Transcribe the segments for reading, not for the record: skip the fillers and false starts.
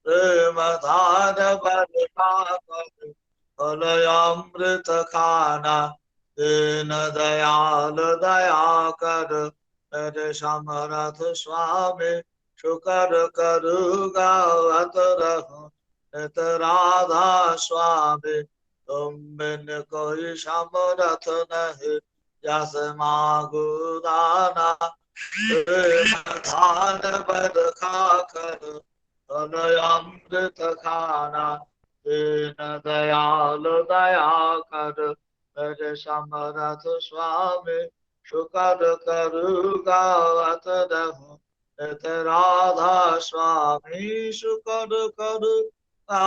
प्रेम धार बरखा कर अमृत खाना दीन दयाल दया कर मेरे समरथ स्वामी शुकर करुगा अत रहूं नित राधा स्वामी तुम बिन कोई समरथ नहीं जस मागु दाना धान बरखा कर अमृत खाना दीन दयाल दया कर मेरे समरथ स्वामी शुकर करुगा अत रहूं नित राधा स्वामी शुकर करुगा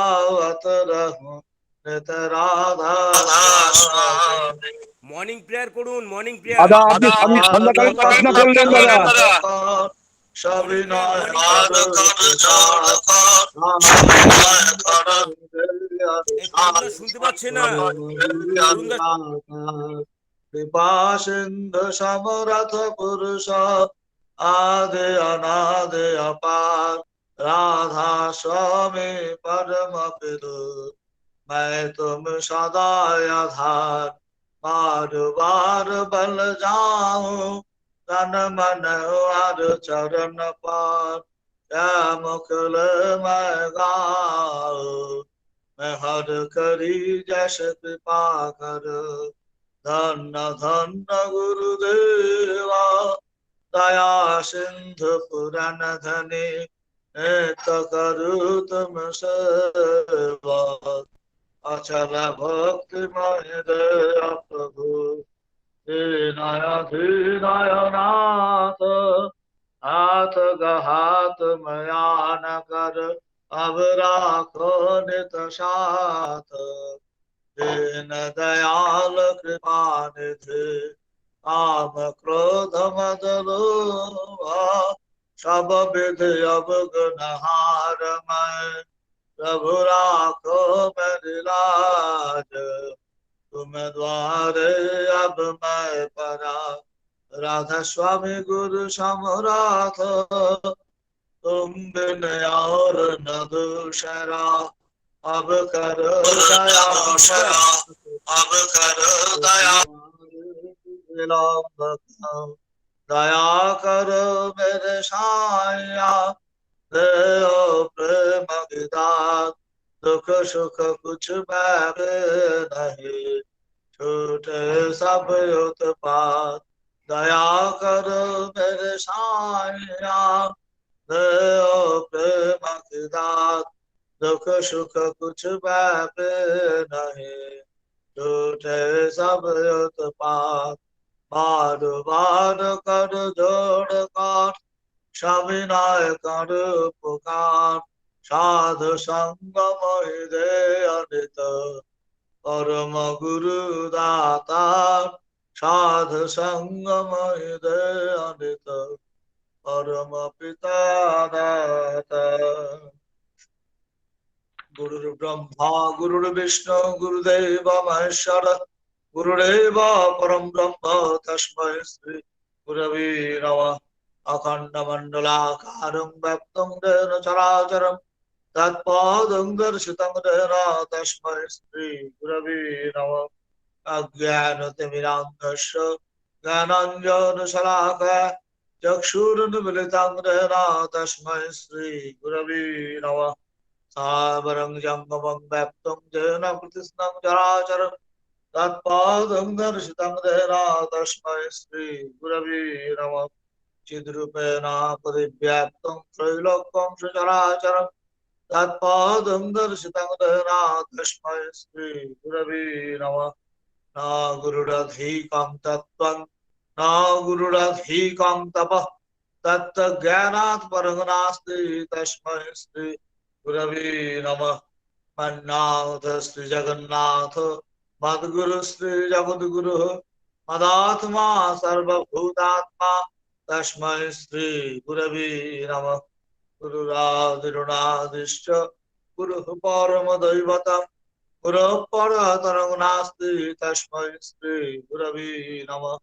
अत रहूं नित राधा स्वामी মর্নিং প্রেয়ার করুন, মর্নিং প্রেয়ার। দাদা আপনি আপনি সন্ধ্যাকালীন প্রার্থনা করলেন দাদা। মর্নিং সবিনয় প্রেয়ার, এই তরুণরা শুনতে পাচ্ছে না। তরুণরা কৃপা সিন্ধু সমরথ পুরুষ आदि अनादि अपार राधा स्वामी परम पिदु मैं तुम सदा आधार बार बार बल जाऊं तन मन और चरण पार क्या मुकुल मैं गाऊं मैं हर करी जस कृपा कर धन्य धन्य गुरुदेवा दया सिंधु पुराण धनी नित करु तुम सेवा अचल भक्ति मय दया प्रभु दीनय दीनय नाथ हाथ गहात मया न कर अब राखो नित साथ दीन दयाल कृपा निधि काम क्रोध मद लोभ सब विधि अवगुण हार मैं प्रभु राखो मेरी लाज तुम द्वारे अब मैं परा राधा स्वामी गुरु समराथ तुम बिन और न दूसरा अब करो दया अब करो दया दया करो मेरे साया देओ प्रेम विदात दुख सुख कुछ बैर नहीं छूटे सब उत्पात दया करो मेरे साया देओ प्रेम विदात दुख सुख कुछ बैर नहीं छूटे सब उत्पात बार बार कर जोड़ कर सविनय कर पुकार साधु संग मोहि दे अनित परम गुरु दाता साधु संग मोहि दे अनित परम पिता दाता गुरुर्ब्रह्मा गुरुर्विष्णु गुरुदेव महेश्वर गुरुदेव परम ब्रह्म तस्मै श्री गुरवे नमः अखण्डमण्डलाकारं व्याप्तं येन चराचरं तत्पदं दर्शितं येन तस्मै श्री गुरवे नमः अज्ञानतिमिरान्धस्य ज्ञानाञ्जनशलाकया चक्षुरुन्मीलितं येन तस्मै श्री गुरवे नमः सावरं जङ्गमं व्याप्तं येन कृष्णं चराचरं तत्पदं दर्शितं येन तस्मै श्री गुरवे नमः चिद्रूपेण परिव्याप्तं त्रैलोक्यं सचराचरं तत्पदं दर्शितं येन तस्मै श्री गुरवे नमः न गुरुरधिकं तत्त्वं न गुरुरधिकं तपः तत्त्वज्ञानात् परं नास्ति तस्मै श्री गुरवे नमः मन्नाथ श्री जगन्नाथ मद्गुरु श्री जगद्गुरुः मदात्मा सर्वभूतात्मा तस्मै श्री गुरवे नमः गुरुरादिरुणादिश्च गुरुः परमदैवतं गुरुः परतरं नास्ति तस्मै श्री गुरवे नमः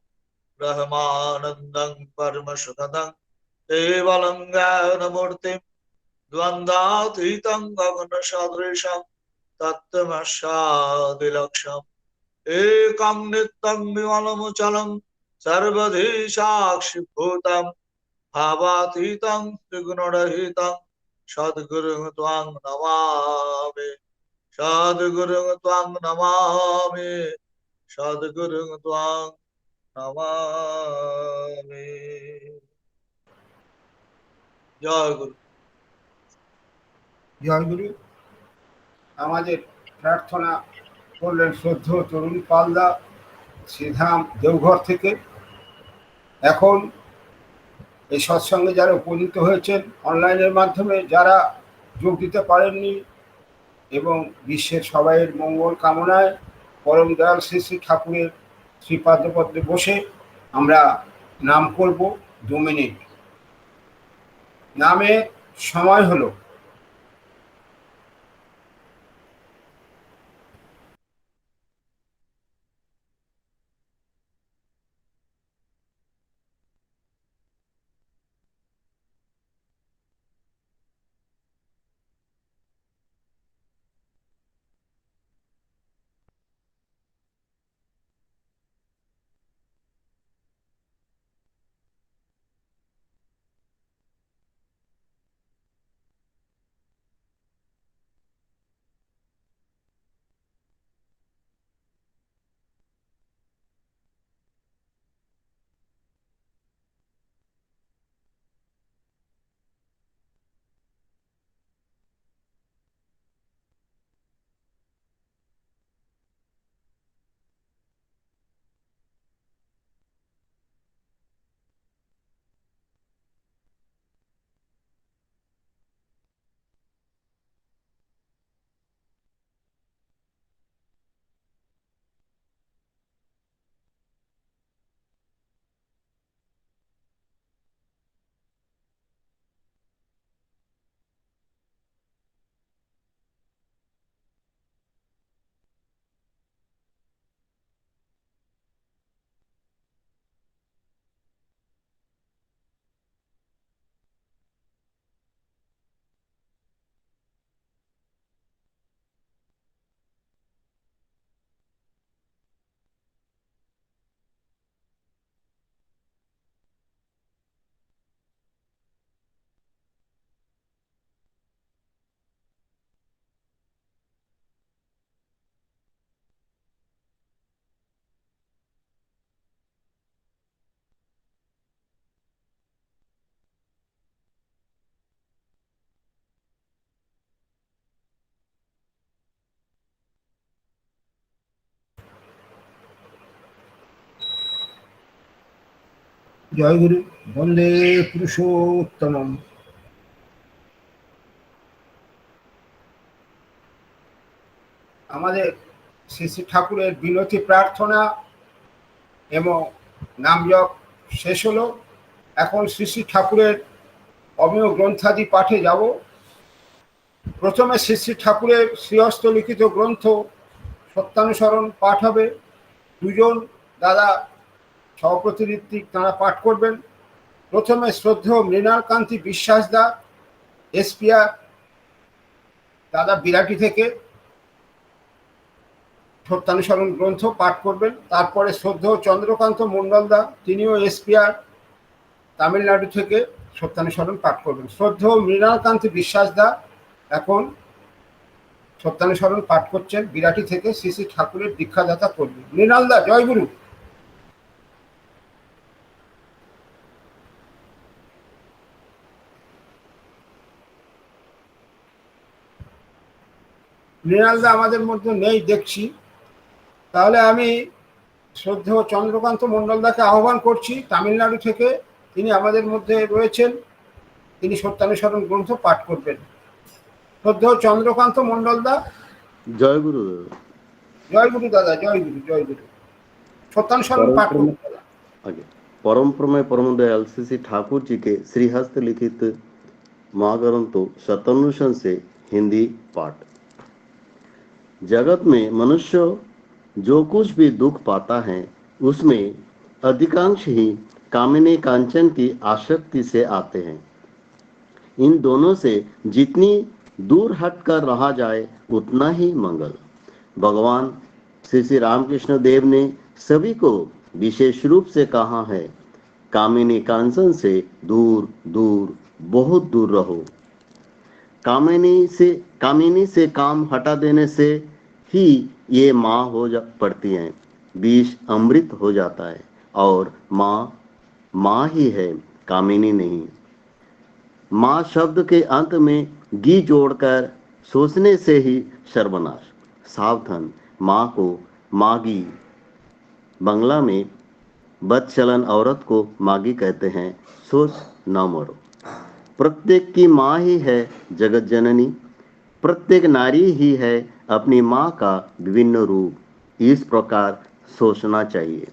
ब्रह्मानन्दं परमसुखदं केवलं ज्ञानमूर्तिं द्वन्द्वातीतं गगनसदृशं तत्त्वमस्यादिलक्ष्यम् एकं नित्यं विमलमुचलं सर्वधि साक्षिभूतं भावातीतं त्रिगुणरहितं सद्गुरुं त्वां नमामि सद्गुरुं त्वां नमामि सद्गुरुं त्वां नमामि। जय गुरु। জয় গুরু। আমাদের প্রার্থনা করলেন শ্রদ্ধেয় তরুণ পালদা, শ্রীধাম দেওঘর থেকে। এখন এই সৎসঙ্গে যারা উপনীত হয়েছেন অনলাইনের মাধ্যমে, যারা যোগ দিতে পারেননি, এবং বিশ্বের সবাইয়ের মঙ্গল কামনায় পরম দয়াল শ্রী শ্রী ঠাকুরের শ্রীপাদপদ্মে বসে আমরা নাম করব 2 মিনিট। নামের সময় হলো জয়গুরু। বন্দে পুরুষোত্তমম। আমাদের শ্রী শ্রী ঠাকুরের বিনতি প্রার্থনা এবং নামজপ শেষ হলো। এখন শ্রী শ্রী ঠাকুরের অমেয় গ্রন্থাদি পাঠে যাব। প্রথমে শ্রী শ্রী ঠাকুরের শ্রীহস্ত লিখিত গ্রন্থ সত্যানুসরণ পাঠ হবে। 2 জন দাদা সহপ্রতিনিধিক তাঁরা পাঠ করবেন। প্রথমে শ্রদ্ধেয় মৃণাল কান্তি বিশ্বাস দা, এসপিআর দাদা বিরাটি থেকে সত্যানুসরণ গ্রন্থ পাঠ করবেন। তারপরে শ্রদ্ধেয় চন্দ্রকান্ত মণ্ডল দা, তিনিও এসপিআর তামিলনাড়ু থেকে সত্যানুসরণ পাঠ করবেন। শ্রদ্ধেয় মৃণাল কান্তি বিশ্বাস দা এখন সত্যানুসরণ পাঠ করছেন বিরাটি থেকে। শ্রী শ্রী ঠাকুরের দীক্ষাদাতা করবেন। মৃণাল দা, জয়গুরু। মৃণালদা আমাদের মধ্যে নেই দেখছি। তাহলে আমি শ্রদ্ধেয় চন্দ্রকান্ত মণ্ডলদাকে আহ্বান করছি তামিলনাড়ু থেকে। তিনি আমাদের মধ্যে রয়েছেন, তিনি সত্যানুসরণ গ্রন্থ পাঠ করবেন। শ্রদ্ধেয় চন্দ্রকান্ত মণ্ডলদা। জয় গুরু। জয় গুরু দাদা, জয় গুরু, জয় গুরু। सत्यानुसरण पाठ आगे। परम प्रमेय परम दयाल श्री ठाकुर जी के श्रीहस्त लिखित महाग्रंथों सत्यानुसरण से हिंदी पाठ। जगत में मनुष्य जो कुछ भी दुख पाता है उसमें अधिकांश ही कामिनी कांचन की आसक्ति से आते हैं। इन दोनों से जितनी दूर हटकर रहा जाए उतना ही मंगल। भगवान श्री श्री रामकृष्ण देव ने सभी को विशेष रूप से कहा है, कामिनी कांचन से दूर दूर बहुत दूर रहो। कामिनी से काम हटा देने से ही ये माँ पड़ती हैं, विष अमृत हो जाता है और माँ ही है, कामिनी नहीं। माँ शब्द के अंत में गी जोड़कर सोचने से ही सर्वनाश। सावधान, माँ को मागी, बंगला में बदचलन औरत को मागी कहते हैं। सोच न मरो। प्रत्येक की माँ ही है जगत जननी, प्रत्येक नारी ही है अपनी माँ का विभिन्न रूप। इस प्रकार सोचना चाहिए।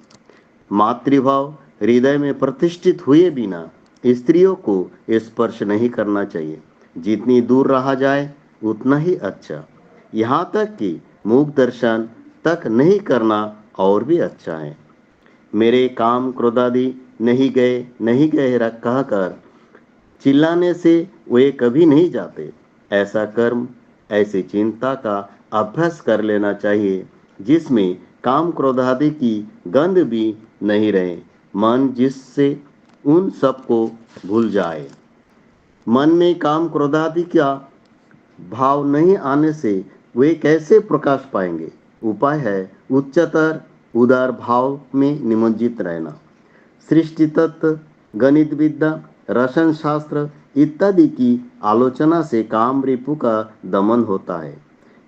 मातृभाव हृदय में प्रतिष्ठित हुए बिना स्त्रियों को स्पर्श नहीं करना चाहिए। जितनी दूर रहा जाए उतना ही अच्छा। यहाँ तक कि मुख दर्शन तक नहीं करना और भी अच्छा है। मेरे काम क्रोधादि नहीं गए कहकर चिल्लाने से वे कभी नहीं जाते। ऐसा कर्म, ऐसी चिंता का अभ्यास कर लेना चाहिए जिसमें काम क्रोधादि की गंध भी नहीं रहे, मन जिससे उन सबको भूल जाए। मन में काम क्रोधादि का भाव नहीं आने से वे कैसे प्रकाश पाएंगे? उपाय है उच्चतर उदार भाव में निमज्जित रहना। सृष्टि तत्व, गणित विद्या, रसायन शास्त्र इत्यादि की आलोचना से काम रिपु का दमन होता है।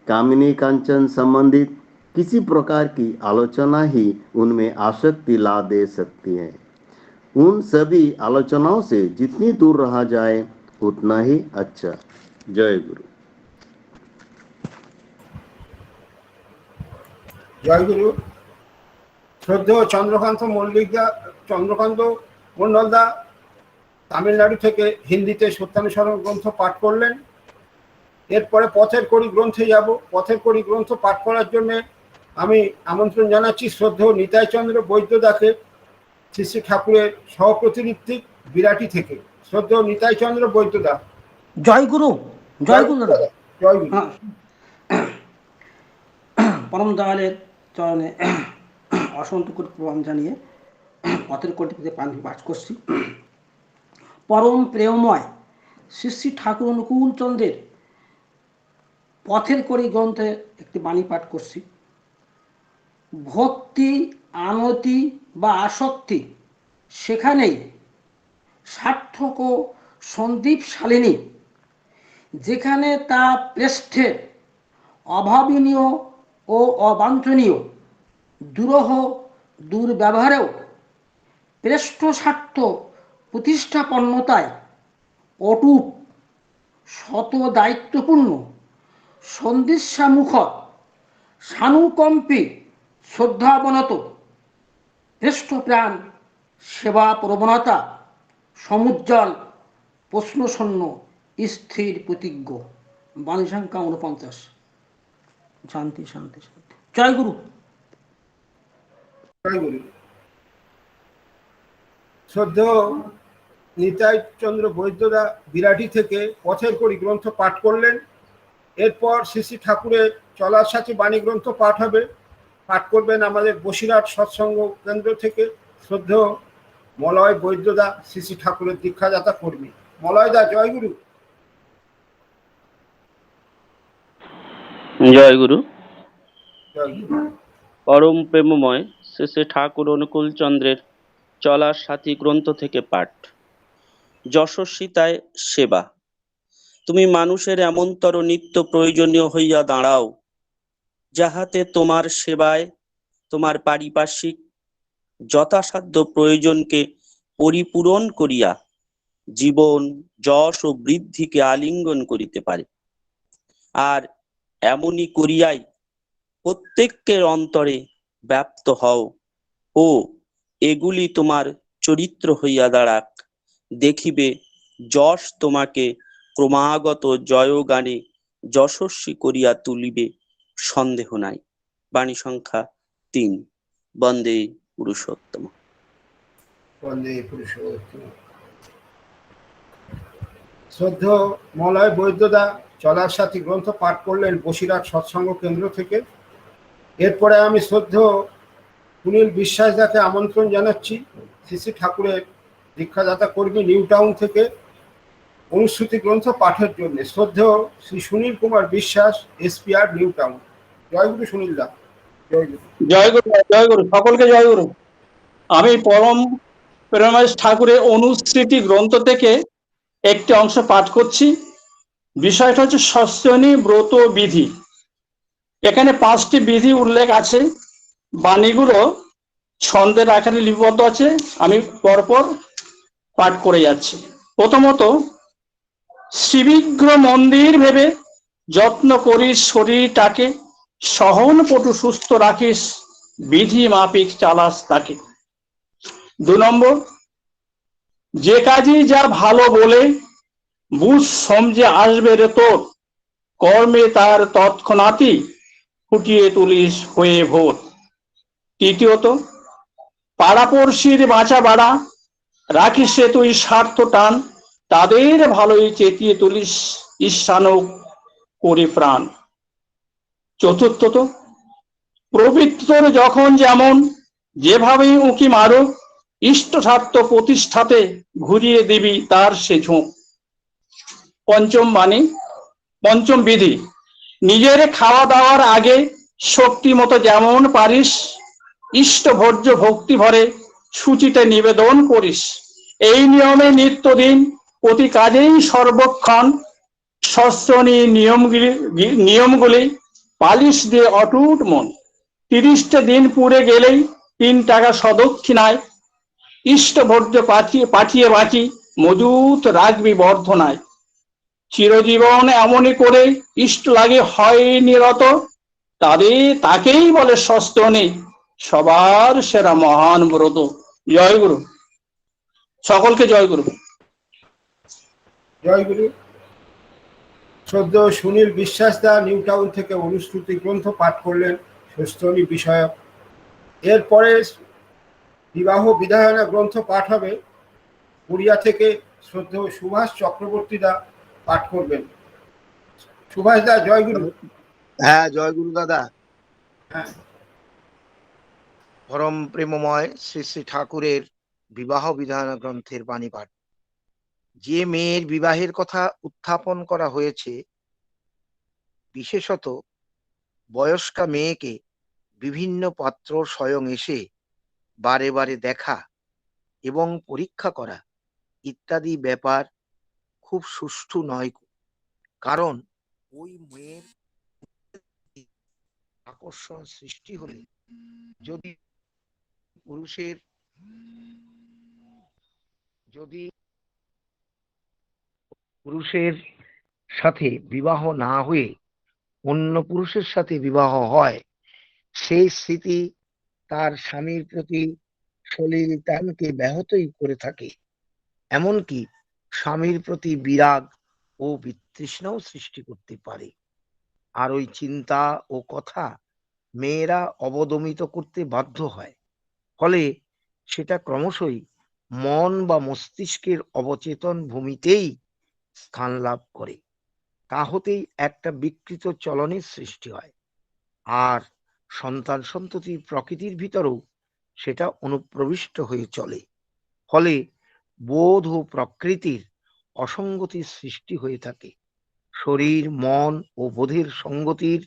कामिनी कांचन संबंधित किसी प्रकार की आलोचना ही उनमें आसक्ति ला दे सकती है। उन सभी आलोचनाओं से जितनी दूर रहा जाए उतना ही अच्छा। जय गुरु। জয় গুরু। শ্রদ্ধেয় চন্দ্রকান্ত মন্ডলদা তামিলনাড়ু থেকে হিন্দিতে সত্যানুসরণ গ্রন্থ পাঠ করলেন। এরপরে পথের কড়ি গ্রন্থে যাব। পথের কড়ি গ্রন্থ পাঠ করার জন্য আমি আমন্ত্রণ জানাচ্ছি শ্রদ্ধেয় নিতাইচন্দ্র বৈদ্যদাকে, শ্রী শ্রী ঠাকুরের সহপ্রতিনিধি বিরাটি থেকে। শ্রদ্ধেয় নিতাইচন্দ্র বৈদ্যদা। জয় গুরু। জয় গুরু দাদা। জয় গুরু। পরম দয়ালের চরণে অসংখ্য কোটি প্রণাম জানিয়ে পথের কোটিতে পাঠ করছি। পরম প্রেমময় শ্রী শ্রী ঠাকুর অনুকূল চন্দ্রের পথের কড়ি গ্রন্থে একটি বাণী পাঠ করছি। ভক্তি, আনতি বা আসক্তি সেখানেই সার্থক ও সন্দীপশালিনী, যেখানে তা প্রেষ্ঠের অভাবনীয় ও অবাঞ্ছনীয়, দুরূহ দুর্ব্যবহারেও প্রেষ্ঠ স্বার্থ প্রতিষ্ঠাপন্নতায় অটুট, শত দায়িত্বপূর্ণ, সন্দিশামুখর, সানুকম্পী, শ্রদ্ধাবনত, পৃষ্ঠপ্রাণ সেবা প্রবণতা, সমুজ্জ্বল, প্রশ্নশূন্য, স্থির প্রতিজ্ঞ। বাণী সংখ্যা 49। শান্তি শান্তি শান্তি। জয় গুরু। জয় গুরু। শ্রদ্ধেয় নিতাইচন্দ্র বৈদ্যদা বিরাটি থেকে পথের কড়ি গ্রন্থ পাঠ করলেন। এরপর শ্রী শ্রী ঠাকুরের চলার সাথে বাণী গ্রন্থ পাঠ হবে। পাঠ করবেন আমাদের বসিরহাট সৎসঙ্গ কেন্দ্র থেকে শ্রদ্ধেয় মলয় বৈদ্যদা, শ্রী শ্রী ঠাকুরের দীক্ষাদাতা কর্মী। মলয়দা, জয় গুরু। জয় গুরু। জয় গুরু। পরম প্রেমময় শ্রী শ্রী ঠাকুর অনুকূল চন্দ্রের চলার সাথী গ্রন্থ থেকে পাঠ। যশস্বিতায় সেবা। তুমি মানুষের এমনতর নিত্য প্রয়োজনীয় হইয়া দাঁড়াও, যাহাতে তোমার সেবায় তোমার পারিপার্শ্বিক যথাসাধ্য প্রয়োজনকে পরিপূরণ করিয়া জীবন, যশ ও বৃদ্ধিকে আলিঙ্গন করিতে পারে। আর এমনি করিয়াই প্রত্যেকের অন্তরে ব্যাপ্ত হও ও এগুলি তোমার চরিত্র হইয়া দাঁড়াক। দেখিবে যশ তোমাকে ক্রমাগত জয়গানে যশস্বী করিয়া তুলিবে, সন্দেহ নাই। বাণী সংখ্যা 3। বন্দে পুরুষোত্তম। বন্দে পুরুষোত্তম। শ্রদ্ধেয় মলয় বৈদ্যদা চলার সাথী গ্রন্থ পাঠ করলেন বসিরহাট সৎসঙ্গ কেন্দ্র থেকে। এরপরে আমি শ্রদ্ধেয় সুনীল বিশ্বাসদাকে আমন্ত্রণ জানাচ্ছি শ্রী শ্রী ঠাকুরের দীক্ষাদাতা কর্মী নিউ টাউন থেকে অনুশ্রুতি গ্রন্থ পাঠের জন্য। শ্রদ্ধেয় Shri Sunil Kumar Biswas, SPR, new town. জয়গুরু সুনীল দা। জয়গুরু। জয়গুরু, জয়গুরু, সকলকে জয়গুরু। আমি পরম প্রেমময় ঠাকুরের অনুস্মৃতি গ্রন্থ থেকে একটি অংশ পাঠ করছি। বিষয়টা হচ্ছে সস্যনী ব্রত বিধি। এখানে 5টি বিধি উল্লেখ আছে, বাণীগুলো ছন্দের আকারে লিপিবদ্ধ আছে, আমি পরপর পাঠ করে যাচ্ছি। প্রথমত, শ্রীবিগ্রহ মন্দির ভেবে যত্ন করিস শরীরটাকে, সহনপটু সুস্থ রাখিস, বিধি মাফিক চালাস তাকে। 2 নম্বর, যে কাজই যা ভালো বলে বুঝ সমঝে আসবে রে তোর, কর্মে তার তৎক্ষণাৎই ফুটিয়ে তুলিস হয়ে ভোর। তৃতীয়ত, পাড়াপড়শির বাঁচা বাড়া রাখিস সে তুই স্বার্থ টান, তাদের ভালোই চেতিয়ে তুলিস ঈশানক করে প্রাণ। চতুর্থত, প্রবৃত্তর যখন যেমন যেভাবেই উঁকি মারুক, ইষ্ট স্বার্থ প্রতিষ্ঠাতে ঘুরিয়ে দিবি তার সে ঝোঁক। পঞ্চম বিধি, নিজের খাওয়া দাওয়ার আগে শক্তি মতো যেমন পারিস, ইষ্ট ভোজ্য ভক্তি ভরে সূচিতে নিবেদন করিস। এই নিয়মে নিত্যদিন প্রতি কাজেই সর্বক্ষণ সস্যনী নিয়মগুলি পালিশ দিয়ে অটুট মন। 30টা দিন পুড়ে গেলেই 3 টাকা সদক্ষিণায় ইষ্ট ভোজ্য পাঠিয়ে বাঁচি মজুত রাখবি বর্ধনায়। চিরজীবন এমনই করে ইষ্ট লাগে হয় নিরত, তাকেই বলে সস্যনী সবার সেরা মহান ব্রত। জয়গুরু, সকলকে জয়গুরু। জয়গুরু। শ্রদ্ধেয় সুনীল বিশ্বাসদা নিউ টাউন থেকে অনুশ্রুতি গ্রন্থ পাঠ করলেন সস্তনী বিষয়ক। এরপরে বিবাহ বিধায়না গ্রন্থ পাঠ হবে। পুরিয়া থেকে শ্রদ্ধেয় সুভাষ চক্রবর্তী দা পাঠ করবেন। সুভাষ দা, জয়গুরু। হ্যাঁ, জয়গুরু দাদা। হ্যাঁ। পরম প্রেমময় শ্রী শ্রী ঠাকুরের বিবাহ বিধান গ্রন্থের বাণী পাঠ। যে মেয়ের বিবাহের কথা উত্থাপন করা হয়েছে, বিশেষত বয়স্কা মেয়েকে বিভিন্ন পাত্র স্বয়ং এসে বারে বারে দেখা এবং পরীক্ষা করা ইত্যাদি ব্যাপার খুব সুষ্ঠু নয়। কারণ ওই মেয়ের আকর্ষণ সৃষ্টি হলে যদি পুরুষের সাথে বিবাহ না হয়ে অন্য পুরুষের সাথে বিবাহ হয়, সেই স্মৃতি তার স্বামীর প্রতি সলিল টানকে ব্যাহতই করে থাকে, এমনকি স্বামীর প্রতি বিরাগ ও বিতৃষ্ণাও সৃষ্টি করতে পারে। আর ওই চিন্তা ও কথা মেয়েরা অবদমিত করতে বাধ্য হয়। ফলে সেটা ক্রমশই মন বা মস্তিষ্কের অবচেতন ভূমিতেই স্থান লাভ করে। তা হতেই একটা বিকৃত চলনের সৃষ্টি হয়। আর সন্তান সন্ততির প্রকৃতির ভিতরেও সেটা অনুপ্রবিষ্ট হয়ে চলে। ফলে বোধ ও প্রকৃতির অসঙ্গতির সৃষ্টি হয়ে থাকে। শরীর, মন ও বোধের সঙ্গতির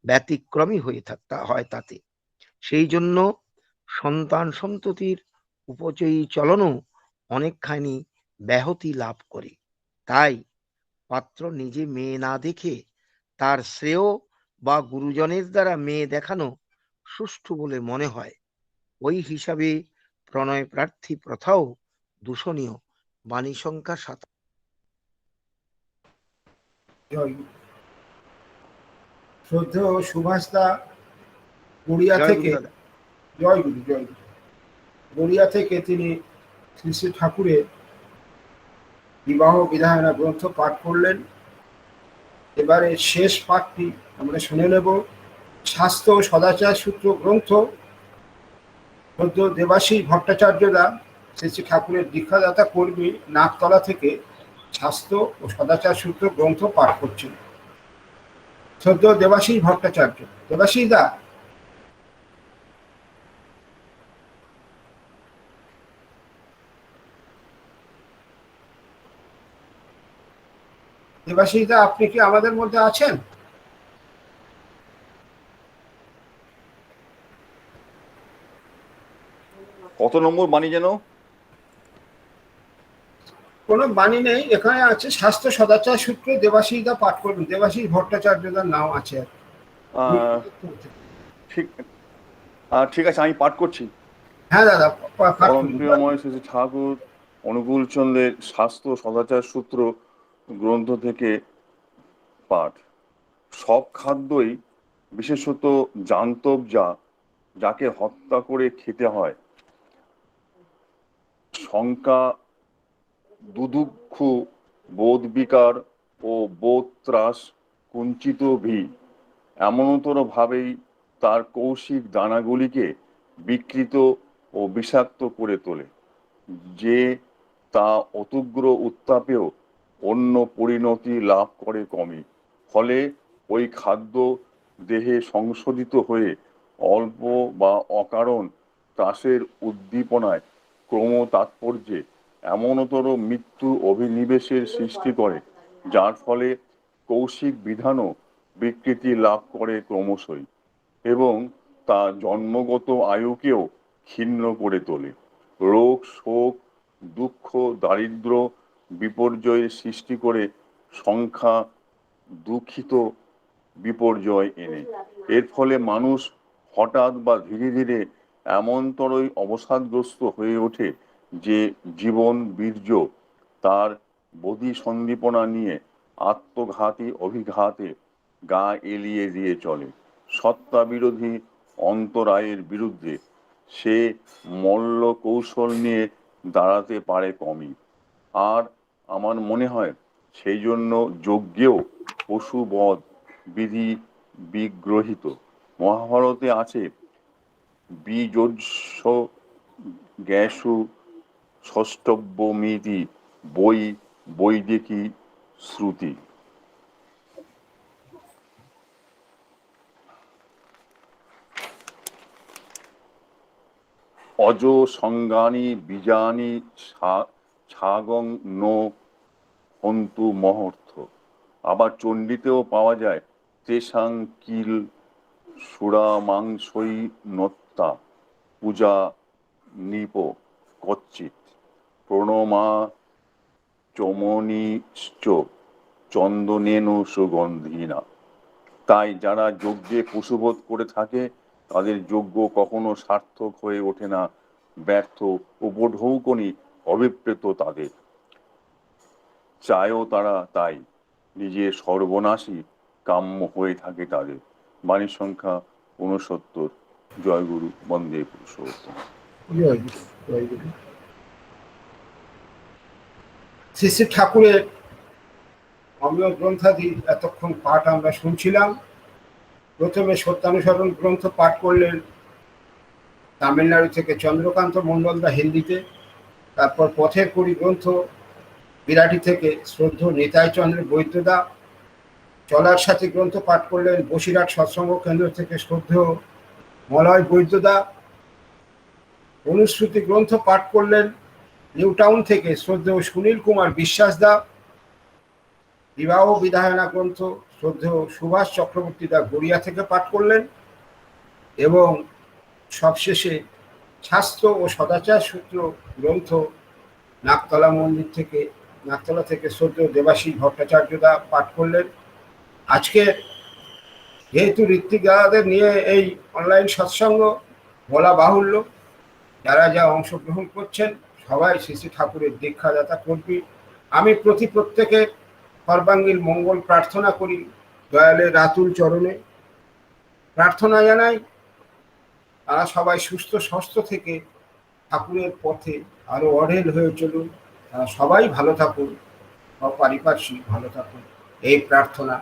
ব্যতিক্রমী হয়ে হয় তাতে। সেই জন্য সন্তান সন্ততির উপচয়ী চলনও অনেকখানি ব্যাহতি লাভ করে। তাই পাত্র নিজে মেয়ে না দেখে তার শ্রেয় বা গুরুজনের দ্বারা মেয়ে দেখানো সুষ্ঠু বলে মনে হয়। ওই হিসাবে প্রণয় প্রার্থী প্রথাও দূষণীয়। বাণী সংখ্যা 7। শ্রদ্ধেয় সুভাষদা গড়িয়া থেকে, জয়গুরু জয়গুরু, গড়িয়া থেকে তিনি শ্রী শ্রী ঠাকুরের বিবাহ বিধায়না গ্রন্থ পাঠ করলেন। এবারে শেষ পাঠটি আমরা শুনে নেব। স্বাস্থ্য ও সদাচার সূত্র গ্রন্থ দেবাশীষ ভট্টাচার্যদা শ্রী শ্রী ঠাকুরের দীক্ষাদাতা কর্মী নাকতলা থেকে স্বাস্থ্য ও সদাচার সূত্র গ্রন্থ পাঠ করছেন। শ্রদ্ধ দেবাশিস ভট্টাচার্য। দেবাশিস দা, দেবাশিস দা, আপনি কি আমাদের মধ্যে আছেন? কত নম্বর বাণী যেন? কোনো বাণী নেই, এখানে আছে স্বাস্থ্য সদাচার সূত্রে দেবাশিস দা পাঠ করবেন। দেবাশিস ভট্টাচার্যদার নাম আছে। ঠিক ঠিক আছে, আমি পাঠ করছি। হ্যাঁ দাদা, পাঠ পরম করুন। প্রিয়ময় শ্রী ঠাকুর অনুকূলচন্দ্রের স্বাস্থ্য সদাচার সূত্র গ্রন্থ থেকে পাঠ। সব খাদ্যই, বিশেষত জান্তব যাকে হত্যা করে খেতে হয়, শঙ্কা, দুদুক্ষু, বোধ বিকার ও বোধ ত্রাস কুঞ্চিত এমনতর ভাবেই তার কৌশিক দানাগুলিকে বিকৃত ও বিষাক্ত করে তোলে, যে তা অতুগ্র উত্তাপেও অন্য পরিণতি লাভ করে কমই। ফলে ওই খাদ্য দেহে সংশোধিত হয়ে অল্প বা অকারণ ত্রাসের উদ্দীপনায় ক্রম তাৎপর্যে এমনতর মৃত্যু অভিনিবেশের সৃষ্টি করে, যার ফলে কৌশিক বিধানও বিকৃতি লাভ করে ক্রমশই, এবং তা জন্মগত আয়ুকেও ক্ষীণ করে তোলে। রোগ, শোক, দুঃখ, দারিদ্র, বিপর্যয়ের সৃষ্টি করে সংখ্যা দুঃখিত বিপর্যয় এনে। এর ফলে মানুষ হঠাৎ বা ধীরে ধীরে এমনতরই অবসাদগ্রস্ত হয়ে ওঠে যে জীবন বীর্য তার বধি সন্দীপনা নিয়ে আত্মঘাতী অভিঘাতে গা এলিয়ে দিয়ে চলে। সত্তা বিরোধী অন্তরায়ের বিরুদ্ধে সে মল্ল কৌশল নিয়ে দাঁড়াতে পারে কমই। আর আমার মনে হয় সেই জন্য যজ্ঞেও পশুবধ বিধি বিগ্রহিত। মহাভারতে আছে বীজস্য গ্যাসু ষষ্ঠব্যমিতি বই বৈদিকী শ্রুতি। অজ সংজ্ঞানি বীজানি ছাগং নো হন্তু মহর্থ। আবার চণ্ডীতেও পাওয়া যায় তেসাং কিল সুরা মাংসই নত্তা পূজা নিপ কচ্চিত প্রণমা চমনিশ্চ চন্দনেন সুগন্ধিনা। তাই যারা যজ্ঞে পশুবধ করে থাকে তাদের যজ্ঞ কখনো সার্থক হয়ে ওঠে না, ব্যর্থ, উপঢৌকনি অভিপ্রেত তাদের। চায়ও তারা তাই নিজের সর্বনাশী কাম্য হয়ে থাকে তাদের। বাণী সংখ্যা 69। জয়গুরু, বন্দে পুরুষোত্তম। শ্রী শ্রী ঠাকুরের অমীয় গ্রন্থাদি এতক্ষণ পাঠ আমরা শুনছিলাম। প্রথমে সত্যানুসরণ গ্রন্থ পাঠ করলেন তামিলনাড়ু থেকে চন্দ্রকান্ত মণ্ডলদা হিন্দিতে। তারপর পথের কুড়ি গ্রন্থ বিরাটি থেকে শ্রদ্ধ নিতাই চন্দ্র বৈদ্যদা। চলার সাথী গ্রন্থ পাঠ করলেন বসিরহাট সৎসঙ্গ কেন্দ্র থেকে শ্রদ্ধেয় মলয় বৈদ্যদা। অনুশ্রুতি গ্রন্থ পাঠ করলেন নিউ টাউন থেকে শ্রদ্ধেয় সুনীল কুমার বিশ্বাসদা। বিবাহ বিধায়না গ্রন্থ শ্রদ্ধেয় সুভাষ চক্রবর্তী দা গড়িয়া থেকে পাঠ করলেন। এবং সবশেষে স্বাস্থ্য ও সদাচার সূত্র গ্রন্থ নাকতলা থেকে শ্রদ্ধেয় দেবাশিস ভট্টাচার্যদা পাঠ করলেন। আজকে যেহেতু ঋত্বিক দাদাদের নিয়ে এই অনলাইন সৎসঙ্গ, বলা বাহুল্য, যারা যা অংশগ্রহণ করছেন সবাই শ্রী শ্রী ঠাকুরের দীক্ষাদাতা কর্মী। আমি প্রত্যেকের সর্বাঙ্গীন মঙ্গল প্রার্থনা করি দয়ালের রাতুল চরণে। প্রার্থনা জানাই তারা সবাই সুস্থ স্বাস্থ্য থেকে ঠাকুরের পথে আরো অঢেল হয়ে চলুন, তারা সবাই ভালো থাকুন, সব পারিপার্শ্বিক ভালো থাকুন, এই প্রার্থনা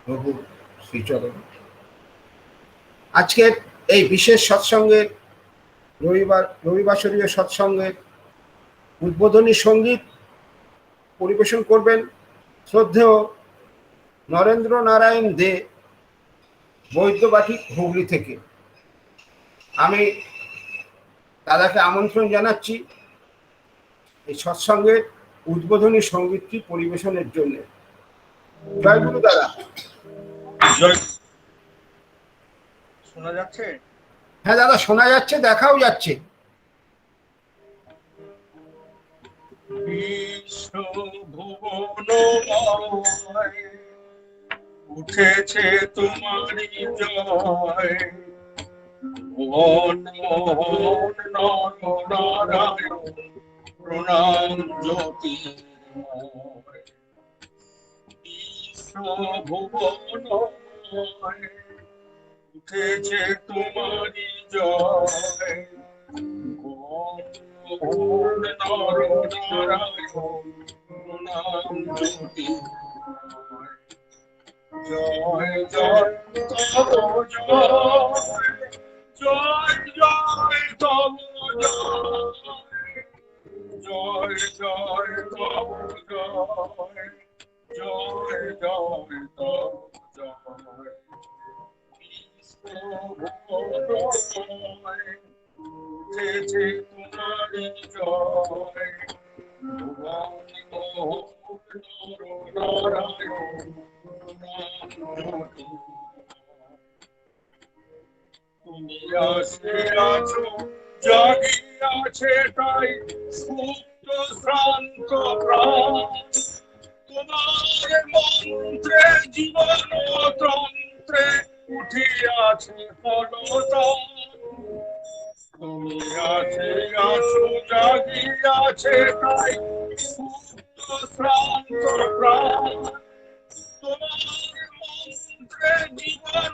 প্রভু শ্রীচরণ। আজকের এই বিশেষ সৎসঙ্গের রবিবাসরীয় সৎসঙ্গের উদ্বোধনী সঙ্গীত পরিবেশন করবেন শ্রদ্ধেয় নরেন্দ্র নারায়ণ দে, বৈদ্যবাটিক, হুগলি থেকে। আমি দাদাকে আমন্ত্রণ জানাচ্ছি এই সৎসঙ্গের উদ্বোধনী সঙ্গীতটি পরিবেশনের জন্য। জয় গুরু দাদা। শোনা যাচ্ছে? হ্যাঁ দাদা, শোনা যাচ্ছে, দেখাও যাচ্ছে। বিশ্ব ভুবনময় উঠেছে তোমারি জয়, ভুবন মোহন নর নারায়ণ প্রণাম জ্যোতির্ময়। বিশ্ব ভুবনময় উঠেছে তোমারি জয়, ভুবন মোহন নর নারায়ণ প্রণাম জ্যোতির্ময়। জয় জয় তব জয়, জয় জয় তব জয়, জয় জয় তব জয়, জয় জয় তব জয়। বিশ্ব ভুবনময় উঠেছে তোমারি জয়, ভুবন মোহন নর নারায়ণ প্রণাম জ্যোতির্ময়। তুমি আসে আছো জাগিয়াছে তাই সুপ্ত শ্রান্ত প্রাণ, তোমার মন্ত্রে জীবন তন্ত্রে উঠিয়াছে ফলতান। তুমি আছে আছো জাগিয়াছে তাই সুপ্ত শ্রান্ত প্রাণ, তোমার মন্ত্রে জীবন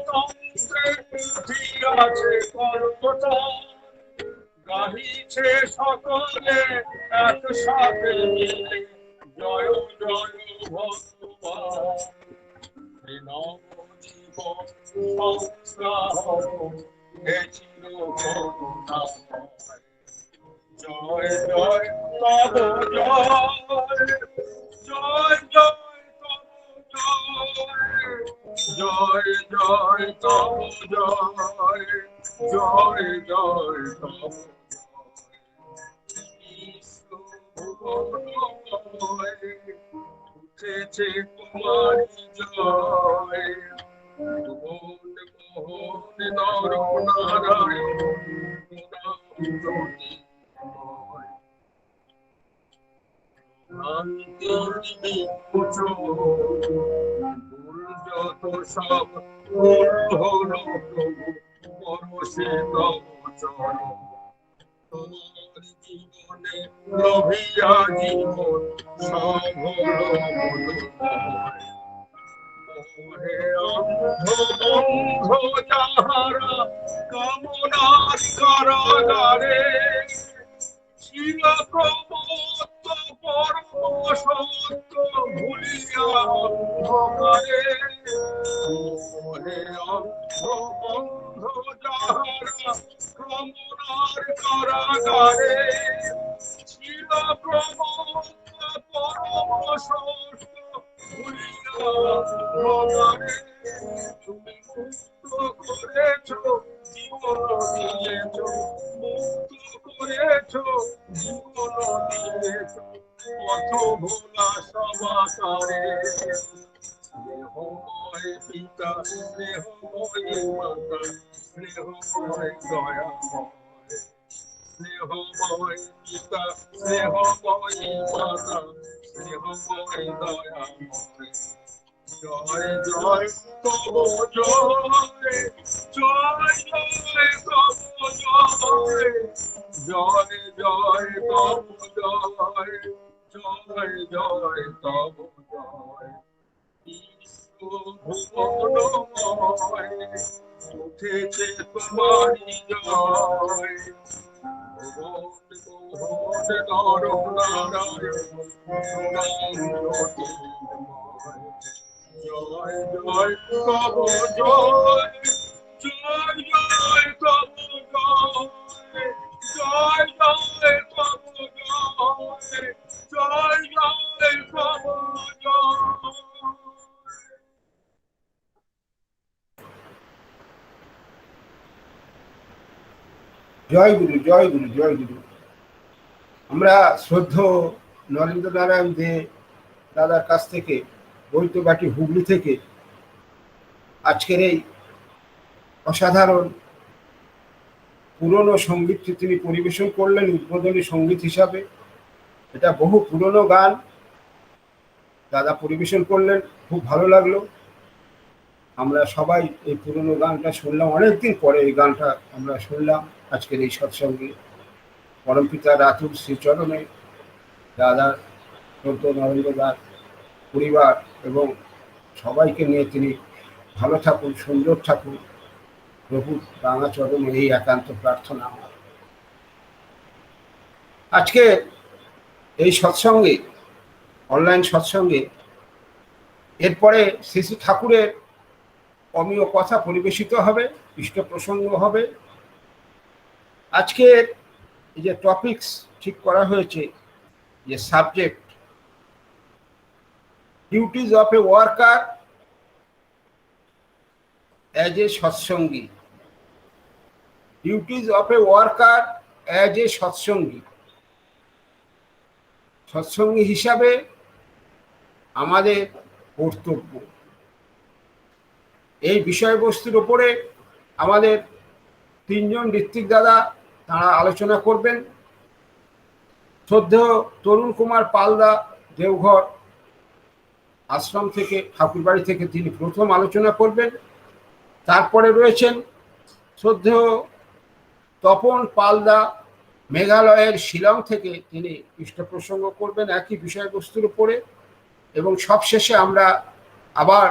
তন্ত্রে উঠিয়াছে ফলতান। গাহিছে সকলে একসাথে মিলে জয় জয় ভগবান, নব জীবন সংস্কার হে চির করুণাময়। জয় জয় তব জয়, জয় জয় তব জয়, জয় জয় তব জয়, জয় জয় তব জয়। বিশ্ব ভুবনময় উঠেছে তোমারি জয়, ভুবন মোহন নর নারায়ণ প্রণাম জ্যোতির্ময়। শান্তির বিমোচন ভুল যত সব ভুল হলো প্রভু পরশে তব চরণ। তোমার জীবনে লোভিয়া জীবন সব হলো মধুময়। মোহে অন্ধ বন্ধ যাহারা কামনার কারাগারে, ছিল প্রমত্ত পরম সত্য ভুলিয়া অন্ধকারে। মোহে অন্ধ বন্ধ যাহারা কামনার কারাগারে, ছিল প্রমত্ত পরম সত্য ভুলিয়া অন্ধকারে। তুমি মুক্ত করেছ জীবন দিয়েছ, মুক্ত করেছ জীবন দিয়েছ পথ ভোলা সবাকারে। স্নেহময় পিতা স্নেহময় মাতা স্নেহময় দয়াময়, স্নেহময় পিতা স্নেহময় মাতা স্নেহময় দয়াময়। জয় জয় তব জয়, জয় জয় তব জয়, জয় জয় তব জয়, জয় জয় তব জয়। বিশ্ব ভুবনময় উঠেছে তোমারি জয়, ভুবন মোহন নর নারায়ণ প্রণাম জ্যোতির্ময়। জয় জয় তব জয়, জয় জয় তব জয়, জয় জয় তব জয়, জয় জয় জয় গুরু, জয় গুরু, জয় গুরু। আমরা শ্রদ্ধেয় নরেন্দ্র নারায়ণ দে দাদার কাছ থেকে, বৈদ্যবাটি হুগলি থেকে আজকের এই অসাধারণ পুরনো সঙ্গীতটি তিনি পরিবেশন করলেন উদ্বোধনী সঙ্গীত হিসাবে। এটা বহু পুরনো গান দাদা পরিবেশন করলেন, খুব ভালো লাগলো। আমরা সবাই এই পুরনো গানটা শুনলাম, অনেকদিন পরে এই গানটা আমরা শুনলাম আজকের এই সৎসঙ্গে। পরমপিতা রাতুল শ্রীচরণে দাদার শ্রদ্ধেয় নরেন্দ্র দাস পরিবার এবং সবাইকে নিয়ে তিনি ভালো থাকুন, সুন্দর থাকুন, প্রভু রাঙা চরণে এই একান্ত প্রার্থনা আমার। আজকে এই সৎসঙ্গে, অনলাইন সৎসঙ্গে এরপরে শ্রী শ্রী ঠাকুরের অমীয় কথা পরিবেশিত হবে, ইষ্ট প্রসঙ্গ হবে। আজকের এই যে টপিকস ঠিক করা হয়েছে, যে subject, duties of a worker as a satsangi, duties of a worker as a satsangi. সৎসঙ্গী হিসাবে আমাদের কর্তব্য, এই বিষয়বস্তুর উপরে আমাদের তিনজন ঋত্বিক দাদা তাঁরা আলোচনা করবেন। শ্রদ্ধেয় তরুণ কুমার পালদা দেওঘর আশ্রম থেকে, ঠাকুরবাড়ি থেকে তিনি প্রথম আলোচনা করবেন। তারপরে রয়েছেন শ্রদ্ধেয় তপন পালদা মেঘালয়ের শিলং থেকে, তিনি ইষ্ট প্রসঙ্গ করবেন একই বিষয়বস্তুর উপরে। এবং সবশেষে আমরা আবার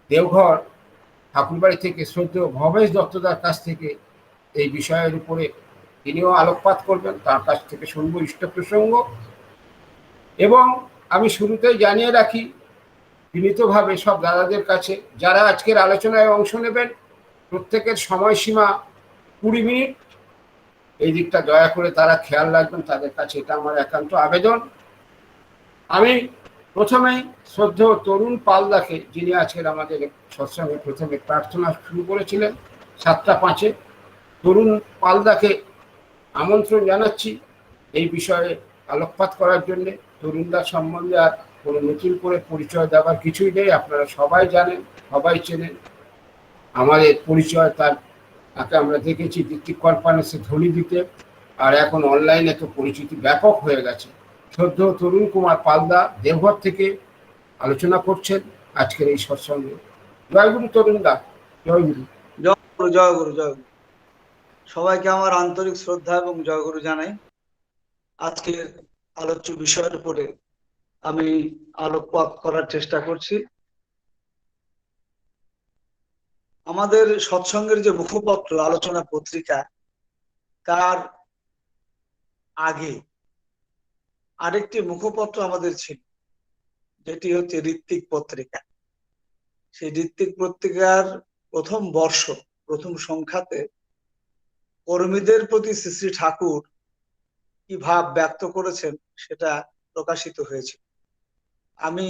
দেওঘর ঠাকুরবাড়ি থেকে শ্রদ্ধেয় ভবেশ দত্তদার কাছ থেকে এই বিষয়ের উপরে তিনিও আলোকপাত করবেন, তার কাছ থেকে শুনবো ইষ্ট প্রসঙ্গ। এবং আমি শুরুতেই জানিয়ে রাখি বিনীতভাবে সব দাদাদের কাছে, যারা আজকের আলোচনায় অংশ নেবেন প্রত্যেকের সময়সীমা 20 মিনিট, এই দিকটা দয়া করে তারা খেয়াল রাখবেন, তাদের কাছে এটা আমার একান্ত আবেদন। আমি প্রথমেই শ্রদ্ধেয় তরুণ পালদাকে, যিনি আজকের আমাদের সৎসঙ্গে প্রথমে প্রার্থনা শুরু করেছিলেন 7টা 5-এ, তরুণ পালদাকে আমন্ত্রণ জানাচ্ছি এই বিষয়ে আলোকপাত করার জন্যে। তরুণদার সম্বন্ধে আর কোনো নতুন করে পরিচয় দেওয়ার কিছুই নেই, আপনারা সবাই জানেন, সবাই চেনেন। আমাদের পরিচয় তাকে আমরা দেখেছি ঋত্বিক কনফারেন্সে ধ্বনি দিতে, আর এখন অনলাইনে তো পরিচিতি ব্যাপক হয়ে গেছে। শ্রদ্ধেয় তরুণ কুমার পালদা দেওঘর থেকে আলোচনা করছেন আজকের এই সৎসঙ্গে। জয়গুরু তরুণ দা, জয়গুরু। জয়গুরু, জয়গুরু, জয়গুরু। সবাইকে আমার আন্তরিক শ্রদ্ধা এবং জয়গুরু জানাই। আজকের আলোচ্য বিষয়ের উপরে আমি আলোকপাত করার চেষ্টা করছি। আমাদের সৎসঙ্গের যে মুখপত্র আলোচনা পত্রিকা, তার আগে আরেকটি মুখপত্র আমাদের ছিল, যেটি হচ্ছে ঋত্বিক পত্রিকা। সেই ঋত্বিক পত্রিকার প্রথম বর্ষ, প্রথম সংখ্যাতে কর্মীদের প্রতি শ্রী শ্রী ঠাকুর কি ভাব ব্যক্ত করেছেন সেটা প্রকাশিত হয়েছিল। আমি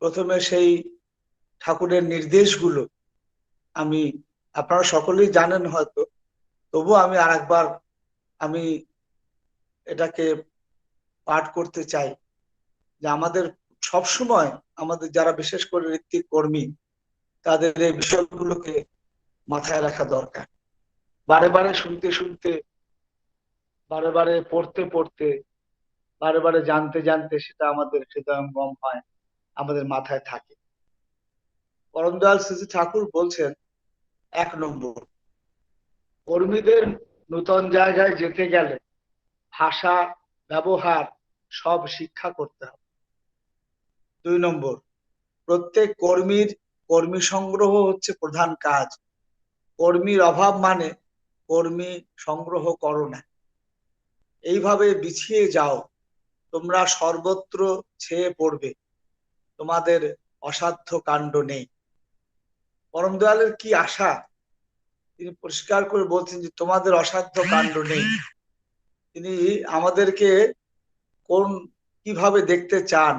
প্রথমে সেই ঠাকুরের নির্দেশগুলো আমি, আপনারা সকলেই জানেন হয়তো, তবু আমি আরেকবার আমি এটাকে পাঠ করতে চাই, যে আমাদের সবসময় আমাদের যারা বিশেষ করে ঋত্বিক কর্মী, তাদের এই বিষয়গুলোকে মাথায় রাখা দরকার। বারে বারে শুনতে শুনতে, বারে বারে পড়তে পড়তে, বারে বারে জানতে জানতে সেটা আমাদের হৃদয়ঙ্গম হয়, আমাদের মাথায় থাকে। পরম দয়াল শ্রী শ্রী ঠাকুর বলছেন, 1 নম্বর, কর্মীদের নূতন জায়গায় যেতে গেলে ভাষা ব্যবহার সব শিক্ষা করতে হবে। 2 নম্বর, প্রত্যেক কর্মীর কর্মী সংগ্রহ হচ্ছে প্রধান কাজ। কর্মীর অভাব মানে কর্মী সংগ্রহ করো না। এইভাবে বিছিয়ে যাও, তোমরা সর্বত্র ছেয়ে পড়বে, তোমাদের অসাধ্য কাণ্ড নেই। পরম দয়ালের কি আশা, তিনি পরিষ্কার করে বলছেন যে তোমাদের অসাধ্য কাণ্ড নেই। তিনি আমাদেরকে কিভাবে দেখতে চান।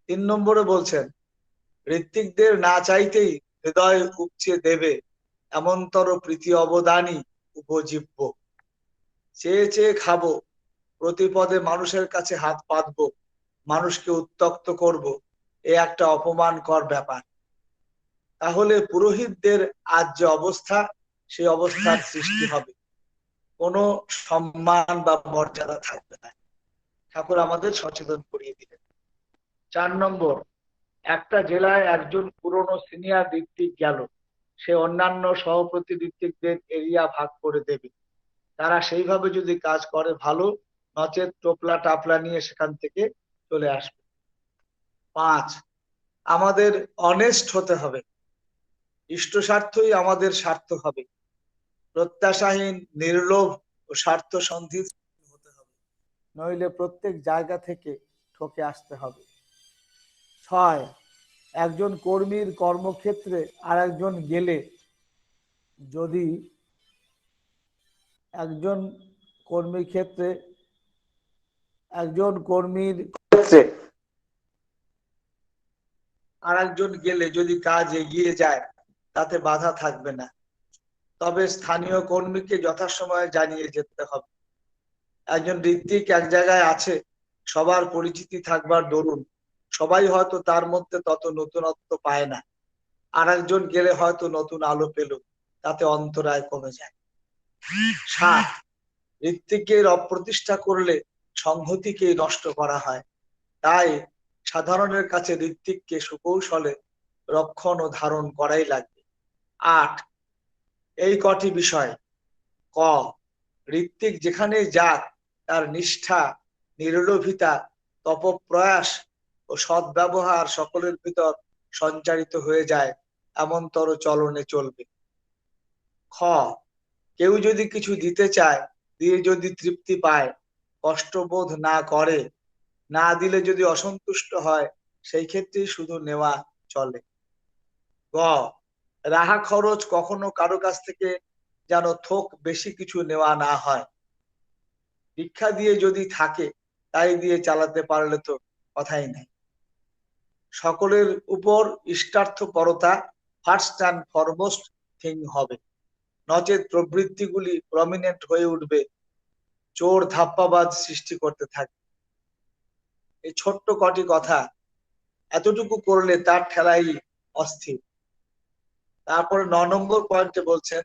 3 নম্বরে বলছেন, ঋত্বিকদের না চাইতেই হৃদয় উপচে দেবে এমনতর প্রীতি অবদানই উপজীব্য। চেয়ে চেয়ে খাবো, প্রতি পদে মানুষের কাছে হাত পাতবো, মানুষকে উত্ত্যক্ত করব, এ একটা অপমানকর ব্যাপার। তাহলে পুরোহিতদের আজ যে অবস্থা, সেই অবস্থার সৃষ্টি হবে, কোনো সম্মান বা মর্যাদা থাকবে না। ঠাকুর আমাদের সচেতন করিয়ে দিলেন। 4 নম্বর, একটা জেলায় একজন পুরনো সিনিয়র ঋত্বিক গেল, সে অন্যান্য সহপ্রতি ঋত্বিকদের এরিয়া ভাগ করে দেবে। তারা সেইভাবে যদি কাজ করে ভালো, নচেত টোপলা টাপলা নিয়ে সেখান থেকে চলে আসবে। 5, আমাদের অনেস্ট হতে হবে, ইষ্ট স্বার্থই আমাদের স্বার্থ হবে, প্রত্যাশাহীন, নির্লোভ ও স্বার্থ সন্ধি হতে হবে, নইলে প্রত্যেক জায়গা থেকে ঠকে আসতে হবে। 6, একজন কর্মীর কর্মক্ষেত্রে আর একজন গেলে যদি একজন কর্মীর ক্ষেত্রে আর একজন গেলে যদি কাজ এগিয়ে যায় তাতে বাধা থাকবে না, তবে স্থানীয় কর্মীকে যথাসময়ে জানিয়ে যেতে হবে। একজন ঋত্বিক এক জায়গায় আছে, সবার পরিচিতি থাকবার দরুন সবাই হয়তো তার মধ্যে তত নতুনত্ব পায় না, আর একজন গেলে হয়তো নতুন আলো পেল, তাতে অন্তরায় কমে যায়। 7, ঋত্বিকের অপ্রতিষ্ঠা করলে সংহতিকেই নষ্ট করা হয়, তাই সাধারণের কাছে ঋত্বিককে সুকৌশলে রক্ষণ ও ধারণ করাই লাগবে। 8, এই কটি বিষয়। ক, ঋত্বিক যেখানে যাক তার নিষ্ঠা, নির্লোভিতা, তপপ্রয়াস ও সদ্ব্যবহার সকলের ভিতর সঞ্চারিত হয়ে যায়, এমনতর চলনে চলবে। খ, কেউ যদি কিছু দিতে চায়, দিয়ে যদি তৃপ্তি পায়, কষ্টবোধ না করে, না দিলে যদি অসন্তুষ্ট হয়, সেই ক্ষেত্রেই শুধু নেওয়া চলে। গ, রাহা খরচ কখনো কারো কাছ থেকে যেন থোক বেশি কিছু নেওয়া না হয়। ভিক্ষা দিয়ে যদি থাকে, তাই দিয়ে চালাতে পারলে তো কথাই নাই। সকলের উপর ইষ্টার্থপরতা ফার্স্ট অ্যান্ড ফরমোস্ট থিং হবে, নচেত প্রবৃত্তিগুলি প্রমিনেন্ট হয়ে উঠবে, চোর ধাপ্পাবাজ সৃষ্টি করতে থাকবে। এই ছোট্ট কটি কথা এতটুকু করলে তার ঠেলাই অস্থির। তারপরে 9 নম্বর পয়েন্টে বলছেন,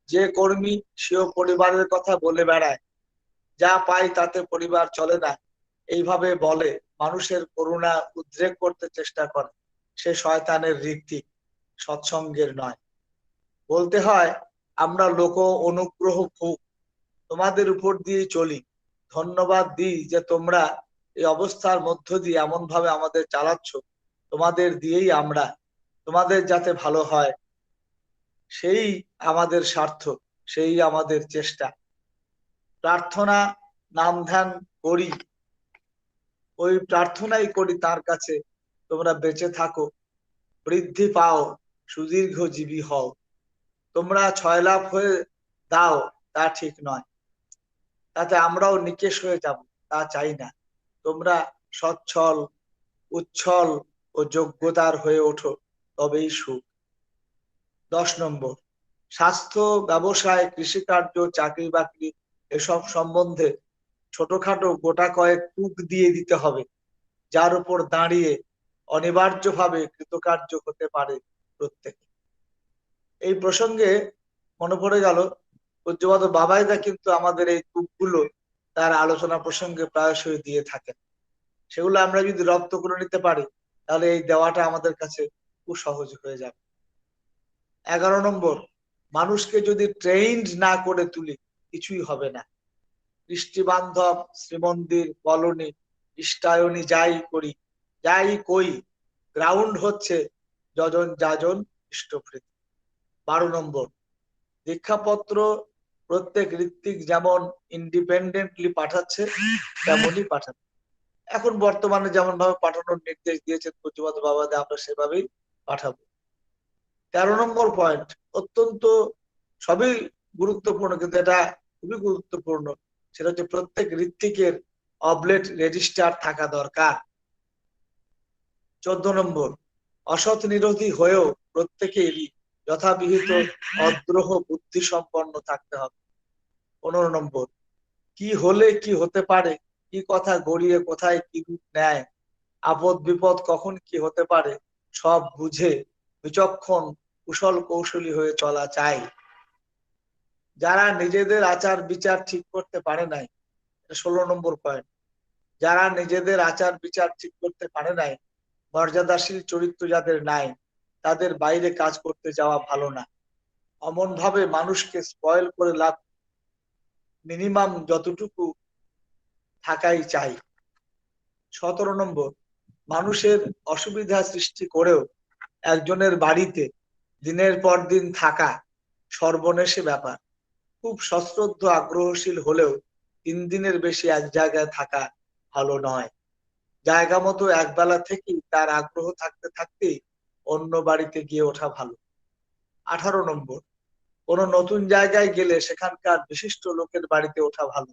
যে কর্মী সেও পরিবারের কথা বলে বেড়ায়, যা পাই তাতে পরিবার চলে না, এইভাবে বলে, মানুষের করুণা উদ্রেক করতে চেষ্টা করে, সে শয়তানের ঋত্বিক, সৎসঙ্গের নয়। বলতে হয়, আমরা লোক অনুগ্রহ খুব, তোমাদের উপর দিয়ে চলি, ধন্যবাদ দিই যে তোমরা এই অবস্থার মধ্য দিয়ে এমন ভাবে আমাদের চালাচ্ছ, তোমাদের দিয়েই আমরা, তোমাদের যাতে ভালো হয় সেই আমাদের স্বার্থ, সেই আমাদের চেষ্টা। প্রার্থনা নাম ধ্যান করি, ওই প্রার্থনাই করি তার কাছে, তোমরা বেঁচে থাকো, বৃদ্ধি পাও, সুদীর্ঘজীবী হও। তোমরা 6 লাভ হয়ে দাও, তা ঠিক নয়, তাতে আমরাও নিকেশ হয়ে যাব, তা চাই না। তোমরা সচ্ছল, উচ্ছল ও যোগ্যতার হয়ে ওঠো, তবেই সুখ। 10 নম্বর, স্বাস্থ্য, ব্যবসায়, কৃষিকার্য, চাকরি বাকরি এসব সম্বন্ধে ছোটখাটো গোটা কয়েক টুক দিয়ে দিতে হবে, যার উপর দাঁড়িয়ে অনিবার্যভাবে কৃতকার্য হতে পারে প্রত্যেকে। এই প্রসঙ্গে মনে পড়ে গেল, পূজ্যপাদ বাবাইদা কিন্তু আমাদের এই টুকগুলো তার আলোচনা প্রসঙ্গে প্রায়শই দিয়ে থাকেন। সেগুলো আমরা যদি রপ্ত করে নিতে পারি, তাহলে এই দেওয়াটা আমাদের কাছে খুব সহজ হয়ে যাবে। 11 নম্বর, মানুষকে যদি ট্রেইনড না করে তুলি, কিছুই হবে না। কৃষ্টি বান্ধব, শ্রীমন্দির, কলোনি, ইষ্টায়নী যাই করি, যাই কই, গ্রাউন্ড হচ্ছে যজন যাজন ইষ্টপ্রীতি। 12 নম্বর, দীক্ষাপত্র প্রত্যেক ঋত্বিক যেমন ইন্ডিপেন্ডেন্টলি পাঠাচ্ছে তেমনই পাঠাচ্ছে। এখন বর্তমানে যেমন ভাবে পাঠানোর নির্দেশ দিয়েছেন পূজ্যপাদ বাবাদা, আমরা সেভাবেই পাঠাবো। 13 নম্বর পয়েন্ট অত্যন্ত সবই গুরুত্বপূর্ণ, কিন্তু এটা খুবই গুরুত্বপূর্ণ, সেটা হচ্ছে প্রত্যেক ঋত্বিকের অবলেট রেজিস্টার থাকা দরকার। 14 নম্বর, অসৎ নিরোধী হয়েও প্রত্যেকেরই যথাবিহিত অদ্রোহ বুদ্ধি সম্পন্ন থাকতে হবে। 15 নম্বর, কি হলে কি হতে পারে, কি কথা গড়িয়ে কোথায় কি রূপ নেয়, আপদ বিপদ কখন কি হতে পারে, সব বুঝে বিচক্ষণ কুশল কৌশলী হয়ে চলা চাই। যারা নিজেদের আচার বিচার ঠিক করতে পারে নাই, 16 নম্বর পয়েন্ট, যারা নিজেদের আচার বিচার ঠিক করতে পারে নাই, মর্যাদাশীল চরিত্র যাদের নাই, তাদের বাইরে কাজ করতে যাওয়া ভালো না। অমন ভাবে মানুষকে স্পয়েল করে লাভ, মিনিমাম যতটুকু থাকাই চাই। 17 নম্বর, মানুষের অসুবিধা সৃষ্টি করেও একজনের বাড়িতে দিনের পর দিন থাকা সর্বনেশে ব্যাপার। খুব সশ্রদ্ধ আগ্রহশীল হলেও 3 দিনের বেশি এক জায়গায় থাকা ভালো নয়। জায়গা মতো একবেলা থেকেই তার আগ্রহ থাকতে থাকতেই অন্য বাড়িতে গিয়ে ওঠা ভালো। 18 নম্বর, কোনো নতুন জায়গায় গেলে সেখানকার বিশিষ্ট লোকের বাড়িতে ওঠা ভালো।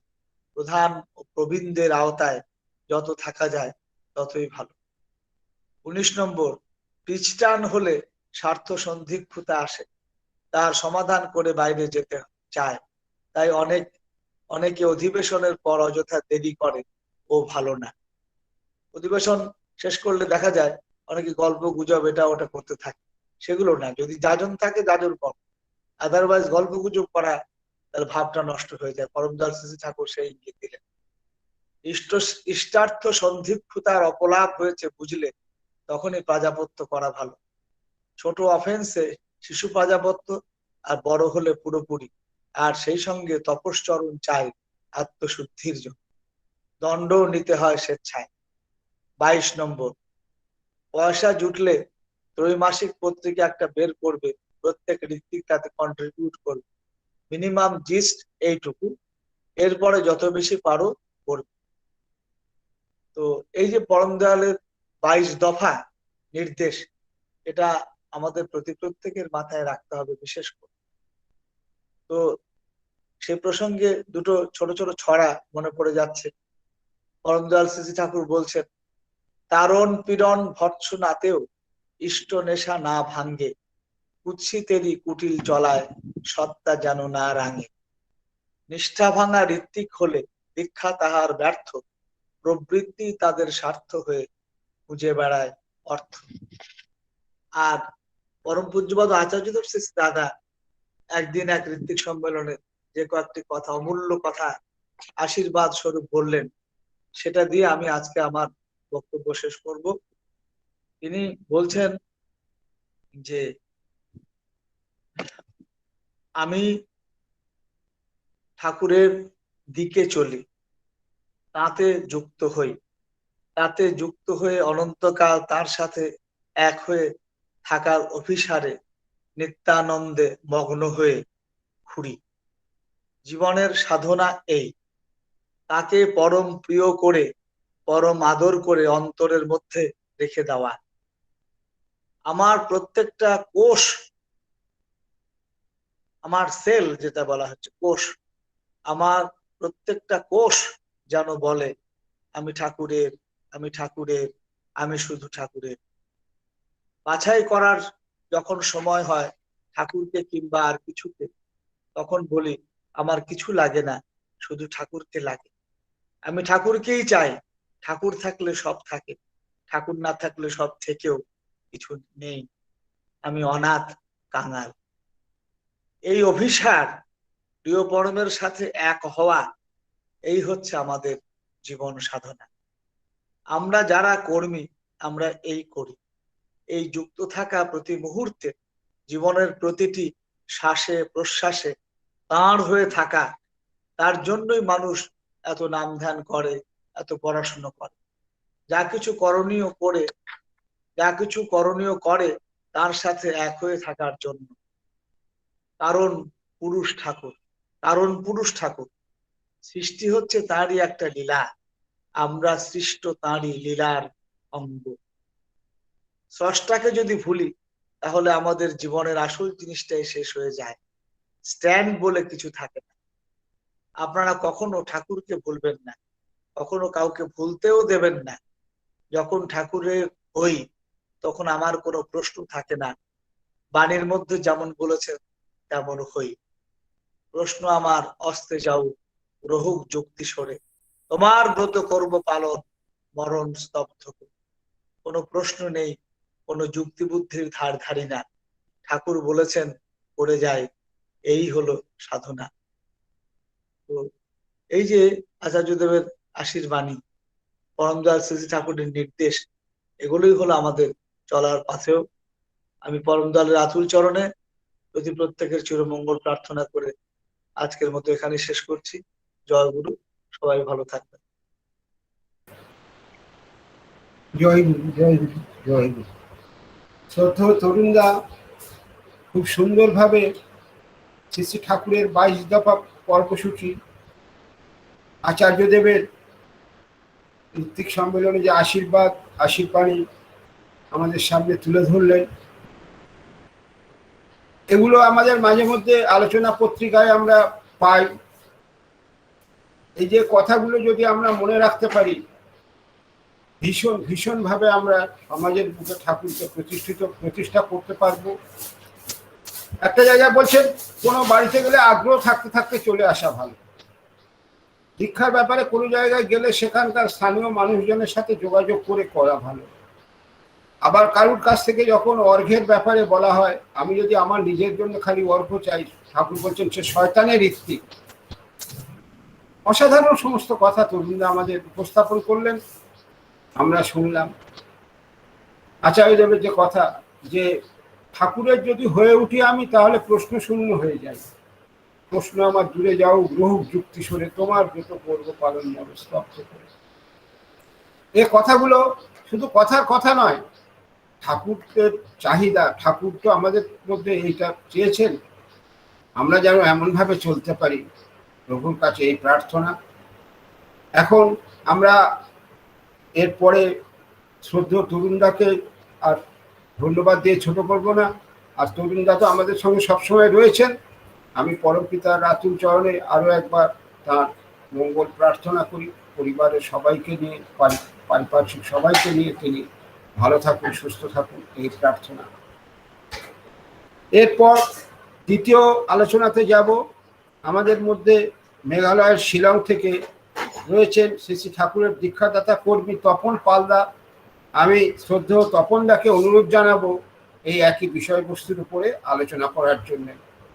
প্রধান ও প্রবীণদের আওতায় যত থাকা যায় ততই ভালো। 19 নম্বর, পিছটান হলে স্বার্থ সন্ধিক্ষুতা আসে, তার সমাধান করে বাইরে যেতে চায়। তাই অনেকে অধিবেশনের পর অযথা দেরি করে, ও ভালো না। অধিবেশন শেষ করলে দেখা যায় অনেকে গল্প গুজব এটা ওটা করতে থাকে, সেগুলো না। যদি যাজন থাকে যাজন কর, আদারওয়াইজ গল্প গুজব করা, তার ভাবটা নষ্ট হয়ে যায়। পরমদয়াল শ্রী ঠাকুর সেই ইঙ্গিত দিলেন। ইষ্টার্থ সন্ধিক্ষুতার অপলাপ হয়েছে বুঝলে তখনই প্রাজাপত্য করা ভালো। ছোট অফেন্সে শিশু প্রাজাপত্য, আর বড় হলে পুরোপুরি, আর সেই সঙ্গে তপশ্চরণ চাই আত্মশুদ্ধির জন্য। দণ্ডও নিতে হয় স্বেচ্ছায়। 22 নম্বর, পয়সা জুটলে ত্রৈমাসিক পত্রিকা একটা বের করবে, প্রত্যেক ঋত্বিক তাতে কন্ট্রিবিউট করবে। মিনিমাম জিস্ট এইটুকু, এরপরে যত বেশি পারো করবে। তো এই যে পরম দয়ালের 22 দফা নির্দেশ, এটা আমাদের প্রত্যেকের মাথায় রাখতে হবে বিশেষ করে। তো সে প্রসঙ্গে দুটো ছোট ছোট ছড়া মনে পড়ে যাচ্ছে। পরম দয়াল শ্রী ঠাকুর বলছেন, তারণ পীড়ন ভৎসনাতেও ইষ্ট নেশা না ভাঙ্গে, কুৎসিতেরই কুটিল চলায় সত্তা যেন না রাঙে। নিষ্ঠা ভাঙা ঋত্বিক হলে দীক্ষা তাহার ব্যর্থ, প্রবৃত্তি তাদের স্বার্থ হয়ে খুঁজে বেড়ায় অর্থ। আর পরম পূজ্যপাদ আচার্যদেব শ্রী দাদা একদিন এক ঋত্বিক সম্মেলনে যে কয়েকটি কথা, অমূল্য কথা আশীর্বাদ স্বরূপ বললেন, সেটা দিয়ে আমি আজকে আমার বক্তব্য শেষ করব। তিনি বলছেন যে আমি ঠাকুরের দিকে চলি, তাতে যুক্ত হই, তাতে যুক্ত হয়ে অনন্তকাল তার সাথে এক হয়ে থাকার অভিসারে নিত্যানন্দে মগ্ন হয়ে ঘুরি। জীবনের সাধনা এই, তাকে পরম প্রিয় করে, পরম আদর করে অন্তরের মধ্যে রেখে দেওয়া। আমার প্রত্যেকটা কোষ, আমার সেল যেটা বলা হচ্ছে কোষ, আমার প্রত্যেকটা কোষ যেন বলে আমি ঠাকুরের, আমি ঠাকুরের, আমি শুধু ঠাকুরের। বাছাই করার যখন সময় হয় ঠাকুরকে কিংবা আর কিছুকে, তখন বলি আমার কিছু লাগে না, শুধু ঠাকুরকে লাগে। আমি ঠাকুরকেই চাই, ঠাকুর থাকলে সব থাকে, ঠাকুর না থাকলে সব থেকেও কিছু নেই, আমি অনাথ কাঙাল। এই অভিসার, প্রিয় পরমের সাথে এক হওয়া, এই হচ্ছে আমাদের জীবন সাধনা। আমরা যারা কর্মী, আমরা এই করি। এই যুক্ত থাকা প্রতি মুহূর্তে, জীবনের প্রতিটি শ্বাসে প্রশ্বাসে তাঁর হয়ে থাকা, তার জন্যই মানুষ এত নাম ধ্যান করে, এত পড়াশুনো করে। যা কিছু করণীয় করে তার সাথে এক হয়ে থাকার জন্য। কারণ পুরুষ ঠাকুর, কারণ পুরুষ ঠাকুর, সৃষ্টি হচ্ছে তারই একটা লীলা, আমরা সৃষ্ট তাঁরই লীলার অঙ্গ। স্রষ্টাকে যদি ভুলি তাহলে আমাদের জীবনের আসল জিনিসটাই শেষ হয়ে যায়, স্ট্যান্ড বলে কিছু থাকে না। আপনারা কখনো ঠাকুরকে ভুলবেন না, কখনো কাউকে ভুলতেও দেবেন না। যখন ঠাকুরের হই তখন আমার কোনো প্রশ্ন থাকে না, বাণীর মধ্যে যেমন বলেছেন তেমন হই। প্রশ্ন আমার অস্তে যাও রহুক যুক্তি সরে, তোমার ব্রত করব পালন মরণ স্তব্ধ করে। কোনো প্রশ্ন নেই, কোনো যুক্তি বুদ্ধির ধার ধারি না। ঠাকুর বলেছেন করে যায়, এই হলো সাধনা। তো এই যে আচার্যদেবের আশীর্বাণী, পরম দয়াল শ্রী শ্রী ঠাকুরের নির্দেশ, এগুলোই হলো আমাদের চলার পাথেও। আমি পরম দয়ালের আতুল চরণে প্রতি প্রত্যেকের চিরমঙ্গল প্রার্থনা করে আজকের মতো এখানে শেষ করছি। জয় গুরু, সবাই ভালো থাকবেন। জয় গুরু, জয় গুরু, জয় গুরু। শ্রদ্ধেয় তরুণদা খুব সুন্দরভাবে শ্রী শ্রী ঠাকুরের 22 দফা কর্মসূচি, আচার্যদেবের ঋত্বিক সম্মেলনে যে আশীর্বাণী আমাদের সামনে তুলে ধরলেন, এগুলো আমাদের মাঝে মধ্যে আলোচনা পত্রিকায় আমরা পাই। এই যে কথাগুলো যদি আমরা মনে রাখতে পারি, ভীষণ ভাবে আমরা সমাজের বুকে ঠাকুরকে প্রতিষ্ঠা করতে পারবো। একটা জায়গায় বলছেন, কোনো বাড়িতে গেলে আগ্রহ থাকতে থাকতে চলে আসা ভালো। দীক্ষার ব্যাপারে কোনো জায়গায় গেলে সেখানকার স্থানীয় মানুষজনের সাথে যোগাযোগ করে করা ভালো। আবার কারুর কাছ থেকে যখন অর্ঘ্যের ব্যাপারে বলা হয়, আমি যদি আমার নিজের জন্য খালি অর্ঘ্য চাই, ঠাকুর বলছেন সে শয়তানের ঋত্বিক। অসাধারণ সমস্ত কথা তরুণরা আমাদের উপস্থাপন করলেন, আমরা শুনলাম। আচার্যদেবের যে কথা, যে ঠাকুরের যদি হয়ে উঠি আমি, তাহলে প্রশ্ন শূন্য হয়ে যায়। প্রশ্ন আমার দূরে যাও গ্রহুক যুক্তি সরে, তোমার ব্রত করব পালন মরণ স্তব্ধ করে। এই কথাগুলো শুধু কথার কথা নয়, ঠাকুরের চাহিদা। ঠাকুর তো আমাদের মধ্যে এইটা চেয়েছেন, আমরা যেন এমন ভাবে চলতে পারি। প্রভুর কাছে এই প্রার্থনা। এখন আমরা এরপরে শ্রদ্ধেয় তরুণদাকে আর ধন্যবাদ দিয়ে ছোট করবো না। আর তরুণদা তো আমাদের সঙ্গে সবসময় রয়েছেন। আমি পরম পিতার আতুল চরণে আরো একবার তার মঙ্গল প্রার্থনা করি। পরিবারের সবাইকে নিয়ে, পারিপার্শ্বিক সবাইকে নিয়ে তিনি ভালো থাকুন, সুস্থ থাকুন, এই প্রার্থনা। এরপর দ্বিতীয় আলোচনাতে যাব। আমাদের মধ্যে মেঘালয়ের শিলং থেকে রয়েছেন শ্রী শ্রী ঠাকুরের দীক্ষাদাতা কর্মী তপন পালদা। আমি শ্রদ্ধেয় তপনদাকে অনুরোধ জানাবো এই একই বিষয়বস্তুর উপরে আলোচনা করার জন্য।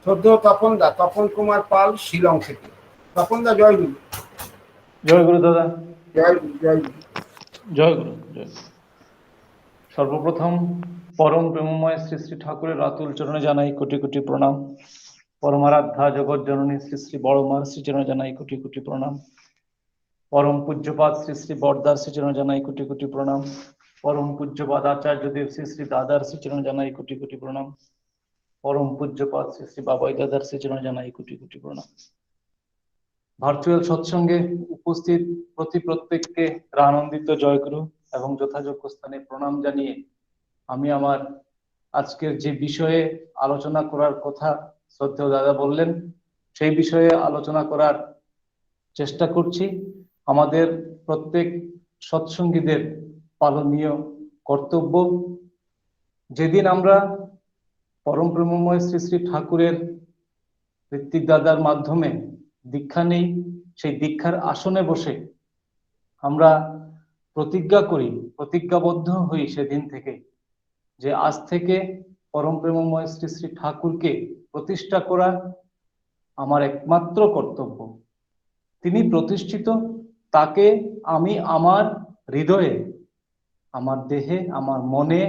শ্রদ্ধেয় তপনদা, তপন কুমার পাল, শিলং থেকে। তপনদা, জয় গুরু। জয় গুরু দাদা। জয় গুরু, জয় গুরু। জয় গুরু। সর্বপ্রথম পরম প্রেমময় শ্রী শ্রী ঠাকুরের আতুল চরণে জানাই কোটি কোটি প্রণাম। পরমারাধ্যা জগৎ জননী শ্রী শ্রী বড়মার শ্রীচরণে জানাই কোটি কোটি প্রণাম। পরম পূজ্যপাদ শ্রী শ্রী বরদার শ্রীচরণে জানাই কোটি কোটি প্রণাম। পরম পূজ্যপাদ আচার্যদেব শ্রী শ্রী দাদার শ্রীচরণে জানাই কোটি কোটি প্রণাম। পরম পূজ্যপাদ শ্রী শ্রী বাবাই দাদার শ্রীচরণে জানাই কোটি কোটি প্রণাম। ভার্চুয়াল সৎসঙ্গে উপস্থিত প্রতি প্রত্যেককে আনন্দিত জয়গুরু এবং যথাযোগ্য স্থানে প্রণাম জানিয়ে আমি আমার আজকের যে বিষয়ে আলোচনা করার কথা শ্রদ্ধেয় দাদা বললেন, সেই বিষয়ে আলোচনা করার চেষ্টা করছি। আমাদের প্রত্যেক সৎসঙ্গীদের পালনীয় কর্তব্য। যেদিন আমরা পরম প্রেমময় শ্রী শ্রী ঠাকুরের ঋত্বিক দাদার মাধ্যমে দীক্ষা নেই, সেই দীক্ষার আসনে বসে আমরা প্রতিজ্ঞা করি, প্রতিজ্ঞাবদ্ধ হই সেদিন থেকে যে আজ থেকে পরম প্রেমময় শ্রী শ্রী ঠাকুরকে প্রতিষ্ঠা করা আমার একমাত্র কর্তব্য। তিনি প্রতিষ্ঠিত, তাকে আমি আমার হৃদয়ে, আমার দেহে, আমার মনে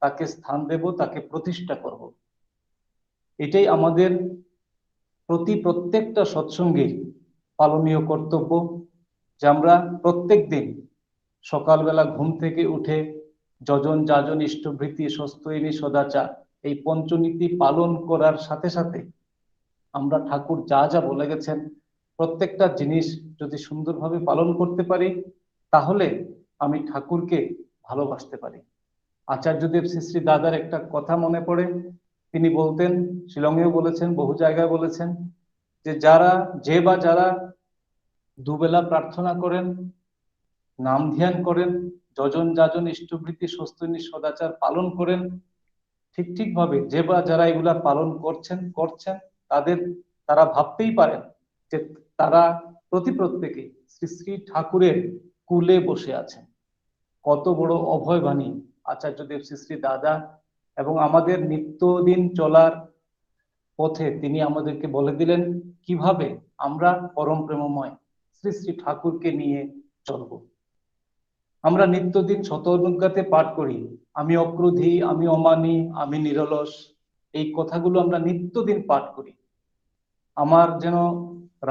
তাকে স্থান দেব, তাকে প্রতিষ্ঠা করব। এটাই আমাদের প্রত্যেকটা সৎসঙ্গীর পালনীয় কর্তব্য, যে আমরা প্রত্যেক দিন সকালবেলা ঘুম থেকে উঠে যজন যাজন ইষ্টভৃতি স্বস্ত্যয়িনী সদাচার, এই পঞ্চনীতি পালন করার সাথে সাথে আমরা ঠাকুর যা যা বলে গেছেন প্রত্যেকটা জিনিস যদি সুন্দরভাবে পালন করতে পারি, তাহলে আমি ঠাকুরকে ভালোবাসতে পারি। আচার্যদেব শ্রী শ্রী দাদার একটা কথা মনে পড়ে, তিনি বলতেন, শিলংয়েও বলেছেন, বহু জায়গায় বলেছেন, যে যারা দুবেলা প্রার্থনা করেন, নাম ধ্যান করেন, যজন যাজন ইষ্টভৃতি স্বস্ত্যয়িনী সদাচার পালন করেন, ঠিকভাবে যারা এগুলা পালন করছেন তারা ভাবতেই পারেন যে তারা প্রত্যেকে শ্রী শ্রী ঠাকুরের কুলে বসে আছেন। কত বড় অভয়বাণী আচার্যদেব শ্রী শ্রী দাদা এবং আমাদের নিত্যদিন চলার পথে তিনি আমাদেরকে বলে দিলেন কিভাবে আমরা পরম প্রেমময় শ্রী শ্রী ঠাকুরকে নিয়ে চলব। আমরা নিত্যদিন শত অনুজ্ঞাতে পাঠ করি, আমি অক্রোধী, আমি অমানী, আমি নিরলস, এই কথাগুলো আমরা নিত্যদিন পাঠ করি। আমার যেন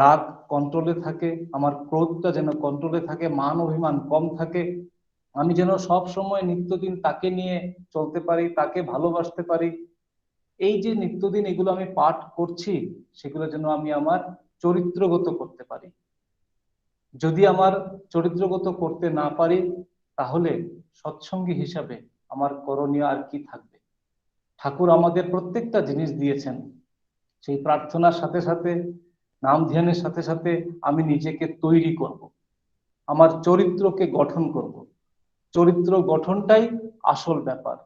রাগ কন্ট্রোলে থাকে, আমার ক্রোধটা যেন কন্ট্রোলে থাকে, মান অভিমান কম থাকে, আমি যেন সব সময় নিত্যদিন তাকে নিয়ে চলতে পারি, তাকে ভালোবাসতে পারি। এই যে নিত্যদিন এগুলো আমি পাঠ করছি, সেগুলো যেন আমি আমার চরিত্রগত করতে পারি। যদি আমার চরিত্রগত করতে না পারি, তাহলে সৎসঙ্গী হিসাবে আমার করণীয় আর কি থাকবে? ঠাকুর আমাদের প্রত্যেকটা জিনিস দিয়েছেন। সেই প্রার্থনার সাথে সাথে, নাম ধ্যানের সাথে সাথে আমি নিজেকে তৈরি করব, আমার চরিত্রকে গঠন করব। চরিত্র গঠনটাই আসল ব্যাপার।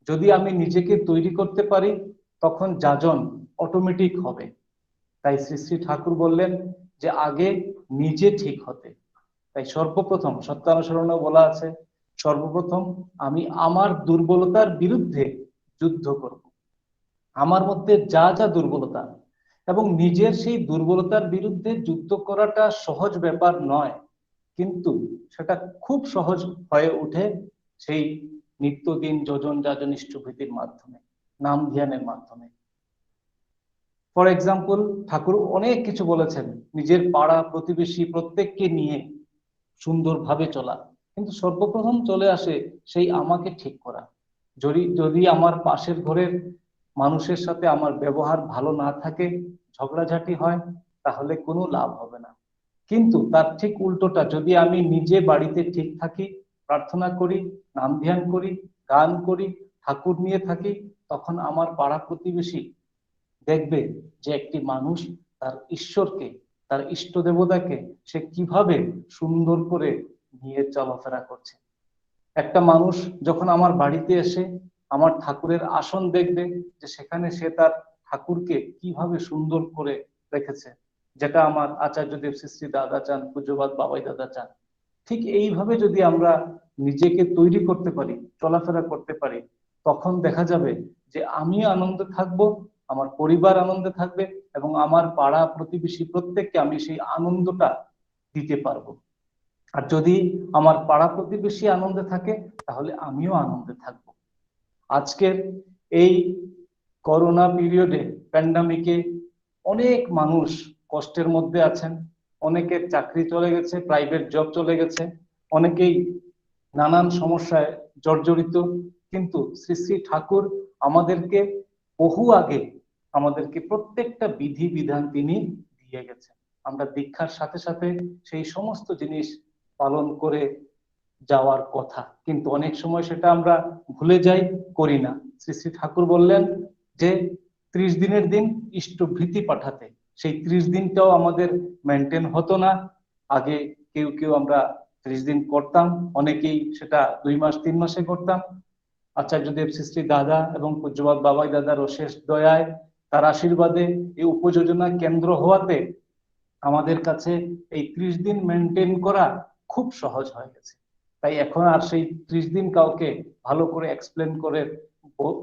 যদি আমি নিজেকে তৈরি করতে পারি, তখন যাজন অটোমেটিক হবে। তাই শ্রী শ্রী ঠাকুর বললেন যে আগে নিজে ঠিক হতে। তাই সর্বপ্রথম সত্যানুসরণেও বলা আছে, সর্বপ্রথম আমি আমার দুর্বলতার বিরুদ্ধে যুদ্ধ করব। আমার মধ্যে যা যা দুর্বলতা, এবং নিজের সেই দুর্বলতার বিরুদ্ধে যুদ্ধ করাটা সহজ ব্যাপার নয়, কিন্তু সেটা খুব সহজ হয়ে ওঠে সেই নিত্যদিন যোজন যাজন ইষ্টভৃতির মাধ্যমে, নাম ধ্যানের মাধ্যমে। ফর এক্সাম্পল, ঠাকুর অনেক কিছু বলেছেন, নিজের পাড়া প্রতিবেশী প্রত্যেককে নিয়ে সুন্দরভাবে চলা, কিন্তু সর্বপ্রথম চলে আসে সেই আমাকে ঠিক করা। যদি আমার পাশের ঘরের মানুষের সাথে আমার ব্যবহার ভালো না থাকে, ঝগড়াঝাটি হয়, তাহলে কোনো লাভ হবে না। কিন্তু তার ঠিক উল্টোটা, যদি আমি নিজে বাড়িতে ঠিক থাকি, প্রার্থনা করি, নাম ধ্যান করি, গান করি, ঠাকুর নিয়ে থাকি, তখন আমার পাড়া প্রতিবেশী দেখবে যে একটি মানুষ তার ঈশ্বরকে, তার ইষ্ট দেবতাকে সে কিভাবে সুন্দর করে নিয়ে চলাফেরা করছে। একটা মানুষ যখন আমার বাড়িতে এসে আমার ঠাকুরের আসন দেখবে, যে সেখানে সে তার ঠাকুরকে কিভাবে সুন্দর করে রেখেছে, যেটা আমার আচার্যদেব শ্রী শ্রী দাদা চান, পূজ্যপাদ বাবাই দাদা চান। ঠিক এইভাবে যদি আমরা নিজেকে তৈরি করতে পারি, চলাফেরা করতে পারি, তখন দেখা যাবে যে আমিও আনন্দে থাকবো, আমার পরিবার আনন্দে থাকবে, এবং আমার পাড়া প্রতিবেশী প্রত্যেককে আমি সেই আনন্দটা দিতে পারবো। আর যদি আমার পাড়া প্রতিবেশী আনন্দে থাকে, তাহলে আমিও আনন্দে থাকবো। আজকের এই করোনা পিরিয়ডে, প্যান্ডামিকে, অনেক মানুষ কষ্টের মধ্যে আছেন, অনেকের চাকরি চলে গেছে, প্রাইভেট জব চলে গেছে, অনেকেই নানান সমস্যায় জর্জরিত। কিন্তু শ্রী শ্রী ঠাকুর আমাদেরকে বহু আগে আমাদেরকে প্রত্যেকটা বিধি বিধান তিনি দিয়ে গেছেন। আমরা দীক্ষার সাথে সাথে সেই সমস্ত জিনিস পালন করে যাওয়ার কথা, কিন্তু অনেক সময় সেটা আমরা ভুলে যাই, করি না। শ্রী শ্রী ঠাকুর বললেন যে 30 দিনের দিন ইষ্টভৃতি পাঠাতে। সেই 30 দিনটাও আমাদের মেনটেন হতো না। আগে কেউ আমরা 30 দিন করতাম, অনেকেই সেটা 2 মাস 3 মাসে করতাম। আচার্যদেব শ্রী শ্রী দাদা এবং পূজ্যপাদ বাবাই দাদার অশেষ দয়ায়, তার আশীর্বাদে, এই উপযোজনা কেন্দ্র হওয়াতে আমাদের কাছে এই 30 দিন মেনটেন করা খুব সহজ হয়ে গেছে। তাই এখন আর সেই 30 দিন কাউকে ভালো করে এক্সপ্লেন করে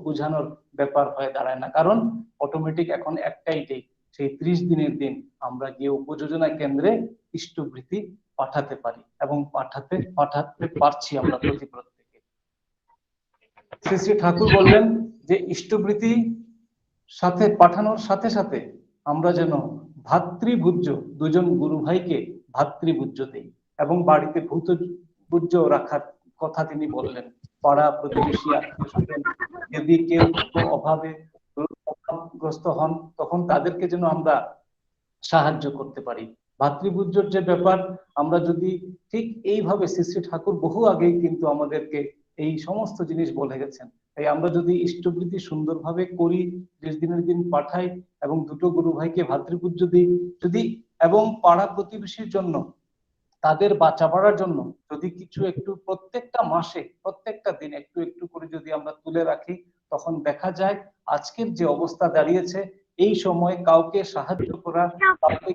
বোঝানোর ব্যাপার হয়ে দাঁড়ায় না, কারণ অটোমেটিক এখন একটাই ডেট, সেই 30 দিনের দিন আমরা গিয়ে উপযোজনা কেন্দ্রে ইষ্টভৃতি পাঠাতে পারি, এবং পাঠাতে পারছি আমরা প্রত্যেকে। শ্রী শ্রী ঠাকুর বললেন যে ইষ্টভৃতি সাথে পাঠানোর সাথে সাথে আমরা যেন ভাতৃভূজ্য, দুজন গুরু ভাইকে ভাতৃভূজ্য দেই, এবং বাড়িতে ভূতভূজ্য রাখার কথা তিনি বললেন। পাড়া প্রতিবেশী আত্মীয় স্বজন যদি কেউ অভাবে অভাবগ্রস্ত হন, তখন তাদেরকে যেন আমরা সাহায্য করতে পারি। ভাতৃভূজ্যর যে ব্যাপার, আমরা যদি ঠিক এইভাবে, শ্রী শ্রী ঠাকুর বহু আগেই কিন্তু আমাদেরকে এই সমস্ত জিনিস বলে গেছেন। তাই আমরা যদি ইষ্টভৃতি সুন্দরভাবে করি, 30 দিনের দিন পাঠাই, এবং দুটো গুরু ভাইকে ভাতৃপূজ্য দিই, যদি এবং পাড়া প্রতিবেশীর জন্য, তাদের বাঁচা পড়ার জন্য যদি কিছু একটু প্রত্যেকটা মাসে, প্রত্যেকটা দিন একটু একটু করে যদি আমরা তুলে রাখি, তখন দেখা যায় আজকের যে অবস্থা দাঁড়িয়েছে, এই সময় কাউকে সাহায্য করা, কাউকে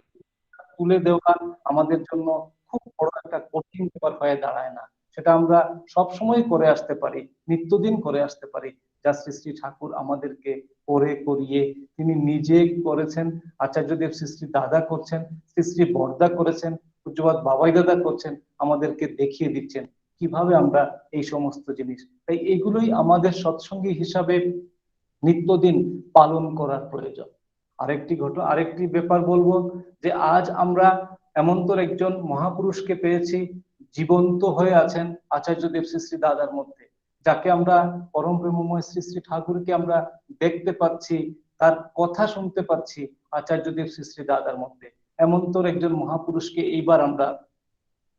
তুলে দেওয়া আমাদের জন্য খুব বড় একটা কঠিন ব্যাপার হয়ে দাঁড়ায় না। সেটা আমরা সব সময় করে আসতে পারি, নিত্যদিন করে আসতে পারি, যা শ্রী শ্রী ঠাকুর আমাদেরকে করে করিয়ে তিনি নিজে করেছেন, আচার্যদেব শ্রী শ্রী দাদা করছেন, শ্রী শ্রী বরদা করেছেন, পূজ্যপাদ বাবাই দাদা করছেন, আমাদেরকে দেখিয়ে দিচ্ছেন কিভাবে আমরা এই সমস্ত জিনিস। তাই এগুলোই আমাদের সৎসঙ্গী হিসাবে নিত্যদিন পালন করার প্রয়োজন। আরেকটি ব্যাপার বলবো যে আজ আমরা এমনতর একজন মহাপুরুষকে পেয়েছি, জীবন্ত হয়ে আছেন আচার্যদেব শ্রী শ্রী দাদার মধ্যে, যাকে আমরা পরম প্রেমময় শ্রী শ্রী ঠাকুরকে আমরা দেখতে পাচ্ছি, তার কথা শুনতে পাচ্ছি আচার্যদেব শ্রী শ্রী দাদার মধ্যে। এমনতর একজন মহাপুরুষকে এইবার আমরা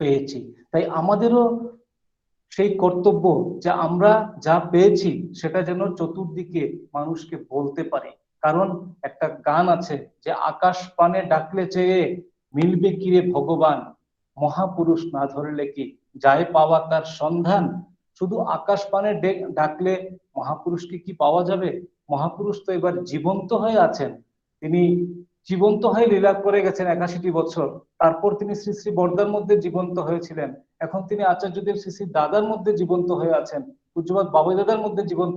পেয়েছি। তাই আমাদেরও সেই কর্তব্য যে আমরা যা পেয়েছি সেটা যেন চতুর্দিকে মানুষকে বলতে পারি। কারণ একটা গান আছে যে আকাশ পানে ডাকলে চেয়ে মিলবে কিরে ভগবান, মহাপুরুষ না ধরলে কি যায় পাওয়া তার সন্ধান। শুধু আকাশ পানে ডাকলে মহাপুরুষকে কি পাওয়া যাবে? মহাপুরুষ তো এবার জীবন্ত হয়ে আছেন, তিনি জীবন্ত হয়ে লীলা করে গেছেন 81টি বছর। তারপর তিনি শ্রী শ্রী বরদার মধ্যে জীবন্ত হয়েছিলেন, এখন তিনি আচার্যদেব শ্রী শ্রী দাদার মধ্যে জীবন্ত হয়ে আছেন, পূজ্যপাদ বাবাই দাদার মধ্যে জীবন্ত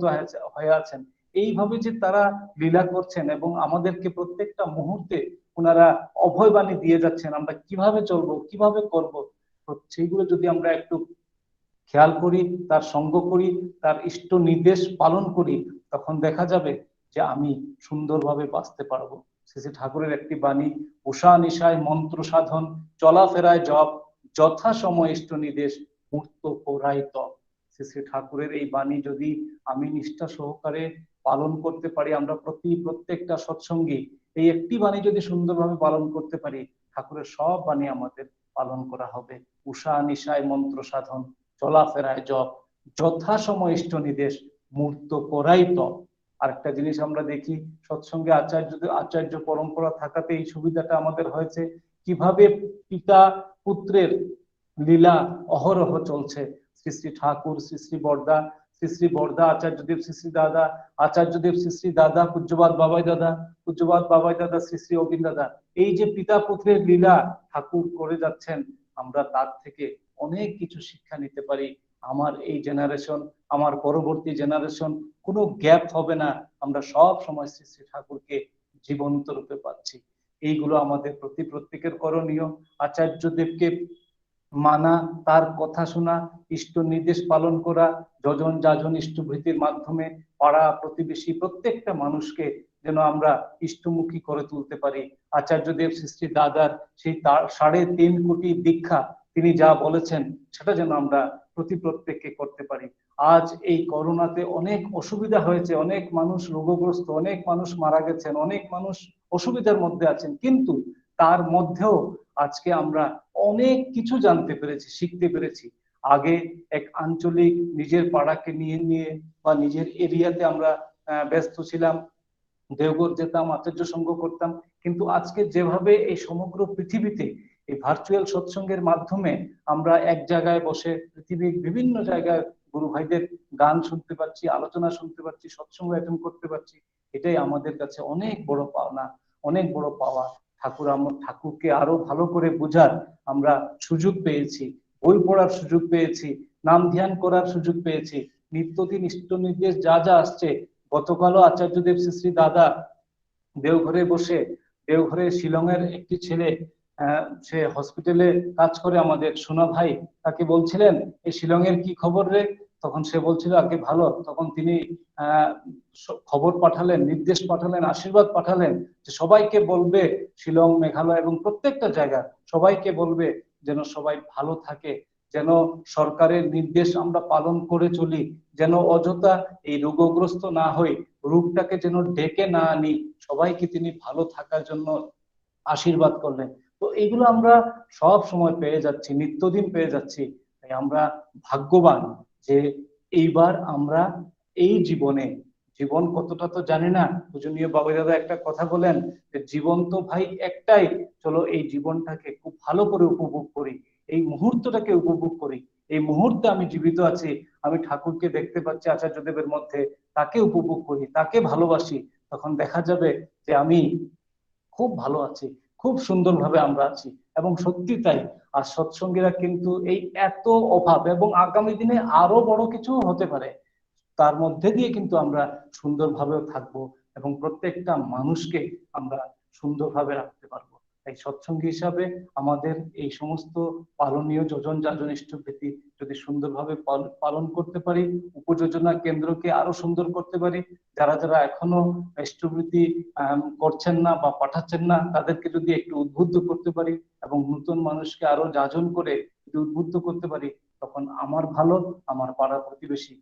হয়ে আছেন। এইভাবে যে তারা লীলা করছেন এবং আমাদেরকে প্রত্যেকটা মুহূর্তে ওনারা অভয়বাণী দিয়ে যাচ্ছেন, আমরা কিভাবে চলবো, কিভাবে করব, সেইগুলো যদি আমরা একটু খেয়াল করি, তার সঙ্গ করি, তার ইষ্ট নির্দেশ পালন করি, তখন দেখা যাবে যে আমি সুন্দরভাবে বাঁচতে পারবো। শ্রী শ্রী ঠাকুরের একটি বাণী, উষা নিশায় মন্ত্র সাধন, চলাফেরায় জপ, যথা সময় ইষ্ট নির্দেশ, মূর্ত করাই তপ। শ্রী শ্রী ঠাকুরের এই বাণী যদি আমি নিষ্ঠা সহকারে পালন করতে পারি, আমরা প্রত্যেকটা সৎসঙ্গী এই একটি বাণী যদি সুন্দরভাবে পালন করতে পারি, ঠাকুরের সব বাণী আমাদের পালন করা হবে। উষা নিশায় মন্ত্র সাধন, চলাফেরায় জপ, যথা সময় ইষ্ট নির্দেশ, মূর্ত করাই তপ। আরেকটা জিনিস আমরা দেখি, সৎসঙ্গে আচার্য পরম্পরা থাকাতে এই সুবিধাটা আমাদের হয়েছে, কিভাবে পিতা পুত্রের লীলা অহরহ চলছে। শ্রী শ্রী ঠাকুর, শ্রী শ্রী বরদা আচার্যদেব শ্রী শ্রী দাদা, আচার্যদেব শ্রী শ্রী দাদা, পূজ্যপাদ বাবাই দাদা শ্রী শ্রী অবিন দাদা, এই যে পিতা পুত্রের লীলা ঠাকুর করে যাচ্ছেন, আমরা তার থেকে অনেক কিছু শিক্ষা নিতে পারি। আমার এই জেনারেশন, আমার পরবর্তী জেনারেশন, কোনো গ্যাপ হবে না, আমরা সব সময় শ্রী শ্রী ঠাকুরকে জীবন্ত রূপে পাচ্ছি। এইগুলো আমাদের প্রত্যেকের করণীয়। আচার্যদেবকে মানা, তার কথা শোনা, ইষ্ট নির্দেশ পালন করা, যজন যাজন ইষ্টভৃতির মাধ্যমে পাড়া প্রতিবেশী প্রত্যেকটা মানুষকে যেন আমরা ইষ্টমুখী করে তুলতে পারি। আচার্যদেব শ্রী শ্রী দাদার সেই 3.5 কোটি দীক্ষা তিনি যা বলেছেন সেটা যেন আমরা প্রত্যেককে করতে পারি। আজ এই করোনাতে অনেক অসুবিধা হয়েছে, অনেক মানুষ রোগগ্রস্ত, অনেক মানুষ মারা গেছেন, অনেক মানুষ অসুবিধার মধ্যে আছেন, কিন্তু তার মধ্যেও আজকে আমরা অনেক কিছু জানতে পেরেছি, শিখতে পেরেছি। আগে এক আঞ্চলিক নিজের পাড়াকে নিয়ে বা নিজের এরিয়াতে আমরা ব্যস্ত ছিলাম, দেওঘর যেতাম, আচার্য সঙ্গ করতাম, কিন্তু আজকে যেভাবে এই সমগ্র পৃথিবীতে এই ভার্চুয়াল সৎসঙ্গের মাধ্যমে আমরা এক জায়গায় বসে পৃথিবীর বিভিন্ন জায়গায় গুরু ভাইদের গান শুনতে পাচ্ছি, আলোচনা শুনতে পাচ্ছি, সৎসঙ্গ অ্যাটেন্ড করতে পারছি, এটাই আমাদের কাছে অনেক বড় পাওনা, অনেক বড় পাওয়া। ঠাকুরকে আরো ভালো করে বোঝার আমরা সুযোগ পেয়েছি, বই পড়ার সুযোগ পেয়েছি, নাম ধ্যান করার সুযোগ পেয়েছি, নিত্যদিন ইষ্ট নির্দেশ যা যা আসছে। গতকালও আচার্যদেব শ্রী শ্রী দাদা দেওঘরে বসে, দেওঘরে শিলংয়ের একটি ছেলে, সে হসপিটালে কাজ করে, আমাদের সোনা ভাই, তাকে বলছিলেন এই শিলংয়ের কি খবর রে? তখন সে বলছিল আগে ভালো। তখন তিনি খবর পাঠালেন, নির্দেশ পাঠালেন, আশীর্বাদ পাঠালেন যে সবাইকে বলবে, শিলং, মেঘালয় এবং প্রত্যেকটা জায়গা সবাইকে বলবে যেন সবাই ভালো থাকে, যেন সরকারের নির্দেশ আমরা পালন করে চলি, যেন অযথা এই রোগগ্রস্ত না হই, রোগটাকে যেন ডেকে না আনি, সবাইকে তিনি ভালো থাকার জন্য আশীর্বাদ করলেন। তো এইগুলো আমরা সব সময় পেয়ে যাচ্ছি, নিত্যদিন পেয়ে যাচ্ছি। তাই আমরা ভাগ্যবান যে এইবার আমরা এই জীবন কতটা তো জানি না, পূজনীয় বাবা দাদা একটা কথা বলেন যে জীবন তো ভাই একটাই, চলো এই জীবনটাকে খুব ভালো করে উপভোগ করি, এই মুহূর্তটাকে উপভোগ করি। এই মুহূর্তে আমি জীবিত আছি, আমি ঠাকুরকে দেখতে পাচ্ছি আচার্যদেবের মধ্যে, তাকে উপভোগ করি, তাকে ভালোবাসি, তখন দেখা যাবে যে আমি খুব ভালো আছি, খুব সুন্দরভাবে আমরা আছি। এবং সত্যি তাই। আর সৎসঙ্গীরা কিন্তু এই এত অভাব, এবং আগামী দিনে আরো বড় কিছু হতে পারে, তার মধ্যে দিয়ে কিন্তু আমরা সুন্দরভাবেও থাকবো এবং প্রত্যেকটা মানুষকে আমরা সুন্দরভাবে রাখতে পারবো। তাই সৎসঙ্গী হিসাবে আমাদের এই সমস্ত পালনীয় যোজন যাজন ইষ্টভীতি যদি সুন্দরভাবে পালন করতে পারি, উপযোজনা কেন্দ্রকে আরো সুন্দর করতে পারি, যারা যারা এখনো ইষ্টভীতি করছেন না বা পাঠাচ্ছেন না, তাদেরকে যদি একটু উদ্বুদ্ধ করতে পারি এবং নতুন মানুষকে আরো যাজন করে যদি উদ্বুদ্ধ করতে পারি, তখন আমার ভালো, আমার পাড়া প্রতিবেশী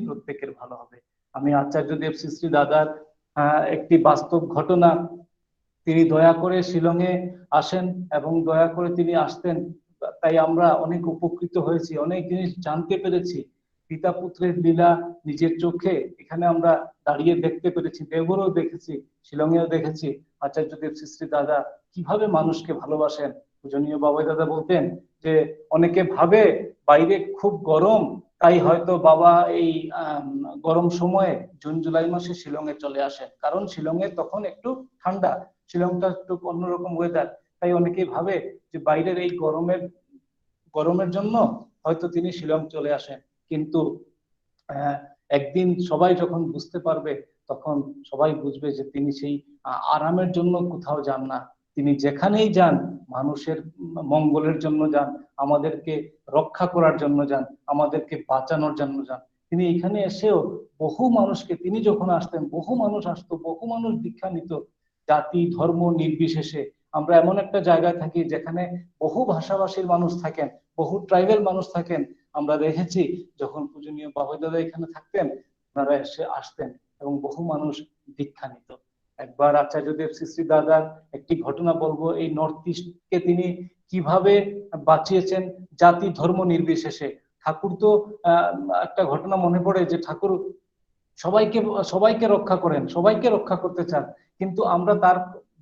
প্রত্যেকের ভালো হবে। আমি আচার্যদেব শ্রী শ্রী দাদার একটি বাস্তব ঘটনা, তিনি দয়া করে শিলংয়ে আসেন এবং দয়া করে তিনি আসতেন, তাই আমরা অনেক উপকৃত হয়েছি, অনেক জিনিস জানতে পেরেছি। পিতা পুত্রের লীলা নিজের চোখে এখানে আমরা দাঁড়িয়ে দেখতে পেরেছি, দেওঘরেও দেখেছি, শিলংয়েও দেখেছি আচার্যদেব শ্রী শ্রী দাদা কিভাবে মানুষকে ভালোবাসেন। পূজনীয় বাবাই দাদা বলতেন যে অনেকে ভাবে বাইরে খুব গরম, তাই হয়তো বাবা এই গরম সময়ে জুন জুলাই মাসে শিলংয়ে চলে আসেন, কারণ শিলংয়ে তখন একটু ঠান্ডা, শিলংটা একটু অন্যরকম ওয়েদার, তাই অনেকেই ভাবে যে বাইরের এই গরমের জন্য হয়তো তিনি শিলং চলে আসেন। কিন্তু একদিন সবাই যখন বুঝতে পারবে, তখন সবাই বুঝবে যে তিনি সেই আরামের জন্য কোথাও যান না, তিনি যেখানেই যান মানুষের মঙ্গলের জন্য যান, আমাদেরকে রক্ষা করার জন্য যান, আমাদেরকে বাঁচানোর জন্য যান। তিনি এখানে এসেও বহু মানুষকে, তিনি যখন আসতেন বহু মানুষ আসতো, বহু মানুষ দীক্ষা নিত, জাতি ধর্ম নির্বিশেষে। আমরা এমন একটা জায়গায় থাকি যেখানে বহু ভাষাভাষীর মানুষ থাকেন, বহু ট্রাইবেল মানুষ থাকেন। আমরা দেখেছি যখন পূজনীয় বাবাই দাদা এখানে থাকতেন, ওনারা এসে আসতেন এবং বহু মানুষ দীক্ষা নিত। একবার আচার্যদেব শ্রী শ্রী দাদার একটি ঘটনা বলবো, এই নর্থ ইস্টকে তিনি কিভাবে বাঁচিয়েছেন জাতি ধর্ম নির্বিশেষে। ঠাকুর তো একটা ঘটনা মনে পড়ে যে ঠাকুর সবাইকে রক্ষা করেন, সবাইকে রক্ষা করতে চান, কিন্তু আমরা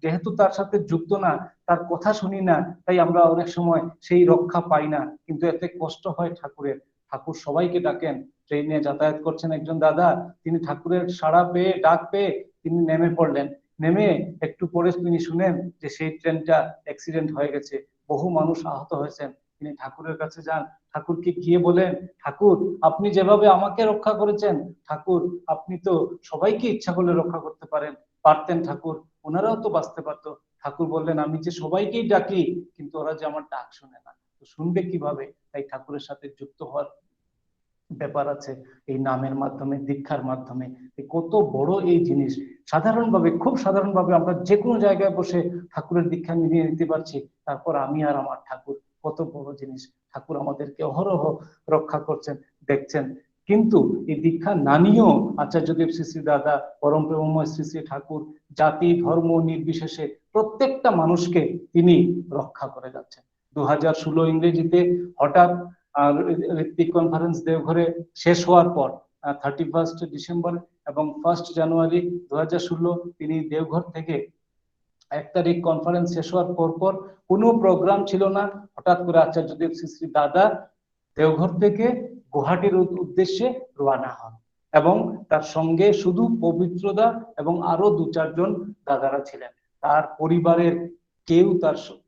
যেহেতু তার সাথে যুক্ত না, তার কথা শুনি না, তাই আমরা অনেক সময় সেই রক্ষা পাই না, কিন্তু এতে কষ্ট হয় ঠাকুরের। ঠাকুর সবাইকে ডাকেন। ট্রেনে যাতায়াত করছেন একজন দাদা, তিনি ঠাকুরের সাড়া পেয়ে, ডাক পেয়ে তিনি নেমে পড়লেন। নেমে একটু পরে তিনি শুনেন যে সেই ট্রেনটা অ্যাক্সিডেন্ট হয়ে গেছে, বহু মানুষ আহত হয়েছেন। তিনি ঠাকুরের কাছে যান, ঠাকুরকে গিয়ে বলেন, ঠাকুর আপনি যেভাবে আমাকে রক্ষা করেছেন, ঠাকুর আপনি তো সবাইকে ইচ্ছা করলে রক্ষা করতে পারতেন ঠাকুর, ওনারাও তো বাঁচতে পারতো। ঠাকুর বললেন, আমি যে সবাইকেই ডাকি, কিন্তু ওরা যে আমার ডাক শুনে না, তো শুনবে কিভাবে? তাই ঠাকুরের সাথে যুক্ত হওয়ার ব্যাপার আছে এই নামের মাধ্যমে, দীক্ষার মাধ্যমে। কত বড় এই জিনিস! সাধারণভাবে, খুব সাধারণভাবে আমরা যে কোনো জায়গায় বসে ঠাকুরের দীক্ষা নিয়ে নিতে পারছি। তারপর আমি আর আমার ঠাকুর, কত বড় জিনিস! ঠাকুর আমাদেরকে অহরহ রক্ষা করছেন, দেখছেন। কিন্তু এই দীক্ষা না নিয়েও আচার্যদেব শ্রী শ্রী দাদা, পরম প্রেমময় শ্রী শ্রী ঠাকুর জাতি ধর্ম নির্বিশেষে প্রত্যেকটা মানুষকে তিনি রক্ষা করে যাচ্ছেন। 2016 ইংরেজিতে হঠাৎ ঋত্বিক কনফারেন্স দেওঘরে শেষ হওয়ার পর 31 ডিসেম্বর এবং 1 জানুয়ারি 2016 তিনি দেওঘর থেকে 1 তারিখ কনফারেন্স শেষ হওয়ার পর কোনো প্রোগ্রাম ছিল না। হঠাৎ করে আচার্যদেব শ্রী শ্রী দাদা দেওঘর থেকে গুয়াহাটির উদ্দেশ্যে রওনা হন এবং তার সঙ্গে শুধু পবিত্রদা এবং আরো 2-4 জন দাদারা ছিলেন। তার পরিবারের কেউ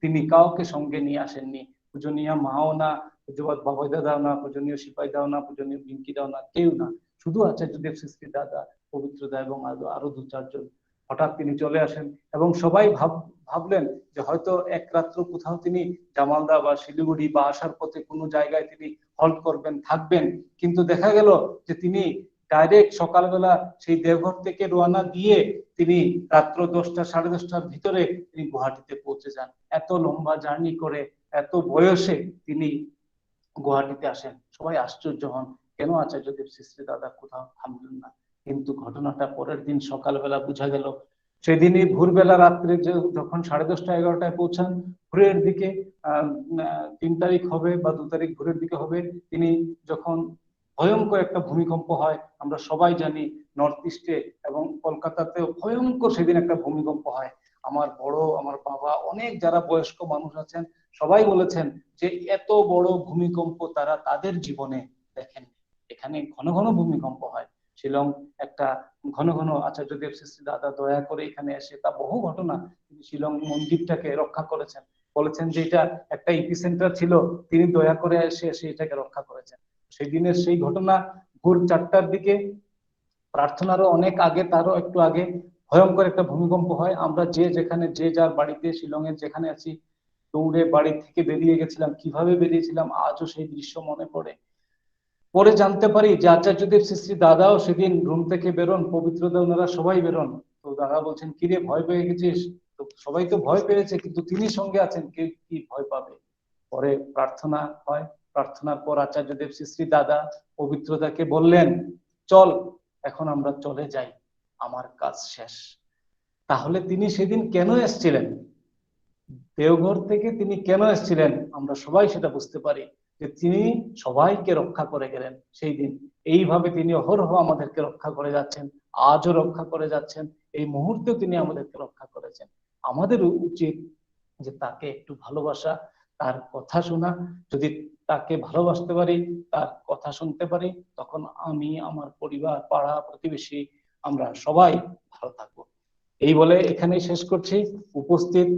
তিনি কাউকে সঙ্গে নিয়ে আসেননি। পূজনীয় মাও না, পূজ্যপাদ বাবাই দাদাও না, পূজনীয় সিপাই দাও না, পূজনীয় বিঙ্কি দাও না, কেউ না, শুধু আচার্যদেব শ্রী শ্রী দাদা, পবিত্রদা এবং আরো 2-4 জন। হঠাৎ তিনি চলে আসেন এবং সবাই ভাবলেন যে হয়তো এক রাত্র কোথাও তিনি জামালদা বা শিলিগুড়ি বা আসার পথে কোনো জায়গায় তিনি হল্ট করবেন, থাকবেন। কিন্তু দেখা গেল যে তিনি ডাইরেক্ট সকালবেলা সেই দেওঘর থেকে রওনা দিয়ে তিনি রাত্র 10টা 10:30টার ভিতরে তিনি গুয়াহাটিতে পৌঁছে যান। এত লম্বা জার্নি করে, এত বয়সে তিনি গুয়াহাটিতে আসেন। সবাই আশ্চর্য হন, কেন আচার্যদেব শ্রী শ্রী দাদা কোথাও থামলেন না। কিন্তু ঘটনাটা পরের দিন সকালবেলা বোঝা গেল। সেদিনই ভোরবেলা রাত্রে যখন 10:30 11টায় পৌঁছান, ভোরের দিকে 3 তারিখ হবে বা 2 তারিখ ভোরের দিকে হবে, তিনি যখন ভয়ঙ্কর একটা ভূমিকম্প হয়, আমরা সবাই জানি নর্থ ইস্টে এবং কলকাতাতেও ভয়ঙ্কর সেদিন একটা ভূমিকম্প হয়। আমার বাবা, অনেক যারা বয়স্ক মানুষ আছেন, সবাই বলেছেন যে এত বড় ভূমিকম্প তারা তাদের জীবনে দেখেন। এখানে ঘন ঘন ভূমিকম্প হয়। শিলং একটা ঘন ঘন আচার্যদেব শ্রী শ্রী দাদা দয়া করে এখানে এসে তা বহু ঘটনা তিনি শিলং মন্দিরটাকে রক্ষা করেছেন, বলেছেন যে এটা একটা ইপিসেন্টার ছিল, তিনি দয়া করে এসে এটাকে রক্ষা করেছেন। সেই দিনের সেই ঘটনা ভোর 4টার দিকে, প্রার্থনারও অনেক আগে, তারও একটু আগে ভয়ঙ্কর একটা ভূমিকম্প হয়। আমরা যে যেখানে যে যার বাড়িতে শিলংয়ের যেখানে আছি দৌড়ে বাড়ি থেকে বেরিয়ে গেছিলাম, কিভাবে বেরিয়েছিলাম আজও সেই দৃশ্য মনে পড়ে। পরে জানতে পারি যে আচার্যদেব শ্রী শ্রী দাদাও সেদিন রুম থেকে বেরোন, পবিত্রদা ওনারা সবাই বেরোন। তো দাদা বলছেন কিরে ভয় পেয়ে গেছিস? তো সবাই তো ভয় পেয়েছে, কিন্তু তিনি সঙ্গে আছেন, কে কি ভয় পাবে? পরে প্রার্থনা হয়, প্রার্থনার পর আচার্যদেব শ্রী শ্রী দাদা পবিত্রদাকে বললেন চল এখন আমরা চলে যাই, আমার কাজ শেষ। তাহলে তিনি সেদিন কেন এসেছিলেন, দেওঘর থেকে তিনি কেন এসেছিলেন, আমরা সবাই সেটা বুঝতে পারি যে তিনি সবাইকে রক্ষা করে গেলেন সেই দিন। এইভাবে তিনি অহরহ আমাদেরকে রক্ষা করে যাচ্ছেন, আজও রক্ষা করে যাচ্ছেন, এই মুহূর্তেও তিনি আমাদেরকে রক্ষা করেছেন। আমাদের উচিত যে তাকে একটু ভালোবাসা, তার কথা শোনা। যদি তাকে ভালোবাসতে পারি, তার কথা শুনতে পারি, তখন আমি, আমার পরিবার, পাড়া প্রতিবেশী, আমরা সবাই ভালো থাকবো। এই বলে এখানেই শেষ করছি। উপস্থিত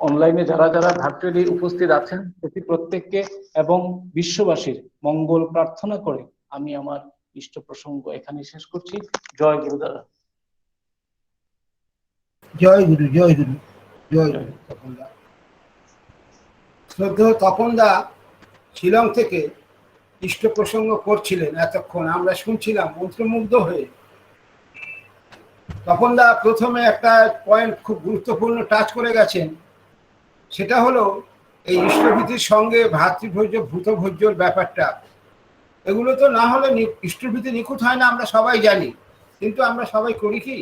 অনলাইনে যারা যারা ভার্চুয়ালি উপস্থিত আছেন প্রত্যেককে এবং বিশ্ববাসীর মঙ্গল প্রার্থনা করে আমি আমার ইষ্ট প্রসঙ্গ এখানেই শেষ করছি। জয় গুরু দাদা। জয় গুরু, জয় গুরু, জয় গুরু। তপনদা, শ্রদ্ধেয় তপনদা শিলং থেকে ইষ্ট প্রসঙ্গ করছিলেন, এতক্ষণ আমরা শুনছিলাম মন্ত্রমুগ্ধ হয়ে। তপনদা প্রথমে একটা পয়েন্ট খুব গুরুত্বপূর্ণ টাচ করে গেছেন, সেটা হলো এই ইষ্টভীতির সঙ্গে ভ্রাতৃভোজ্য ভূতভোজ্যর ব্যাপারটা। এগুলো তো না হলে ইষ্টভীতি নিখুঁত হয় না, আমরা সবাই জানি, কিন্তু আমরা সবাই করি কি?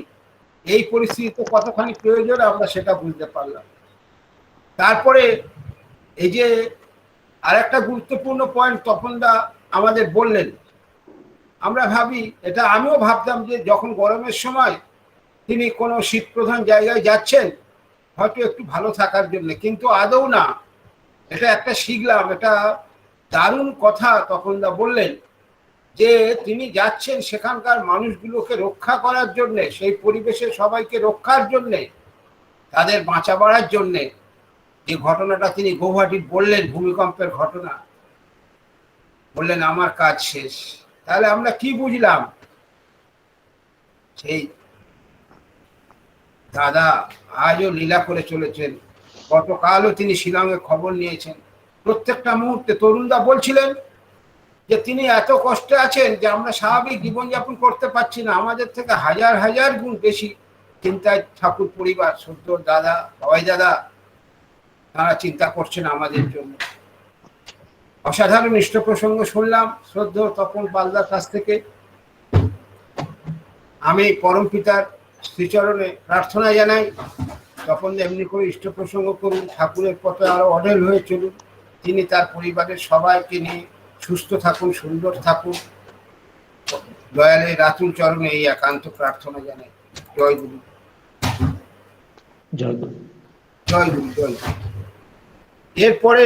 এই পরিস্থিতিতে কতখানি প্রয়োজন আমরা সেটা বুঝতে পারলাম। তারপরে এই যে আরেকটা গুরুত্বপূর্ণ পয়েন্ট তপনদা আমাদের বললেন, আমরা ভাবি, এটা আমিও ভাবতাম যে যখন গরমের সময় তিনি কোনো শীত প্রধান জায়গায় যাচ্ছেন হয়তো একটু ভালো থাকার জন্য, কিন্তু আদৌ না। এটা একটা শিখলাম, এটা দারুণ কথা তপনদা বললেন যে তিনি যাচ্ছেন সেখানকার মানুষগুলোকে রক্ষা করার জন্যে, সেই পরিবেশের সবাইকে রক্ষার জন্যে, তাদের বাঁচা বাড়ার জন্যে। যে ঘটনাটা তিনি গৌহাটির বললেন, ভূমিকম্পের ঘটনা বললেন আমার কাজ শেষ। তাহলে আমরা কি বুঝলাম? সেই দাদা আজও লীলা করে চলেছেন। গতকালও তিনি শিলংয়ে খবর নিয়েছেন। প্রত্যেকটা মুহূর্তে তরুণদা বলছিলেন যে তিনি এত কষ্টে আছেন যে আমরা স্বাভাবিক জীবনযাপন করতে পারছি না, আমাদের থেকে হাজার হাজার গুণ বেশি চিন্তায় ঠাকুর পরিবার, সদ্য দাদা, বাবাই দাদা, তারা চিন্তা করছেন আমাদের জন্য। অসাধারণ ইষ্ট প্রসঙ্গ শুনলাম শ্রদ্ধেয় তপন পালদার কাছ থেকে। আমি পরম পিতার শ্রীচরণে প্রার্থনা জানাই তপন এমনি করে ইষ্ট প্রসঙ্গ করুন, ঠাকুরের পথে আরো অঢেল হয়ে চলুন, তিনি তার পরিবারের সবাইকে নিয়ে সুস্থ থাকুন, সুন্দর থাকুন। দয়ালের রাতুল চরণে এই একান্ত প্রার্থনা জানাই। জয় গুরু, জয় গুরু, জয় গুরু, জয় গুরু। এরপরে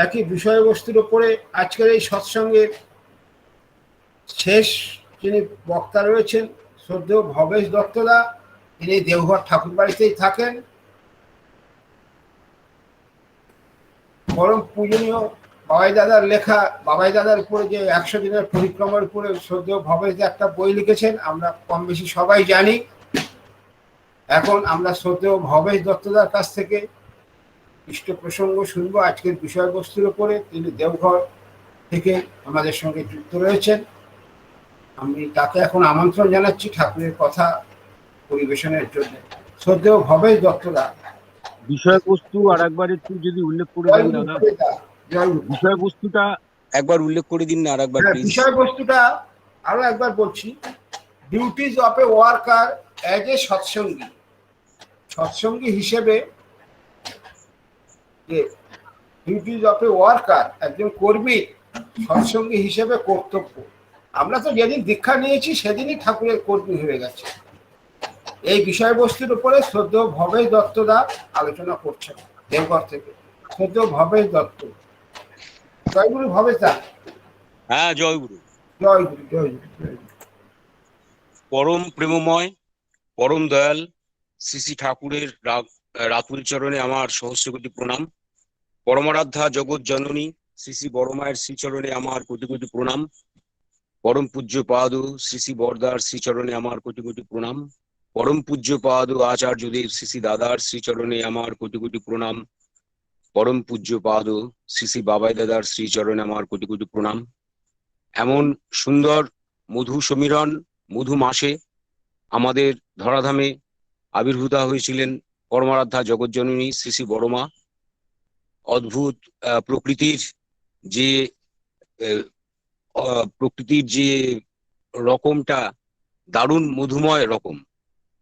একই বিষয়বস্তুর উপরে আজকের এই সৎসঙ্গের শেষ যিনি বক্তা রয়েছেন শ্রদ্ধেয় ভবেশ দত্তদা, তিনি দেওঘর ঠাকুর বাড়িতেই থাকেন। পরম পূজনীয় বাবাই দাদার লেখা, বাবাই দাদার উপরে যে 100 দিনের পরিক্রমার উপরে শ্রদ্ধেয় ভবেশ একটা বই লিখেছেন, আমরা কম বেশি সবাই জানি। এখন আমরা শ্রদ্ধেয় ভবেশ দত্তদার কাছ থেকে ইষ্ট প্রসঙ্গ শুনবো আজকের বিষয়বস্তুর উপরে। তিনি দেওঘর থেকে আমাদের সঙ্গে যুক্ত রয়েছেন। আমি তাকে এখন আমন্ত্রণ জানাচ্ছি ঠাকুরের কথা পরিবেশনের জন্য। শ্রদ্ধেয় ভবেশ দত্তদা, বিষয়বস্তু আর একবার একটু যদি উল্লেখ করে দেন দাদা, বিষয়বস্তুটা একবার উল্লেখ করে দিন না আর একবার। বিষয়বস্তুটা আরো একবার বলছি, duties of a worker as a satsangi. সৎসঙ্গী হিসেবে যে ডিউটিজ অফ এ ওয়ার্কার, একজন কর্মী সৎসঙ্গী হিসেবে কর্তব্য। আমরা তো যেদিন দীক্ষা নিয়েছি সেদিনই ঠাকুরের কর্মী হয়ে গেছে। এই বিষয়বস্তুর উপরে শ্রদ্ধেয় ভবেশ দত্তদা আলোচনা করছেন দেওঘর থেকে। শ্রদ্ধেয় ভবেশ দত্ত। জয়গুরু ভবেশ দা। হ্যাঁ জয়গুরু। জয় গুরু, জয় গুরু, জয় গুরু। পরম প্রেমময় পরম দয়াল শ্রী শ্রী ঠাকুরের রাতুল চরণে আমার সহস্র কোটি প্রণাম। পরমারাধ্যা জগৎ জননী শ্রী শ্রী বড় মায়ের শ্রীচরণে আমার কোটি কোটি প্রণাম। পরম পূজ্য পাদ শ্রী শ্রী বরদার শ্রীচরণে আমার কোটি কোটি প্রণাম। পরম পূজ্য পাদ আচার্যদেব শ্রী শ্রী দাদার শ্রীচরণে আমার কোটি কোটি প্রণাম। পরম পূজ্য পাদ শ্রী শ্রী বাবাই দাদার শ্রীচরণে আমার কোটি কোটি প্রণাম। এমন সুন্দর মধু সমীরণ মধু মাসে আমাদের ধরাধামে আবির্ভূতা হয়েছিলেন পরমারাধ্যা জগৎজননী শ্রী শ্রী বড়মা। অদ্ভুত প্রকৃতির যে রকমটা দারুণ মধুময় রকম,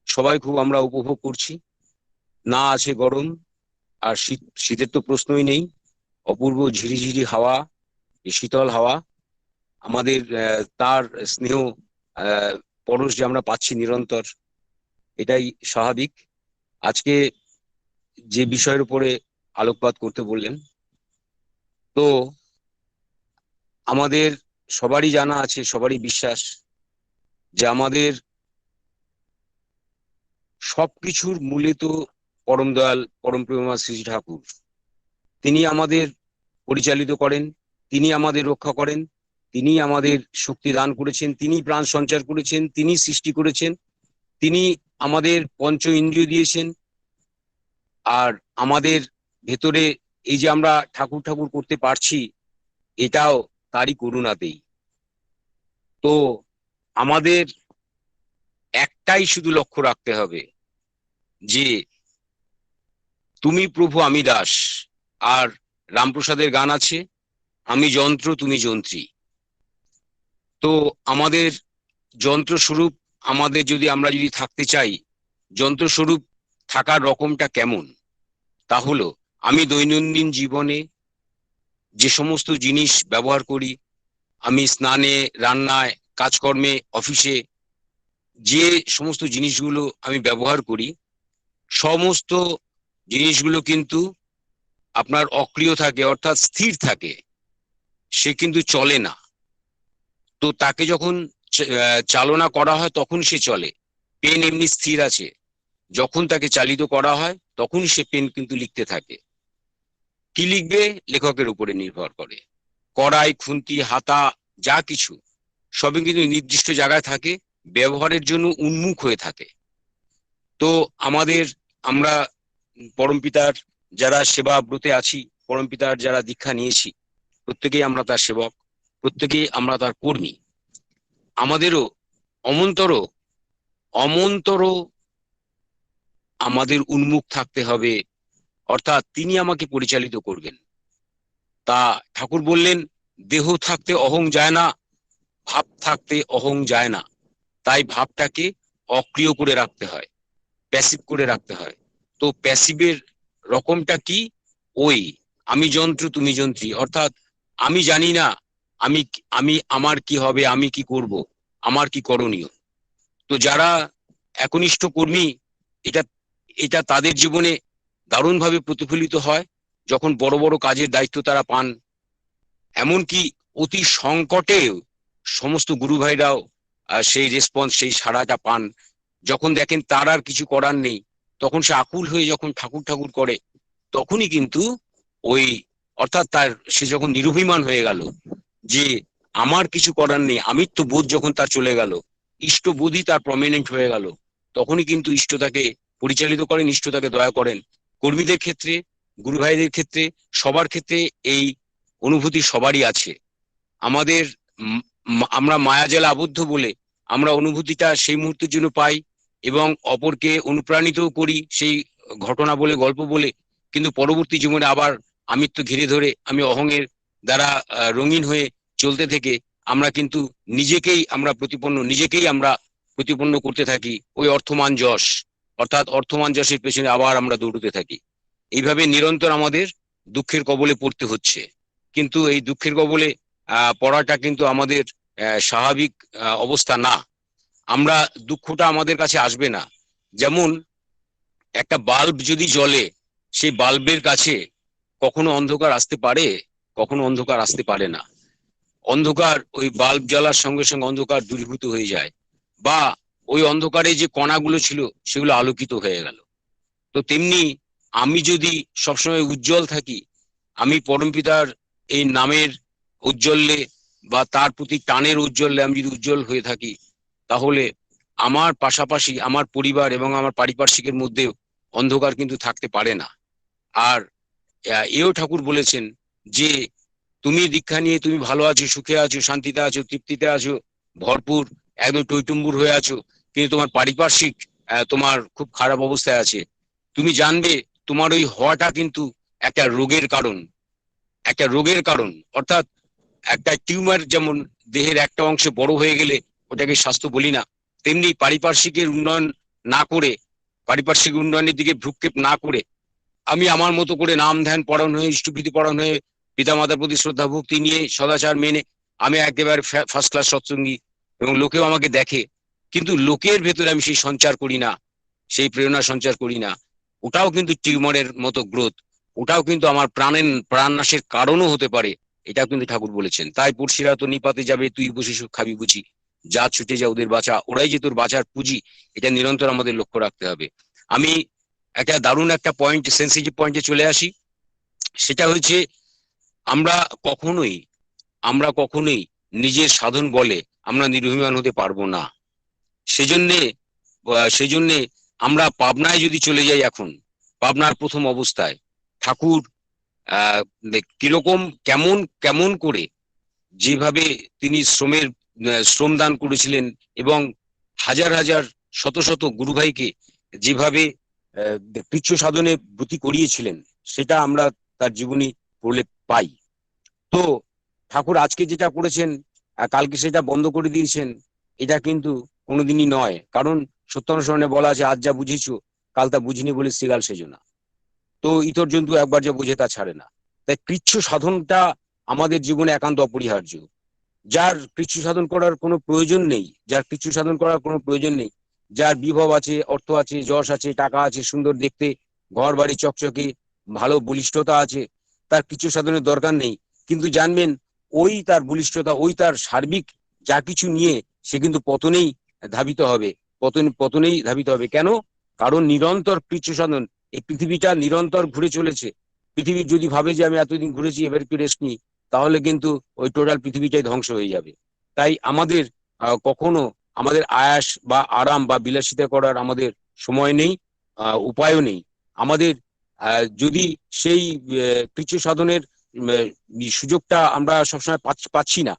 সবাই খুব আমরা উপভোগ করছি। না আছে গরম, আর শীতের তো প্রশ্নই নেই। অপূর্ব ঝিরিঝিরি হাওয়া, শীতল হাওয়া, আমাদের তার স্নেহ পরশ যে আমরা পাচ্ছি নিরন্তর, এটাই স্বাভাবিক। আজকে যে বিষয়ের উপরে আলোকপাত করতে বললেন, তো আমাদের সবারই জানা আছে, সবারই বিশ্বাস যে আমাদের সবকিছুর মূলে তো পরম দয়াল পরম প্রেমময় শ্রী ঠাকুর। তিনি আমাদের পরিচালিত করেন, তিনি আমাদের রক্ষা করেন, তিনি আমাদের শক্তি দান করেছেন, তিনি প্রাণ সঞ্চার করেছেন, তিনি সৃষ্টি করেছেন, তিনি আমাদের পঞ্চ ইন্দ্রিয় দিয়েছেন। আর আমাদের ভেতরে এই যে আমরা ঠাকুর ঠাকুর করতে পারছি, এটাও তারই করুণাতেই। তো আমাদের একটাই শুধু লক্ষ্য রাখতে হবে যে তুমি প্রভু আমি দাস। আর রামপ্রসাদের গান আছে, আমি যন্ত্র তুমি যন্ত্রী। তো আমাদের যন্ত্রস্বরূপ আমরা যদি থাকতে চাই, যন্ত্রস্বরূপ থাকার রকমটা কেমন? তা হলো, আমি দৈনন্দিন জীবনে যে সমস্ত জিনিস ব্যবহার করি, আমি স্নানে, রান্নায়, কাজকর্মে, অফিসে যে সমস্ত জিনিসগুলো আমি ব্যবহার করি, সমস্ত জিনিসগুলো কিন্তু আপনার অক্রিয় থাকে, অর্থাৎ স্থির থাকে, সে কিন্তু চলে না। তো তাকে যখন চালনা করা হয় তখন সে চলে। পেন এমনি স্থির আছে, যখন তাকে চালিত করা হয় তখন সে পেন কিন্তু লিখতে থাকে। কি লিখবে লেখকের উপরে নির্ভর করে। কড়াই, খুন্তি, হাতা, যা কিছু সবই কিন্তু নির্দিষ্ট জায়গায় থাকে, ব্যবহারের জন্য উন্মুখ হয়ে থাকে। তো আমরা পরমপিতার যারা সেবা ব্রতে আছি, পরমপিতার যারা দীক্ষা নিয়েছি, প্রত্যেকেই আমরা তার সেবক, প্রত্যেকেই আমরা তার কর্মী। আমাদেরও অমন্তর আমাদের উন্মুখ থাকতে হবে, অর্থাৎ তিনি আমাকে পরিচালিত করবেন। তা ঠাকুর বললেন, দেহ থাকতে অহং যায় না, ভাব থাকতে অহং যায় না। তাই ভাবটাকে অক্রিয় করে রাখতে হয়, প্যাসিভ করে রাখতে হয়। তো প্যাসিভের রকমটা কি? ওই আমি যন্ত্র তুমি যন্ত্রী, অর্থাৎ আমি জানি না আমার কি হবে, আমি কি করব, আমার কি করণীয়। তো যারা একনিষ্ঠ কর্মী, এটা তাদের জীবনে দারুণভাবে প্রতিফলিত হয় যখন বড় বড় কাজের দায়িত্ব তারা পান। এমনকি অতি সংকটে সমস্ত গুরু ভাইরাও সেই রেসপন্স, সেই সাড়াটা পান। যখন দেখেন তার আর কিছু করার নেই, তখন সে আকুল হয়ে যখন ঠাকুর ঠাকুর করে, তখনই কিন্তু অর্থাৎ সে যখন নিরভিমান হয়ে গেল যে আমার কিছু করার নেই, আমিত্ব বোধ যখন তার চলে গেল, ইষ্টবোধই তার প্রমিনেন্ট হয়ে গেল, তখনই কিন্তু ইষ্ট তাকে পরিচালিত করেন, ইষ্ট তাকে দয়া করেন। কর্মীদের ক্ষেত্রে, গুরু ভাইদের ক্ষেত্রে, সবার ক্ষেত্রে এই অনুভূতি সবারই আছে। আমরা মায়াজালে আবদ্ধ বলে আমরা অনুভূতিটা সেই মুহূর্তের জন্য পাই এবং অপরকে অনুপ্রাণিতও করি সেই ঘটনা বলে, গল্প বলে। কিন্তু পরবর্তী জীবনে আবার আমিত্ব ঘিরে ধরে, আমি অহংয়ের দ্বারা রঙিন হয়ে চলতে থেকে আমরা কিন্তু নিজেকেই আমরা প্রতিপন্ন করতে থাকি ওই অর্থমান যশ, অর্থাৎ অর্থমান যশের পেছনে আবার আমরা দৌড়তে থাকি। এইভাবে নিরন্তর আমাদের দুঃখের কবলে পড়তে হচ্ছে। কিন্তু এই দুঃখের কবলে পড়াটা কিন্তু আমাদের স্বাভাবিক অবস্থা না। দুঃখটা আমাদের কাছে আসবে না। যেমন একটা বাল্ব যদি জ্বলে, সেই বাল্বের কাছে কখনো অন্ধকার আসতে পারে, কখনো অন্ধকার আসতে পারে না। অন্ধকার ওই বাল্ব জ্বালার সঙ্গে সঙ্গে অন্ধকার দূরীভূত হয়ে যায়, বা ওই অন্ধকারে যে কণাগুলো ছিল সেগুলো আলোকিত হয়ে গেল। তো তেমনি আমি যদি সবসময় উজ্জ্বল থাকি, আমি পরমপিতার এই নামের উজ্জ্বলে বা তার প্রতি টানের উজ্জ্বলে আমি যদি উজ্জ্বল হয়ে থাকি, তাহলে আমার পাশাপাশি আমার পরিবার এবং আমার পারিপার্শ্বিকের মধ্যে অন্ধকার কিন্তু থাকতে পারে না। আর এও ঠাকুর বলেছেন যে তুমি দীক্ষা নিয়ে তুমি ভালো আছো, সুখে আছো, শান্তিতে আছো, তৃপ্তিতে আছো, ভরপুর একদম টইটুম্বুর হয়ে আছো, কিন্তু তোমার পারিপার্শ্বিক তোমার খুব খারাপ অবস্থায় আছে, তুমি জানবে তোমার ওই হওয়াটা কিন্তু একটা রোগের কারণ। একটা রোগের কারণ অর্থাৎ একটা টিউমার যেমন দেহের একটা অংশে বড় হয়ে গেলে ওটাকে স্বাস্থ্য বলি না, তেমনি পারিপার্শ্বিকের উন্নয়ন না করে, পারিপার্শ্বিক উন্নয়নের দিকে ভ্রুক্ষেপ না করে আমি আমার মতো করে নাম ধ্যান পড়ান হয়ে, ইষ্টভীতি পড়ান হয়ে, পিতামাতার প্রতি শ্রদ্ধা ভক্তি নিয়ে, সদাচার মেনে আমি একেবারে ফার্স্ট ক্লাস সৎসঙ্গী, এবং লোকেও আমাকে দেখে, কিন্তু লোকের ভেতরে আমি সেই সঞ্চার করি না, সেই প্রেরণা সঞ্চার করি না, ওটাও কিন্তু টিউমারের মতো গ্রোথ, ওটাও কিন্তু আমার প্রাণনাশের কারণও হতে পারে। এটাও কিন্তু ঠাকুর বলেছেন। তাই পড়শিরা তো নিপাতে যাবে, তুই বসে খাবি বুঝি, যা ছুটে যা ওদের বাঁচা, ওরাই যে তোর বাঁচার পুঁজি, এটা নিরন্তর আমাদের লক্ষ্য রাখতে হবে। আমি একটা দারুণ একটা পয়েন্ট, সেন্সিটিভ পয়েন্টে চলে আসি। সেটা হচ্ছে আমরা কখনোই নিজের সাধন বলে আমরা নিরভিমান হতে পারবো না। সেজন্যে আমরা পাবনায় যদি চলে যাই, এখন পাবনার প্রথম অবস্থায় ঠাকুর কিরকম কেমন করে যেভাবে তিনি শ্রম দান করেছিলেন, এবং হাজার হাজার শত শত গুরু ভাইকে যেভাবে কৃচ্ছ সাধনে ব্রতী করিয়েছিলেন, সেটা আমরা তার জীবনী পড়লে পাই। তো ঠাকুর আজকে যেটা করেছেন, কালকে সেটা বন্ধ করে দিয়েছেন, এটা কিন্তু কোনোদিনই নয়। কারণ সত্যানুসরণে বলা আছে, আজ যা বুঝেছ কাল তা বুঝিনি বলে শ্রীগাল সেজো না। তো ইতর জন্তু একবার যা বুঝে তা ছাড়ে না। তাই কৃচ্ছ সাধনটা আমাদের জীবনে একান্ত অপরিহার্য। যার কৃচ্ছ সাধন করার কোনো প্রয়োজন নেই, যার বিভব আছে, অর্থ আছে, যশ আছে, টাকা আছে, সুন্দর দেখতে, ঘর বাড়ি চকচকে, ভালো বলিষ্ঠতা আছে, তার কৃচ্ছ সাধনের দরকার নেই। কিন্তু জানবেন, ওই তার বলিষ্ঠতা, ওই তার সার্বিক যা কিছু নিয়ে সে কিন্তু পতনেই ধাবিত হবে। কেন? কারণ নিরন্তর কৃচ্ছ সাধন, এই পৃথিবীটা নিরন্তর ঘুরে চলেছে। পৃথিবী যদি ভাবে যে আমি এতদিন ঘুরেছি, এবার একটু রেস্ট নিই, তাহলে কিন্তু ওই টোটাল পৃথিবীটাই ধ্বংস হয়ে যাবে। তাই আমাদের কখনো আমাদের আয়াস বা আরাম বা বিলাসিতা করার আমাদের সময় নেই, উপায়ও নেই। আমাদের যদি সেই কৃচ্ছ সাধনের সুযোগটা আমরা সবসময় পাচ্ছি না।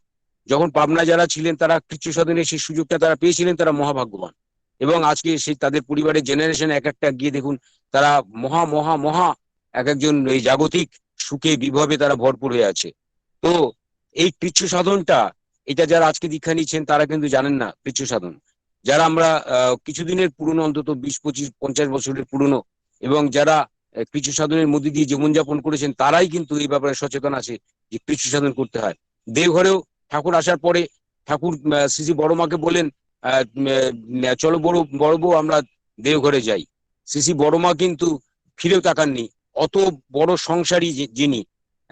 যখন পাবনা যারা ছিলেন, তারা কৃচ্ছ সাধনের সেই সুযোগটা তারা পেয়েছিলেন, তারা মহাভাগ্যবান। এবং আজকে সেই তাদের পরিবারের জেনারেশন এক একটা গিয়ে দেখুন, তারা মহা মহা মহা এক একজন এই জাগতিক সুখে বিভবে তারা ভরপুর হয়ে আছে। তো এই কৃচ্ছ সাধনটা, এটা যারা আজকে দীক্ষা নিচ্ছেন তারা কিন্তু জানেন না কৃচ্ছ সাধন। যারা আমরা কিছুদিনের পুরনো, অন্তত 20, 25, 50 বছরের পুরনো, এবং যারা কৃচ্ছ সাধনের মধ্যে দিয়ে জীবনযাপন করেছেন, তারাই কিন্তু এই ব্যাপারে সচেতন আছে যে কৃচ্ছ সাধন করতে হয়। দেওঘরেও ঠাকুর আসার পরে ঠাকুর শ্রী বড় মাকে বলেন, চলো বড় বউ আমরা দেওঘরে যাই। শ্রী বড় মা কিন্তু ফিরেও তাকাননি। অত বড় সংসারী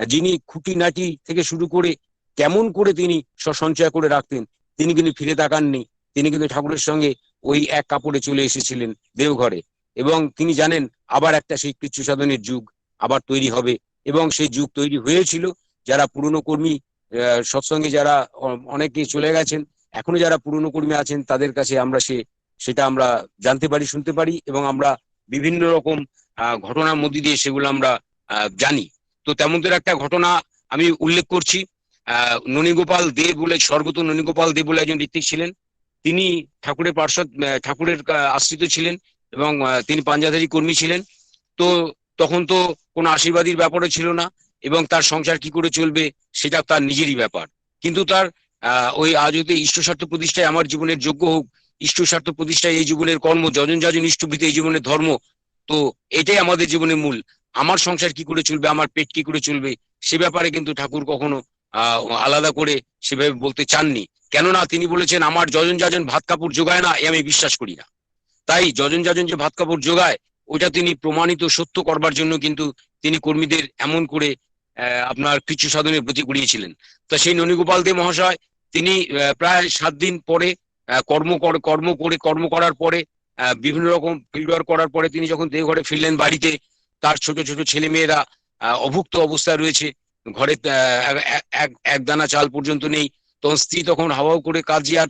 যিনি খুঁটিনাটি থেকে শুরু করে কেমন করে তিনি সঞ্চয় করে রাখতেন, তিনি কিন্তু ফিরে তাকাননি। তিনি কিন্তু ঠাকুরের সঙ্গে ওই এক কাপড়ে চলে এসেছিলেন দেওঘরে, এবং তিনি জানেন আবার একটা সেই কৃচ্ছ সাধনের যুগ আবার তৈরি হবে। এবং সেই যুগ তৈরি হয়েছিল। যারা পুরনো কর্মী সৎসঙ্গে যারা অনেকে চলে গেছেন, এখনো যারা পুরনো কর্মী আছেন, তাদের কাছে আমরা সেটা আমরা জানতে পারি, শুনতে পারি, এবং আমরা বিভিন্ন রকম ঘটনার মধ্যে দিয়ে সেগুলো আমরা জানি। তো তেমনদের একটা ঘটনা আমি উল্লেখ করছি। ননীগোপাল দে বলে, স্বর্গত ননীগোপাল দে বলে একজন ঋত্বিক ছিলেন। তিনি ঠাকুরের পার্ষদ, ঠাকুরের আশ্রিত ছিলেন, এবং তিনি পাঞ্জাধারী কর্মী ছিলেন। তো তখন তো কোনো আশীর্বাদীর ব্যাপারও ছিল না, এবং তার সংসার কি করে চলবে সেটা তার নিজেরই ব্যাপার। কিন্তু তার ওই আজ হতে ইষ্ট স্বার্থ প্রতিষ্ঠায় আমার জীবনের যোগ্য হোক, ইষ্ট স্বার্থ প্রতিষ্ঠায় এই জীবনের কর্ম, যজন যাজন ইষ্টভীতি এই জীবনের ধর্ম। তো এটাই আমাদের জীবনের মূল। আমার সংসার কি করে চলবে, আমার পেট কি করে চলবে, সে ব্যাপারে কিন্তু ঠাকুর কখনো আলাদা করে সেভাবে বলতে চাননি। কেননা তিনি বলেছেন, আমার যজন যাজন ভাত কাপড় যোগায় না, এ আমি বিশ্বাস করি না। তাই যজন যাজন যে ভাত কাপড় যোগায়, ওটা তিনি প্রমাণিত সত্য করবার জন্য কিন্তু তিনি কর্মীদের এমন করে আপনার কৃচ্ছ সাধনের ব্রতী করিয়েছিলেন। তো সেই ননীগোপাল দে মহাশয় তিনি প্রায় 7 দিন পরে কর্ম করার পরে বিভিন্ন রকম ফিল্ড ওয়ার্ক করার পরে তিনি যখন দেওঘরে ফিরলেন বাড়িতে, তার ছোট ছোট ছেলে মেয়েরা অভুক্ত অবস্থায় রয়েছে, ঘরে এক দানা চাল পর্যন্ত নেই। তখন স্ত্রী তখন হাওয়াও করে কাজী আর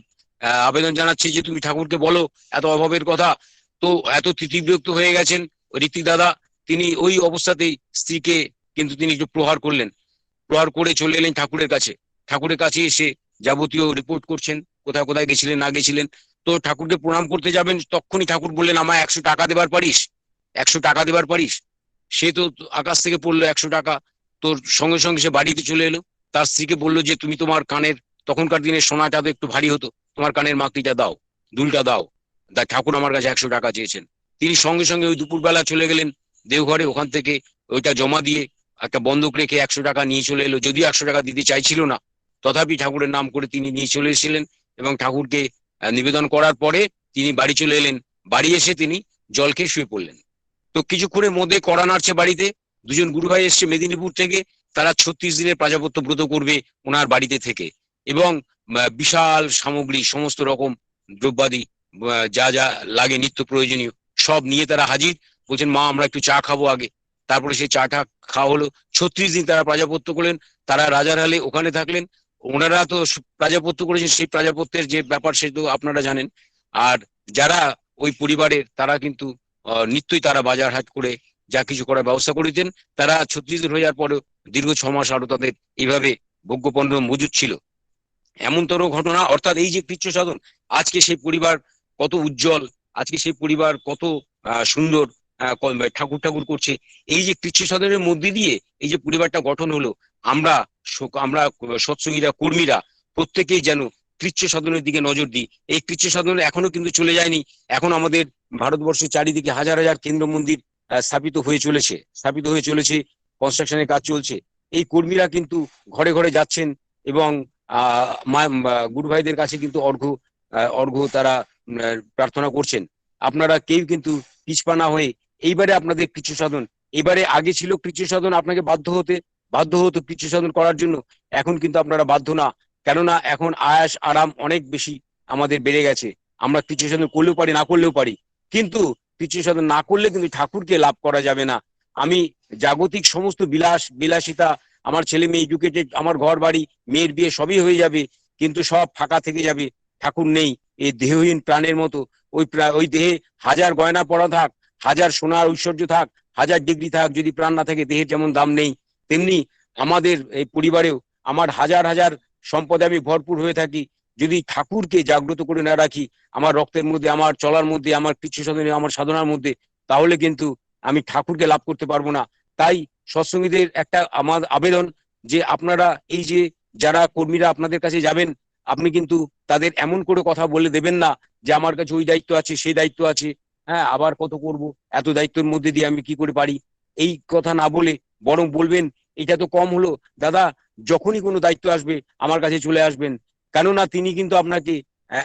আবেদন জানাচ্ছে যে তুমি ঠাকুরকে বলো এত অভাবের কথা। তো এত তিতিবিরক্ত হয়ে গেছেন ঋত্বিক দাদা, তিনি ওই অবস্থাতেই স্ত্রীকে কিন্তু তিনি একটু প্রহার করলেন। প্রহার করে চলে এলেন ঠাকুরের কাছে। ঠাকুরের কাছে এসে যাবতীয় রিপোর্ট করছেন, কোথায় কোথায় গেছিলেন না গেছিলেন। তো ঠাকুরকে প্রণাম করতে যাবেন, তখনই ঠাকুর বললেন আমায় 100 টাকা দেবার পারিস, 100 টাকা দেবার পারিস। সে তো আকাশ থেকে পড়লো 100 টাকা, তোর সঙ্গে সঙ্গে সে বাড়িতে চলে এলো। তার স্ত্রীকে বললো যে তুমি তোমার কানের, তখনকার দিনে সোনাটা তো একটু ভারী হতো, তোমার কানের মাকড়িটা দাও, দুলটা দাও। ঠাকুর আমার কাছে 100 টাকা চেয়েছেন। তিনি সঙ্গে সঙ্গে ওই দুপুরবেলা চলে গেলেন দেওঘরে, ওখান থেকে ওইটা জমা দিয়ে একটা বন্ধক রেখে 100 টাকা নিয়ে চলে এলো। যদিও 100 টাকা দিতে চাইছিল না, তথাপি ঠাকুরের নাম করে তিনি নিয়ে চলে এসেছিলেন এবং ঠাকুরকে নিবেদন করার পরে তিনি বাড়ি চলে এলেন। বাড়ি এসে তিনি জল খেয়ে শুয়ে পড়লেন। তো কিছুক্ষণের মধ্যে কড়া নাড়ছে বাড়িতে, দুজন গুরু ভাই এসছে মেদিনীপুর থেকে, তারা 36 দিনের প্রাজাপত্য ব্রত করবে ওনার বাড়িতে থেকে, এবং বিশাল সামগ্রী, সমস্ত রকম দ্রব্যাদি যা যা লাগে নিত্য প্রয়োজনীয় সব নিয়ে তারা হাজির। বলছেন মা আমরা একটু চা খাবো আগে। তারপরে সেই চাটা খাওয়া হলো। 36 দিন তারা প্রাজাপত্য করলেন। তারা রাজার হালে ওখানে থাকলেন। ওনারা তো প্রাজাপত্য করেছেন, সেই প্রাজাপত্যের যে ব্যাপার সে তো আপনারা জানেন। আর যারা ওই পরিবারের তারা কিন্তু নিত্যই তারা বাজার হাট করে যা কিছু করার ব্যবস্থা করেছেন। তারা 36 দিন হয়ে যাওয়ার পরে দীর্ঘ 6 মাস আরো তাদের এইভাবে ভোগ্যপণ্য মজুদ ছিল। এমনতর ঘটনা, অর্থাৎ এই যে কৃচ্ছ সাধন, আজকে সেই পরিবার কত উজ্জ্বল, আজকে সেই পরিবার কত সুন্দর ঠাকুর করছে। এই যে কৃচ্ছ সাধনের মধ্যে দিয়ে এই যে পরিবারটা গঠন হলো, আমরা সৎসঙ্গীরা, কর্মীরা প্রত্যেকেই যেন কৃচ্ছ সাধনের দিকে নজর দিই। এই কৃচ্ছ সাধন এখনো কিন্তু চলে যায়নি। এখন আমাদের ভারতবর্ষের চারিদিকে হাজার হাজার কেন্দ্র মন্দির স্থাপিত হয়ে চলেছে, কনস্ট্রাকশনের কাজ চলছে। এই কর্মীরা কিন্তু ঘরে ঘরে যাচ্ছেন এবং গুরু ভাইদের কাছে কিন্তু অর্ঘ্য তারা প্রার্থনা করছেন। আপনারা কেউ কিন্তু পিছপা না হয়ে এইবারে আপনাদের কৃচ্ছ সাধন, এবারে আগে ছিল কৃচ্ছ সাধন আপনাকে বাধ্য হতো কৃচ্ছ সাধন করার জন্য, এখন কিন্তু আপনারা বাধ্য না। কেননা এখন আয়াস আরাম অনেক বেশি আমাদের বেড়ে গেছে। আমরা কৃচ্ছ সাধন করলেও পারি, না করলেও পারি, কিন্তু কৃচ্ছ সাধন না করলে কিন্তু ঠাকুরকে লাভ করা যাবে না। আমি জাগতিক সমস্ত বিলাসিতা, আমার ছেলে মেয়ে এডুকেটেড, আমার ঘর বাড়ি, মেয়ের বিয়ে সবই হয়ে যাবে, কিন্তু সব ফাঁকা থেকে যাবে, ঠাকুর নেই। এই দেহহীন প্রাণের মতো ওই দেহে হাজার গয়না পরা থাক, হাজার সোনার ঐশ্বর্য থাক, হাজার ডিগ্রি থাক, যদি প্রাণ না থাকে দেহের যেমন দাম নেই, তেমনি আমাদের এই পরিবারেও আমার হাজার হাজার সম্পদে আমি ভরপুর হয়ে থাকি, যদি ঠাকুরকে জাগ্রত করে না রাখি আমার রক্তের মধ্যে, আমার চলার মধ্যে, আমার কৃচ্ছ সাধনে, আমার সাধনার মধ্যে, তাহলে কিন্তু আমি ঠাকুরকে লাভ করতে পারবো না। তাই সৎসঙ্গীদের একটা আমার আবেদন যে আপনারা এই যে যারা কর্মীরা আপনাদের কাছে যাবেন, আপনি কিন্তু তাদের এমন করে কথা বলে দেবেন না যে আমার কাছে ওই দায়িত্ব আছে, সেই দায়িত্ব আছে, হ্যাঁ আবার কত করব, এত দায়িত্বের মধ্যে দিয়ে আমি কি করে পারি, এই কথা না বলে বরং বলবেন এটা তো কম হলো দাদা, যখনই কোনো দায়িত্ব আসবে আমার কাছে চলে আসবেন। কেননা তিনি কিন্তু আপনাকে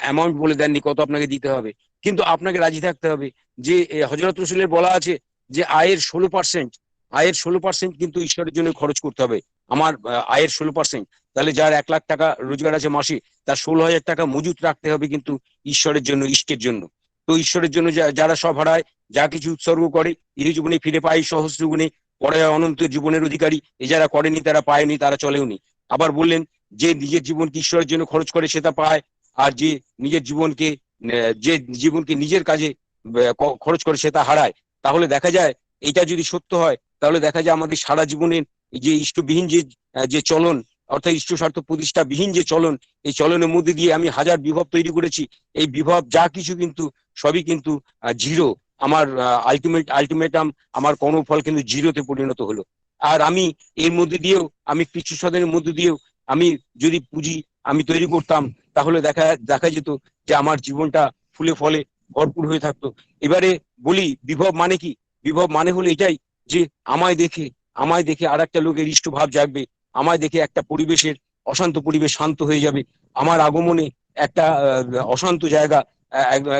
অ্যামাউন্ট বলে দেননি কত আপনাকে দিতে হবে, কিন্তু আপনাকে রাজি থাকতে হবে। যে হযরত রসুলের বলা আছে যে আয়ের 16% কিন্তু ঈশ্বরের জন্য খরচ করতে হবে। আমার আয়ের 16%, তাহলে যার 1 লাখ টাকা রোজগার আছে মাসে, তার 16,000 টাকা মজুত রাখতে হবে কিন্তু ঈশ্বরের জন্য, ইষ্টের জন্য। তো ঈশ্বরের জন্য যারা সব হারায়, যা কিছু উৎসর্গ করে, এই জীবনে ফিরে পায় সহস্র গুণে, পরে অনন্ত জীবনের অধিকারী। এ যারা করেনি তারা পায়নি, তারা চলেওনি। আবার বললেন যে নিজের জীবনকে ঈশ্বরের জন্য খরচ করে সে তা পায়, আর যে নিজের জীবনকে নিজের কাজে খরচ করে সে তা হারায়। তাহলে দেখা যায় এটা যদি সত্য হয়, তাহলে দেখা যায় আমাদের সারা জীবনের যে ইষ্টবিহীন যে চলন, অর্থাৎ ইষ্ট স্বার্থ প্রতিষ্ঠা বিহীন যে চলন, এই চলনের মধ্যে দিয়ে আমি হাজার বিভব তৈরি করেছি, এই বিভব যা কিছু কিন্তু সবই কিন্তু জিরো। আমার আলটিমেটাম, আমার কর্মফল কিন্তু জিরোতে পরিণত হলো। আর আমি এর মধ্যে দিয়েও, আমি কৃচ্ছ সাধনের মধ্যে দিয়েও আমি যদি পুঁজি আমি তৈরি করতাম, তাহলে দেখা যেত যে আমার জীবনটা ফুলে ফলে ভরপুর হয়ে থাকতো। এবারে বলি বিভব মানে কি? বিভব মানে হলো এটাই যে আমায় দেখে আর একটা লোকের ইষ্ট ভাব জাগবে, আমায় দেখে একটা পরিবেশের অশান্ত পরিবেশ শান্ত হয়ে যাবে, আমার আগমনে একটা অশান্ত জায়গা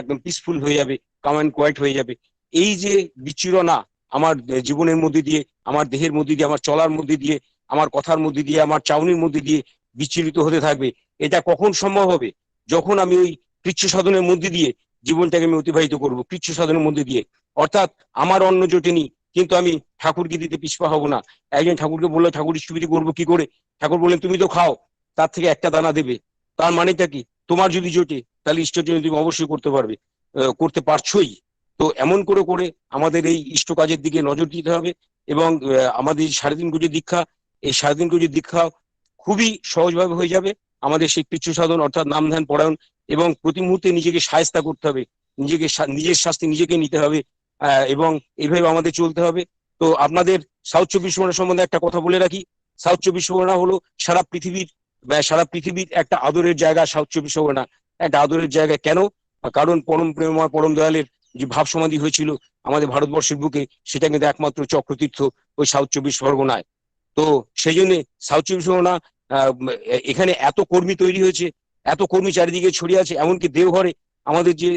একদম পিসফুল হয়ে যাবে, কাম অ্যান্ড কোয়াইট হয়ে যাবে। এই যে বিচ্ছিরণা আমার জীবনের মধ্যে দিয়ে, আমার দেহের মধ্যে দিয়ে, আমার চলার মধ্যে দিয়ে আমার কথার মধ্যে দিয়ে, আমার চাউনির মধ্যে দিয়ে বিচ্ছিন্ন হতে থাকবে। এটা কখন সম্ভব হবে? যখন আমি ওই কৃচ্ছ সাধনের মধ্যে দিয়ে জীবনটাকে আমি অতিবাহিত করবো, কৃচ্ছ সাধনের মধ্যে দিয়ে। অর্থাৎ আমার অন্ন জোটেনি, কিন্তু আমি ঠাকুরকে দিতে পিছপা হব না। একজন ঠাকুরকে বললো ঠাকুর ইষ্টবিধি করবো কি করে? ঠাকুর বললেন তুমি তো খাও, তার থেকে একটা দানা দেবে। তার মানেটা কি? তোমার যদি জোটে তাহলে ইষ্ট জন্য তুমি অবশ্যই করতে পারবে, করতে পারছোই। তো এমন করে করে আমাদের এই ইষ্ট কাজের দিকে নজর দিতে হবে। এবং আমাদের সাড়ে তিন কোটি দীক্ষা, এই সাড়ে তিন কোটি দীক্ষা খুবই সহজভাবে হয়ে যাবে। আমাদের সেই কৃচ্ছ সাধন অর্থাৎ নাম ধ্যান পরায়ণ, এবং প্রতি মুহূর্তে নিজেকে শায়েস্তা করতে হবে, নিজের শাস্তি নিজেকে নিতে হবে, এবং এইভাবে আমাদের চলতে হবে। তো আপনাদের সাউথ চব্বিশ পরগনা সম্বন্ধে একটা কথা বলে রাখি। সাউথ চব্বিশ পরগনা হলো সারা পৃথিবীর একটা আদরের জায়গা। সাউথ চব্বিশ পরগনা একটা আদরের জায়গা। কেন? কারণ পরম প্রেমময় পরম দয়ালের যে ভাব সমাধি হয়েছিল আমাদের ভারতবর্ষের বুকে, সেটা কিন্তু একমাত্র চক্রতীর্থ ওই সাউথ চব্বিশ পরগনায়। তো সেই জন্য সাউথ চব্বিশ পরগনা, এখানে এত কর্মী তৈরি হয়েছে, এত কর্মী চারিদিকে ছড়িয়ে আছে। এমনকি দেওঘরে আমাদের যে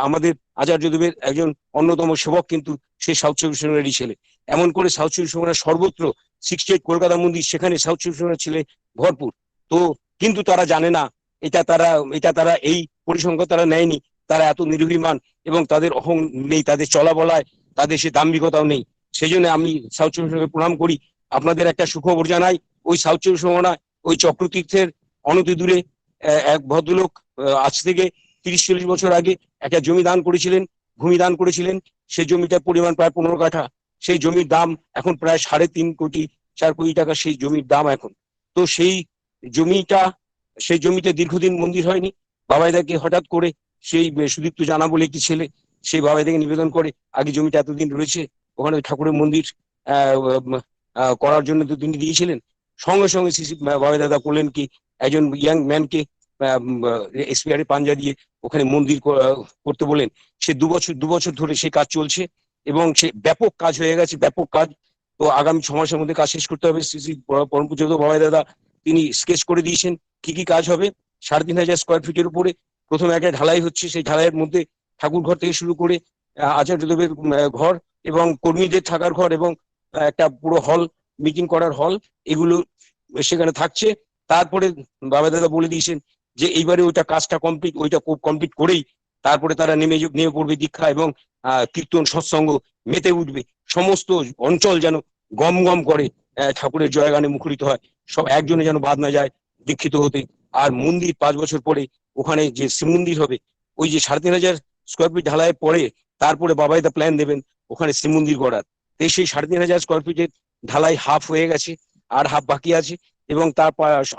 আমাদের আচার্যদেবের একজন অন্যতম সেবক কিন্তু সেই সাউথ চব্বিশ পরগনারই ছেলে। এমন করে সাউথ চব্বিশ পরগনার সর্বত্র 68 কলকাতা মন্দির, সেখানে সাউথ চব্বিশ পরগনার ছেলে ভরপুর। তো কিন্তু তারা জানে না, এটা তারা এই পরিসংখ্যান তারা নেয়নি। তারা এত নিরভিমান এবং তাদের অহং নেই, তাদের চলা বলায় তাদের সে দাম্ভিকতাও নেই। সেই জন্য আমি সাউথ চব্বিশ পরগনাকে প্রণাম করি। আপনাদের একটা সুখবর জানাই, ওই সাউথ চব্বিশ পরগনায় ওই চক্রতীর্থের অনতি দূরে এক ভদ্রলোক আজ থেকে 30-40 বছর আগে একটা জমি দান করেছিলেন, ভূমি দান করেছিলেন। সেই জমিটার পরিমাণ প্রায় 15 কাঠা। সেই জমির দাম এখন প্রায় 3.5 কোটি 4 কোটি টাকা সেই জমির দাম এখন। তো সেই জমিতে দীর্ঘদিন মন্দির হয়নি। বাবাইদাকে হঠাৎ করে সেই সুদীপ্ত জানা বলে একটি ছেলে, সেই বাবাইদাকে নিবেদন করে আগে জমিটা এতদিন রয়েছে, ওখানে ঠাকুরের মন্দির করার জন্য তো তিনি দিয়েছিলেন। সঙ্গে সঙ্গে বাবাই দাদা করলেন কি, একজন ইয়াং ম্যানকে এসপিআর পাঞ্জা দিয়ে ওখানে মন্দির করতে বলেন। সে দু বছর ধরে সেই কাজ চলছে এবং সে ব্যাপক কাজ হয়ে গেছে, ব্যাপক কাজ। তো আগামী 6 মাসের মধ্যে কাজ শেষ করতে হবে। শ্রী পরম পূজ্য বাবাই দাদা তিনি স্কেচ করে দিয়েছেন কি কি কাজ হবে। 3,500 স্কোয়ার ফিটের উপরে প্রথমে একটা ঢালাই হচ্ছে। সেই ঢালাইয়ের মধ্যে ঠাকুর ঘর থেকে শুরু করে আচার্যদেবের ঘর এবং কর্মীদের থাকার ঘর এবং একটা পুরো হল, মিটিং করার হল, এগুলো সেখানে থাকছে। তারপরে বাবা দাদা বলে দিয়েছেন যে এইবারে ওইটা কাজটা কমপ্লিট করেই তারপরে তারা নেমে পড়বে দীক্ষা এবং কীর্তন সৎসঙ্গ মেতে উঠবে। সমস্ত অঞ্চল যেন গম গম করে ঠাকুরের জয়গানে মুখরিত হয়, সব একজনে যেন বাদ না যায় দীক্ষিত হতে। আর মন্দির 5 বছর পরে ওখানে যে শ্রীমন্দির হবে, ওই যে 3,500 স্কোয়ার ফিট ঢালাই পরে তারপরে বাবাই দা প্ল্যান দেবেন ওখানে শ্রীমন্দির গড়ার। সেই 3,500 স্কোয়ার ফিটের ঢালাই হাফ হয়ে গেছে, আর হাফ বাকি আছে। এবং তার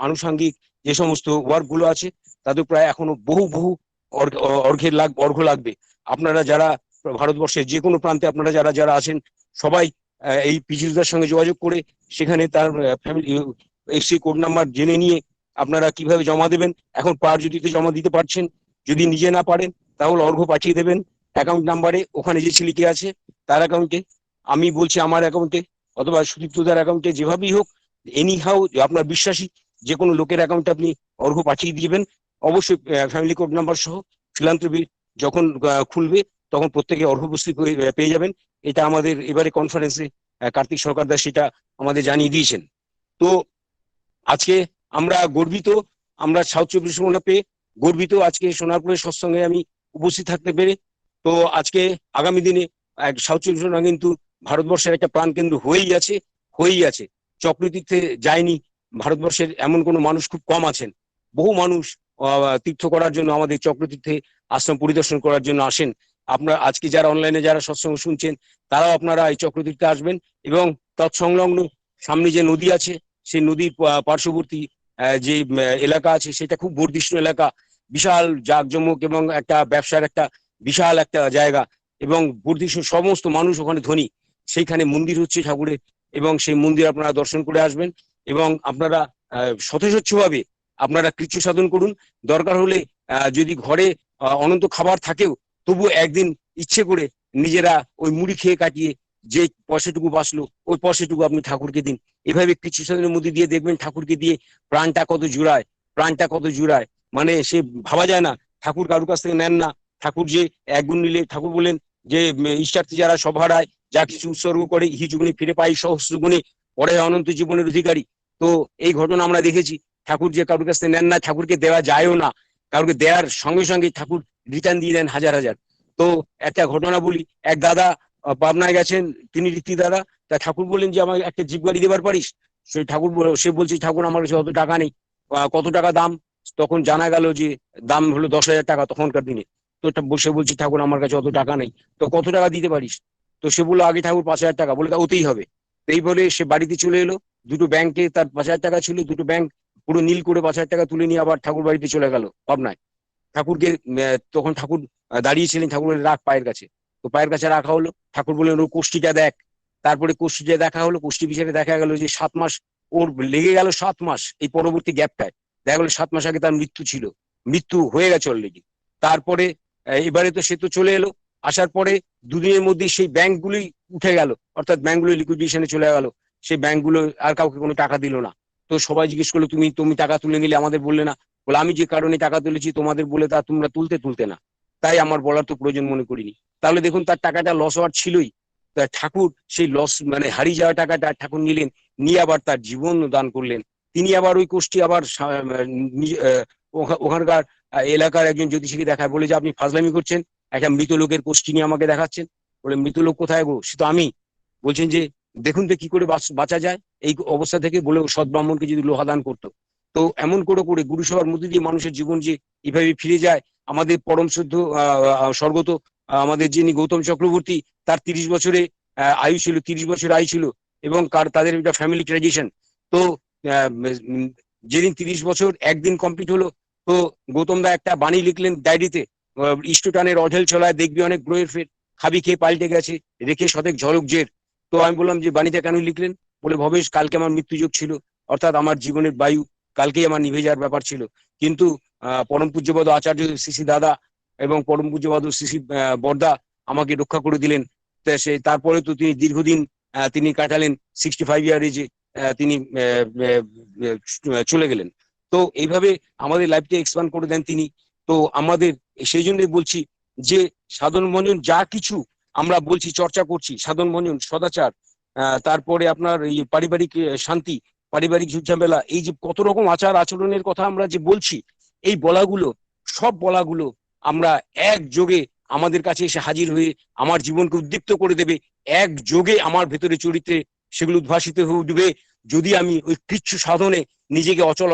আনুষঙ্গিক যে সমস্ত ওয়ার্ক গুলো আছে তাদের প্রায় এখনো বহু অর্ঘ্য লাগবে। আপনারা যারা ভারতবর্ষের যে কোনো প্রান্তে আপনারা যারা আছেন সবাই এই পিজিদার সঙ্গে যোগাযোগ করে সেখানে তার ফ্যামিলি এফসি কোড নাম্বার জেনে নিয়ে আপনারা কিভাবে জমা দেবেন। এখন প্রায়োরিটিতে জমা দিতে পারছেন, যদি নিজে না পারেন তাহলে অর্ঘ্য পাঠিয়ে দেবেন অ্যাকাউন্ট নাম্বারে, ওখানে যে লিখে আছে তার অ্যাকাউন্টে, আমি বলছি আমার অ্যাকাউন্টে, অথবা সুদীপ্তদার অ্যাকাউন্টে, যেভাবেই হোক এনি হাউ আপনার বিশ্বাসী যে কোনো লোকের অ্যাকাউন্টে আপনি অর্ঘ্য পাঠিয়ে দিবেন। অবশ্যই ফ্যামিলি কোড নাম্বার সহ। ফিলান্থ্রপি যখন খুলবে তখন প্রত্যেকে অর্ঘ্যবস্তি পেয়ে যাবেন। এটা আমাদের এবারে কনফারেন্সে কার্তিক সরকারদা সেটা আমাদের জানিয়ে দিয়েছেন। তো আজকে আমরা গর্বিত, আমরা সাউথ চব্বিশ পরগনা পেয়ে গর্বিত আজকে সোনারপুরের সৎসঙ্গে আমি উপস্থিত থাকতে পেরে। তো আজকে আগামী দিনে সাউথ চব্বিশ পরগনা কিন্তু ভারতবর্ষের একটা প্রাণকেন্দ্র হয়েই আছে। চক্রতীর্থে যায়নি ভারতবর্ষের এমন কোনো মানুষ খুব কম আছেন। বহু মানুষ তীর্থ করার জন্য আমাদের চক্রতীর্থে আশ্রম পরিদর্শন করার জন্য আসেন। আপনারা আজকে যারা অনলাইনে যারা সৎসঙ্গ শুনছেন তারাও আপনারা এই চক্রতীর্থে আসবেন এবং তৎসংলগ্ন সামনে যে নদী আছে সেই নদীর পার্শ্ববর্তী যে এলাকা আছে সেটা খুব বর্ধিষ্ণু এলাকা, বিশাল জাঁকজমক এবং একটা ব্যবসার একটা বিশাল একটা জায়গা এবং বর্ধিষ্ণু, সমস্ত মানুষ ওখানে ধনী। সেইখানে মন্দির হচ্ছে ঠাকুরের এবং সেই মন্দির আপনারা দর্শন করে আসবেন এবং আপনারা সতেজচ্ছভাবে আপনারা কৃচ্ছ সাধন করুন। দরকার হলে যদি ঘরে অনন্ত খাবার থাকেও তবু একদিন ইচ্ছে করে নিজেরা ওই মুড়ি খেয়ে কাটিয়ে যে পয়সাটুকু বাঁচলো ওই পয়সাটুকু আপনি ঠাকুরকে দিন। এভাবে কৃচ্ছ সাধনের মধ্যে দিয়ে দেখবেন ঠাকুরকে দিয়ে প্রাণটা কত জুড়ায়, মানে সে ভাবা যায় না। ঠাকুর কারুর কাছ থেকে নেন না, ঠাকুর যে একগুণ নিলে, ঠাকুর বলেন যে ঈশ্বার্থী যারা সব হারায়, যা কিছু উৎসর্গ করে ইহি জীবনে ফিরে পাই সহস্র গুণে, পরে অনন্ত জীবনের অধিকারী। তো এই ঘটনা আমরা দেখেছি। ঠাকুর যে কারোর কাছ থেকে নেন না, ঠাকুরকে দেওয়া যায়ও না, কাউকে দেওয়ার সঙ্গে সঙ্গে ঠাকুর রিটার্ন দিয়ে দেন হাজার হাজার। তো একটা ঘটনা বলি, এক দাদা পাবনায় গেছেন, তিনি রীতি দাদা, তা ঠাকুর বললেন যে আমাকে একটা জিপ গাড়ি দেবার পারিস? সেই ঠাকুর সে বলছে ঠাকুর আমার কাছে অত টাকা নেই। কত টাকা দাম? তখন জানা গেল যে দাম হলো 10,000 টাকা তখনকার দিনে। তো সে বলছে ঠাকুর আমার কাছে অত টাকা নেই। তো কত টাকা দিতে পারিস? তো সে বললো আগে ঠাকুর 5,000 টাকা। বলে তা ওতেই হবে। এই বলে সে বাড়িতে চলে এলো, দুটো ব্যাংকে তার 5,000 টাকা ছিল, দুটো ব্যাংক পুরো নীল করে 5,000 টাকা তুলে নিয়ে আবার ঠাকুর বাড়িতে চলে গেল পাবনায়। ঠাকুরকে তখন ঠাকুর দাঁড়িয়েছিলেন ঠাকুরের রাখ পায়ের কাছে। তো পায়ের কাছে রাখা হলো, ঠাকুর বললেন ওর কোষ্ঠীটা দেখ। তারপরে কোষ্ঠীটা দেখা হলো, কোষ্ঠী বিচারে দেখা গেল যে 7 মাস ওর লেগে গেল, 7 মাস এই পরবর্তী গ্যাপটায় দেখা গেলো 7 মাস আগে তার মৃত্যু ছিল, মৃত্যু হয়ে গেছে অলরেডি। তারপরে এবারে তো সে তো চলে এলো, আসার পরে দুদিনের মধ্যে সেই ব্যাংকগুলি উঠে গেল, অর্থাৎ ব্যাংকগুলো লিকুইডেশনে চলে গেল। সেই ব্যাংকগুলো আর কাউকে কোনো টাকা দিল না। তো সবাই জিজ্ঞেস করলো তুমি টাকা তুলে নিলে, আমাদের বললে না। বলে আমি যে কারণে টাকা তুলেছি তোমাদের বলে তা তোমরা তুলতে না, তাই আমার বলার তো প্রয়োজন মনে করিনি। তাহলে দেখুন তার টাকাটা লস হওয়ার ছিলই। তা ঠাকুর সেই লস মানে হারিয়ে যাওয়া টাকাটা ঠাকুর নিলেন, নিয়ে আবার তার জীবন দান করলেন। তিনি আবার ওই কোষ্ঠী আবার ওখানকার এলাকার একজন জ্যোতিষীকে দেখায়, বলে যে আপনি ফাজলামি করছেন, একটা মৃত লোকের কোষ্ঠী নিয়ে আমাকে দেখাচ্ছেন। বলে মৃত লোক কোথায় গো? সে তো আমি। বলছেন যে দেখুন তো কি করে বাঁচা যায় এই অবস্থা থেকে। বলে সৎ ব্রাহ্মণকে যদি লোহা দান করতো। তো এমন করে গুরু সভার মধ্যে দিয়ে মানুষের জীবন যে এভাবে ফিরে যায়। আমাদের পরম শুদ্ধ স্বর্গত আমাদের যিনি গৌতম চক্রবর্তী, তার 30 বছরে আয়ু ছিল, 30 বছর আয়ু ছিল, এবং তাদের একটা ফ্যামিলি ট্র্যাডিশন। তো যেদিন 30 বছর একদিন কমপ্লিট হলো, তো গৌতম দা একটা বাণী লিখলেন ডায়েরিতে, ইষ্টটানের অঢেল চলায় দেখবি অনেক গ্রহের ফের, খাবি খেয়ে পাল্টে গেছে রেখে শতেক ঝলক জের। তো আমি বললাম যে বাণীটা কেন লিখলেন? বলে ভবেশ কালকে আমার মৃত্যুযোগ ছিল, অর্থাৎ আমার জীবনের বায়ু কালকেই আমার নিভে যাওয়ার ব্যাপার ছিল। কিন্তু পরম পূজ্যপদ আচার্য শ্রী দাদা এবং পরম পূজ্যপদ শ্রী বর্দা আমাকে রক্ষা করে দিলেন। তারপরে তো তিনি দীর্ঘদিন তিনি কাটালেন, 65 ইয়ার এজে তিনি চলে গেলেন। তো এইভাবে আমাদের লাইফটা এক্সপ্যান্ড করে দেন তিনি। তো আমাদের সেই জন্যই বলছি যে সাধন ভঞ্জন যা কিছু আমরা বলছি, চর্চা করছি, সাধন ভঞ্জন, সদাচার, তারপরে আপনার এই পারিবারিক শান্তি, পারিবারিক ঝুটঝামেলা, এই যে কত রকম আচার আচরণের কথা আমরা যে বলছি, এই বলাগুলো, সব বলাগুলো আমরা একযোগে আমাদের কাছে এসে হাজির হয়ে আমার জীবনকে উদ্দীপ্ত করে দেবে। একযোগে আমার ভেতরে চরিত্রে সেগুলো উদ্ভাসিত হয়ে উঠবে, যদি আমি ওই কৃচ্ছ সাধনে নিজেকে অচল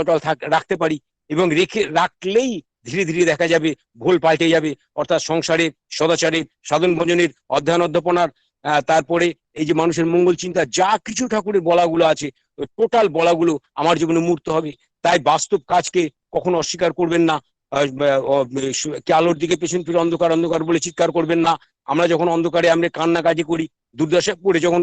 রাখতে পারি। এবং রাখলেই ধীরে ধীরে দেখা যাবে ভুল পাল্টে যাবে, অর্থাৎ সংসারে, সদাচারে, সাধন ভজনের, অধ্যয়ন অধ্যাপনার, তারপরে এই যে মানুষের মঙ্গল চিন্তা, যা কিছু ঠাকুরের বলাগুলো আছে, টোটাল বলাগুলো আমার জীবনে মূর্ত হবে। তাই বাস্তব কাজকে কখনো অস্বীকার করবেন না। আলোর দিকে পেছন ফিরে অন্ধকার অন্ধকার বলে চিৎকার করবেন না। আমরা যখন অন্ধকারে আমরা কান্নাকাজি করি, দুর্দশা করে যখন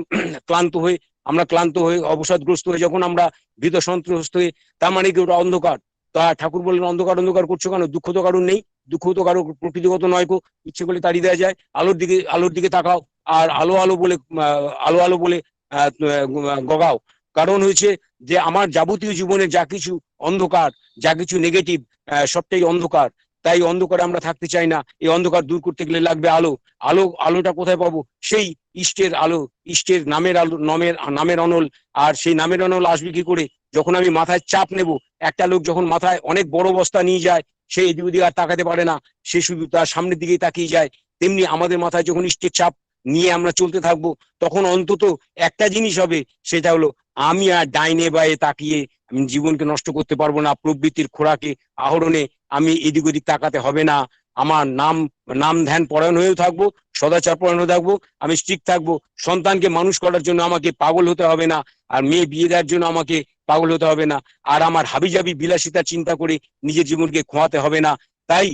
ক্লান্ত হয়ে অবসাদগ্রস্ত হয়ে যখন আমরা ভীত সন্ত্রস্ত হয়ে, তার মানে কি ওটা অন্ধকার? তা ঠাকুর বললেন অন্ধকার অন্ধকার করছো কেন? দুঃখ তো কারণ নেই, দুঃখ তো কারো প্রকৃতিগত নয় কো, ইচ্ছে করলে তাড়িয়ে দেওয়া যায়। আলোর দিকে তাকাও, আর আলো বলে গগাও। কারণ হয়েছে যে আমার যাবতীয় জীবনে যা কিছু অন্ধকার, যা কিছু নেগেটিভ, সবটাই অন্ধকার। তাই অন্ধকারে আমরা থাকতে চাই না। এই অন্ধকার দূর করতে গেলে লাগবে আলো। আলোটা কোথায় পাবো? সেই ইষ্টের আলো, ইষ্টের নামের আলো, নামের অনল। আর সেই নামের অনল আসবে কি করে? যখন আমি মাথায় চাপ নেব। একটা লোক যখন মাথায় অনেক বড় বস্তা নিয়ে যায়, সে এদিক ওদিক আর তাকাতে পারে না, সে শুধু তার সামনের দিকেই তাকিয়ে যায়। তেমনি আমাদের মাথায় যখন ইষ্টের চাপ নিয়ে আমরা চলতে থাকবো, তখন অন্তত একটা জিনিস হবে, সেটা হলো আমি আর ডাইনে বায়ে তাকিয়ে আমি জীবনকে নষ্ট করতে পারবো না। প্রবৃত্তির খোরাকে আহরণে আমি এদিক ওদিক তাকাতে হবে না। আমার নাম ধ্যান পরায়ণ হয়েও থাকবো, সদাচার পরায়ণ হয়ে থাকবো, আমি স্ট্রিক্ট থাকবো। সন্তানকে মানুষ করার জন্য আমাকে পাগল হতে হবে না, আর মেয়ে বিয়ে দেওয়ার জন্য আমাকে পাগল হতে হবে না, আর আমার হাবিজাবি বিলাসিতা চিন্তা করে নিজের জীবনকে খোয়াতে হবে না। তাই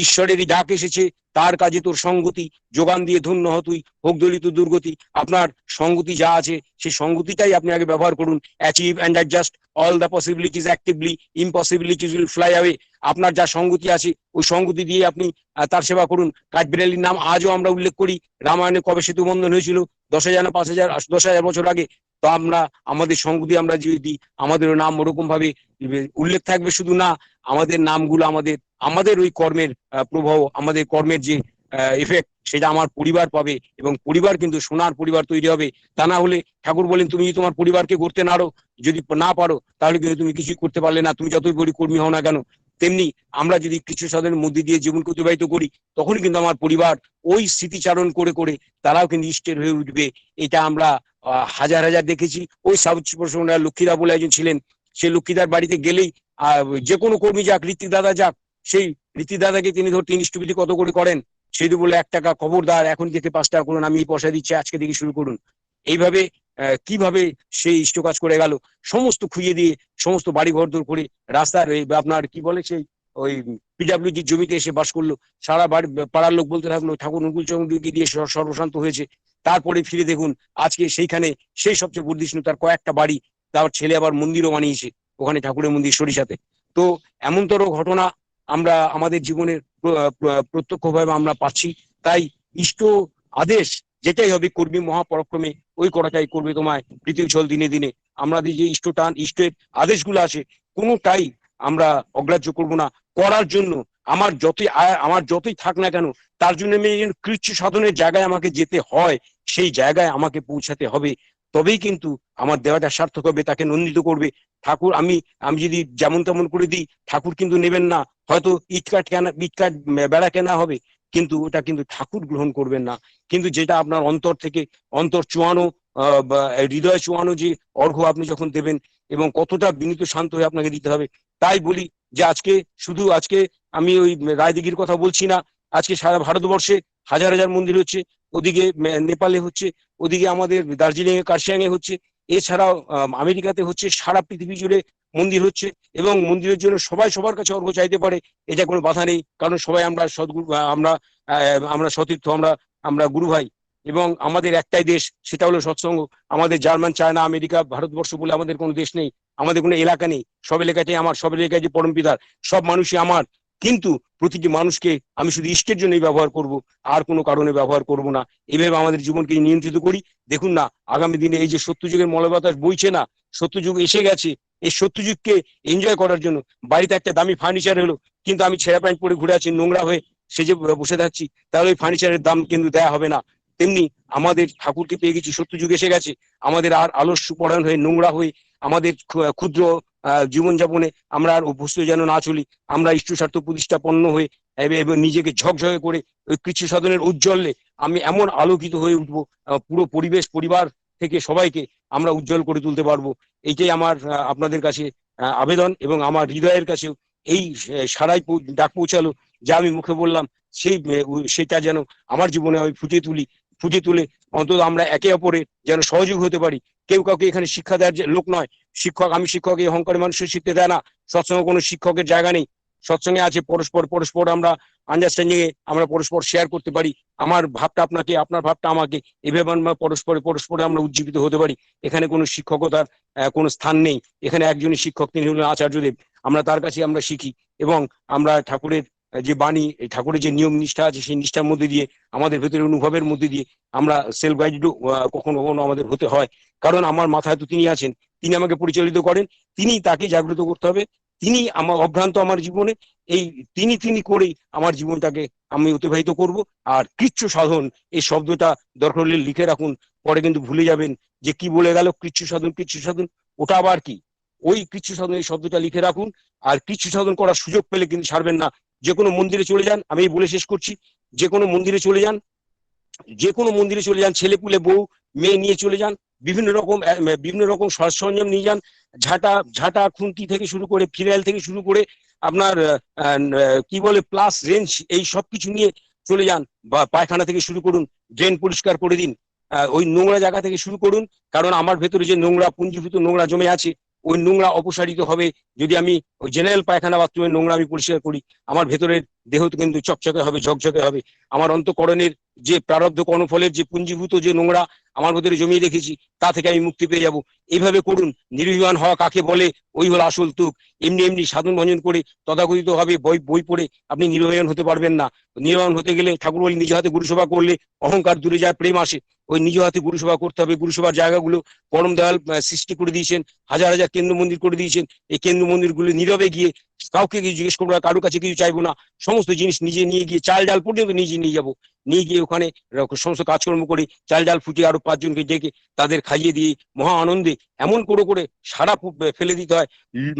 ঈশ্বরেরই ডাক এসেছে, তার কাজে তোর সঙ্গতি যোগান দিয়ে ধন্য হ তুই, হোক দলিত দুর্গতি। আপনার সঙ্গতি যা আছে সেই সঙ্গতিটাই আপনি আগে ব্যবহার করুন। Achieve and adjust all the possibilities actively, impossibilities will fly away. আপনার যা সঙ্গতি আছে ওই সঙ্গতি দিয়ে আপনি তার সেবা করুন। কাঠবিড়ালির নাম আজও আমরা উল্লেখ করি। রামায়ণে কবে সেতু বন্ধন হয়েছিল? 10,000 না 5,000, 10,000 বছর আগে। তো আমাদের সঙ্গতি আমরা যদি আমাদেরও নাম ওরকম ভাবে উল্লেখ থাকবে, শুধু না আমাদের নামগুলো আমাদের ওই কর্মের প্রভাব, আমাদের কর্মের যে এফেক্ট সেটা আমার পরিবার পাবে, এবং পরিবার কিন্তু সোনার পরিবার তৈরি হবে। তা না হলে ঠাকুর বলেন, তুমি তোমার পরিবারকে করতে যদি না পারো, তাহলে কিন্তু তুমি কিছুই করতে পারলে না, তুমি যতই বড় কর্মী হও না কেন। তেমনি আমরা যদি কৃচ্ছ সাধনের মধ্যে দিয়ে জীবনকে অতিবাহিত করি, তখনই কিন্তু আমার পরিবার ওই স্মৃতিচারণ করে করে তারাও কিন্তু ইষ্টের হয়ে উঠবে। এটা আমরা হাজার হাজার দেখেছি। ওই সাউথ লক্ষ্মীদা বলে একজন ছিলেন, সেই লক্ষ্মীদার বাড়িতে গেলেই যে কোনো কর্মী যাক, ঋত্বিক দাদা যাক, সেই ঋত্বিক দাদাকে তিনি ইষ্টবিধি কত করে করেন, সেই বলে 1 টাকা, খবরদার এখন থেকে 5 টাকা করুন, আমি পয়সা দিচ্ছি, আজকে থেকে শুরু করুন। এইভাবে কিভাবে সেই ইষ্ট কাজ করে গেল, সমস্ত খুইয়ে দিয়ে সমস্ত বাড়ি ঘর দূর করে রাস্তার আপনার কি বলে সেই ওই পিডাব্লিউজির জমিতে এসে বাস করলো। সারা বাড়ি পাড়ার লোক বলতে থাকলো ঠাকুর অনুকূল চন্দ্রকে দিয়ে সর্বশান্ত হয়েছে। তারপরে ফিরে দেখুন আজকে সেইখানে সেই সবচেয়ে বুদ্ধিষ্ণু তার কয়েকটা বাড়ি, তার ছেলে আবার মন্দিরও বানিয়েছে ওখানে, ঠাকুরের মন্দির সরিষাতে। তো এমনতর ঘটনা আমরা আমাদের জীবনের প্রত্যক্ষভাবে আমরা পাচ্ছি। তাই ইষ্ট আদেশ যেটাই হবে কর্মী মহাপরাক্রমে, ওই করাটাই করবে তোমায় পৃথিবী চল দিনে দিনে। আমাদের যে ইষ্টের আদেশগুলো আছে কোনোটাই আমরা অগ্রাহ্য করব না। করার জন্য আমার যতই থাক না কেন, তার জন্য আমি কৃচ্ছ সাধনের জায়গায় আমাকে যেতে হয়, সেই জায়গায় আমাকে পৌঁছাতে হবে। তবেই কিন্তু আমার দেওয়াটা সার্থক হবে, তাকে নন্দিত করবে। ঠাকুর আমি যদি যেমন তেমন করে দিই, ঠাকুর কিন্তু নেবেন না। হয়তো ইটকাট বেড়া কেনা হবে, কিন্তু ওটা কিন্তু ঠাকুর গ্রহণ করবেন না। কিন্তু যেটা আপনার অন্তর থেকে, অন্তর চুয়ানো, হৃদয় চুয়ানো যে অর্ঘ্য আপনি যখন দেবেন, এবং কতটা বিনীত শান্ত হয়ে আপনাকে দিতে হবে। তাই বলি যে আজকে আমি ওই রায়দিঘির কথা বলছি না, আজকে সারা ভারতবর্ষে হাজার হাজার মন্দির হচ্ছে, ওদিকে নেপালে হচ্ছে, ওদিকে আমাদের দার্জিলিং এ কার্শিয়াং এ হচ্ছে, এছাড়াও আমেরিকাতে হচ্ছে, সারা পৃথিবী জুড়ে মন্দির হচ্ছে। এবং মন্দিরের জন্য সবাই সবার কাছে অর্ঘ্য চাইতে পারে, এটা কোনো বাধা নেই, কারণ সবাই আমরা সদ্গুরু, আমরা সতীর্থ, আমরা গুরু ভাই। এবং আমাদের একটাই দেশ, সেটা হলো সৎসঙ্গ। আমাদের জার্মান, চায়না, আমেরিকা, ভারতবর্ষ বলে আমাদের কোনো দেশ নেই, আমাদের কোনো এলাকা নেই। সব এলাকাটাই আমার, সব এলাকায় যে পরম পিতার, সব মানুষই আমার। কিন্তু প্রতিটি মানুষকে আমি শুধু ইষ্টের জন্যই ব্যবহার করব, আর কোনো কারণে ব্যবহার করব না। এইভাবে আমাদের জীবনকে নিয়ন্ত্রিত করি। দেখুন না, আগামী দিনে এই যে সত্যযুগের মলবাতাস বইছে না, সত্যযুগ এসে গেছে। এই সত্যযুগকে এনজয় করার জন্য বাড়িতে একটা দামি ফার্নিচার হলো, কিন্তু আমি ছেঁড়া প্যান্ট পরে ঘুরে আছি, নোংরা হয়ে সেজে বসে থাকছি, তাহলে ওই ফার্নিচারের দাম কিন্তু দেয়া হবে না। তেমনি আমাদের ঠাকুরকে পেয়ে গেছি, সত্যযুগ এসে গেছে। আমাদের আর আলস্য পরায়ণ হয়ে, নোংরা হয়ে, আমাদের ক্ষুদ্র জীবনযাপনে আমরা আর অভ্যস্ত যেন না চলি। আমরা ইষ্ট স্বার্থ প্রতিষ্ঠাপন্ন হয়ে এবং নিজেকে ঝকঝকে করে ওই কৃচ্ছ সাধনের উজ্জ্বলে আমি এমন আলোকিত হয়ে উঠবো, পুরো পরিবেশ, পরিবার থেকে সবাইকে আমরা উজ্জ্বল করে তুলতে পারবো। এইটাই আমার আপনাদের কাছে আবেদন, এবং আমার হৃদয়ের কাছেও এই সারাই ডাক পৌঁছালো, যা আমি মুখে বললাম সেটা যেন আমার জীবনে আমি ফুটিয়ে তুলে অন্তত আমরা একে অপরের যেন সহযোগ হতে পারি। কেউ কাউকে এখানে শিক্ষা দেওয়ার লোক নয়। আমি শিক্ষক, এই অহংকারী মানুষের শিখতে দেয় না। সৎসঙ্গে কোনো শিক্ষকের জায়গা নেই। সৎসঙ্গে আছে পরস্পর আমরা আন্ডারস্ট্যান্ডিং এ আমরা পরস্পর শেয়ার করতে পারি, আমার ভাবটা আপনাকে, আপনার ভাবটা আমাকে, এভাবে আমরা পরস্পরে আমরা উজ্জীবিত হতে পারি। এখানে কোনো শিক্ষকতার কোনো স্থান নেই। এখানে একজনই শিক্ষক, তিনি হলেন আচার্যদেব। আমরা তার কাছে আমরা শিখি, এবং আমরা ঠাকুরের যে বাণী, এই ঠাকুরের যে নিয়ম নিষ্ঠা আছে, সেই নিষ্ঠার মধ্যে দিয়ে, আমাদের ভেতরে অনুভবের মধ্যে দিয়ে আমরা সেলফ গাইডেড কখনো কখনো আমাদের হতে হয়। কারণ আমার মাথায় তো তিনি আছেন, তিনি আমাকে পরিচালিত করেন, তিনি তাকে জাগ্রত করতে হবে। তিনি আমার অভ্রান্ত আমার জীবনে, এই তিনি করেই আমার জীবনটাকে আমি অতিবাহিত করব। আর কৃচ্ছ সাধন এই শব্দটা দরকার হলে লিখে রাখুন, পরে কিন্তু ভুলে যাবেন যে কি বলে গেল কৃচ্ছ সাধন, ওটা আবার কি। ওই কৃচ্ছ সাধন এই শব্দটা লিখে রাখুন। আর কৃচ্ছ সাধন করার সুযোগ পেলে কিন্তু ছাড়বেন না। যে কোনো মন্দিরে চলে যান, আমি বলে শেষ করছি, যে কোনো মন্দিরে চলে যান, ছেলে পুলে বউ মেয়ে নিয়ে চলে যান, বিভিন্ন রকম সরঞ্জাম নিয়ে যান, ঝাঁটা খুন্তি থেকে শুরু করে, ফিনাইল থেকে শুরু করে, আপনার কি বলে প্লাস রেঞ্জ, এই সব কিছু নিয়ে চলে যান। বা পায়খানা থেকে শুরু করুন, ড্রেন পরিষ্কার করে দিন, ওই নোংরা জায়গা থেকে শুরু করুন। কারণ আমার ভেতরে যে নোংরা পুঞ্জীভূত নোংরা জমে আছে, ওই নোংরা অপসারিত হবে যদি আমি ওই জেনারেল পায়খানা বাথরুমের নোংরা আমি পরিষ্কার করি। আমার ভেতরের দেহ কিন্তু চকচকে হবে, ঝকঝকে হবে। আমার অন্তঃকরণের যে প্রারব্ধ কর্মফলের যে পুঞ্জীভূত যে নোংরা আমার ভেতরে জমিয়ে রেখেছি, তা থেকে আমি মুক্তি পেয়ে যাব। এইভাবে করুন। নির্বিমান হওয়া কাকে বলে, ওই হলো আসল তুক। এমনি সাধন ভঞ্জন করে তথাকথিত ভাবে বই পড়ে আপনি নির্বাণ হতে পারবেন না। নির্বাণ হতে গেলে ঠাকুর বলে নিজ হাতে গুরুসভা করলে অহংকার দূরে যায়, প্রেম আসে। ওই নিজ হাতে গুরুসভা করতে হবে। গুরুসভার জায়গাগুলো পরম দয়াল সৃষ্টি করে দিয়েছেন, হাজার হাজার কেন্দ্র মন্দির করে দিয়েছেন। এই কেন্দ্র মন্দিরগুলো নীরবে গিয়ে কাউকে কিছু জিজ্ঞেস করবো না, কারোর কাছে কিছু চাইবো না, সমস্ত জিনিস নিজে নিয়ে গিয়ে চাল ডাল পর্যন্ত নিজে নিয়ে যাবো, নিয়ে গিয়ে ওখানে সমস্ত কাজকর্ম করে চাল ডাল ফুটিয়ে আরো 5 জনকে ডেকে তাদের খাইয়ে দিয়ে মহা আনন্দে এমন করে করে সারা ফেলে দিতে হয়।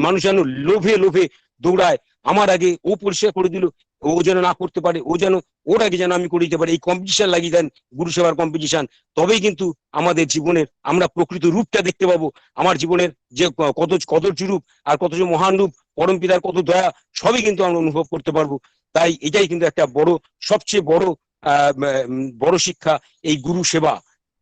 মানুষ যেন লোভে লোভে দৌড়ায়, আমার আগে ও পরিষ্কার করে দিল, ও যেন না করতে পারে, ও যেন ওর আগে যেন আমি করে দিতে পারি, এই কম্পিটিশন লাগিয়ে দেন, গুরু সেবার কম্পিটিশন। তবেই কিন্তু আমাদের জীবনের আমরা প্রকৃত রূপটা দেখতে পাবো, আমার জীবনের যে কত রূপ আর কত যে মহান রূপ, পরম পিতার কত দয়া, সবই কিন্তু আমরা অনুভব করতে পারবো। তাই এটাই কিন্তু একটা সবচেয়ে বড় শিক্ষা, এই গুরু সেবা।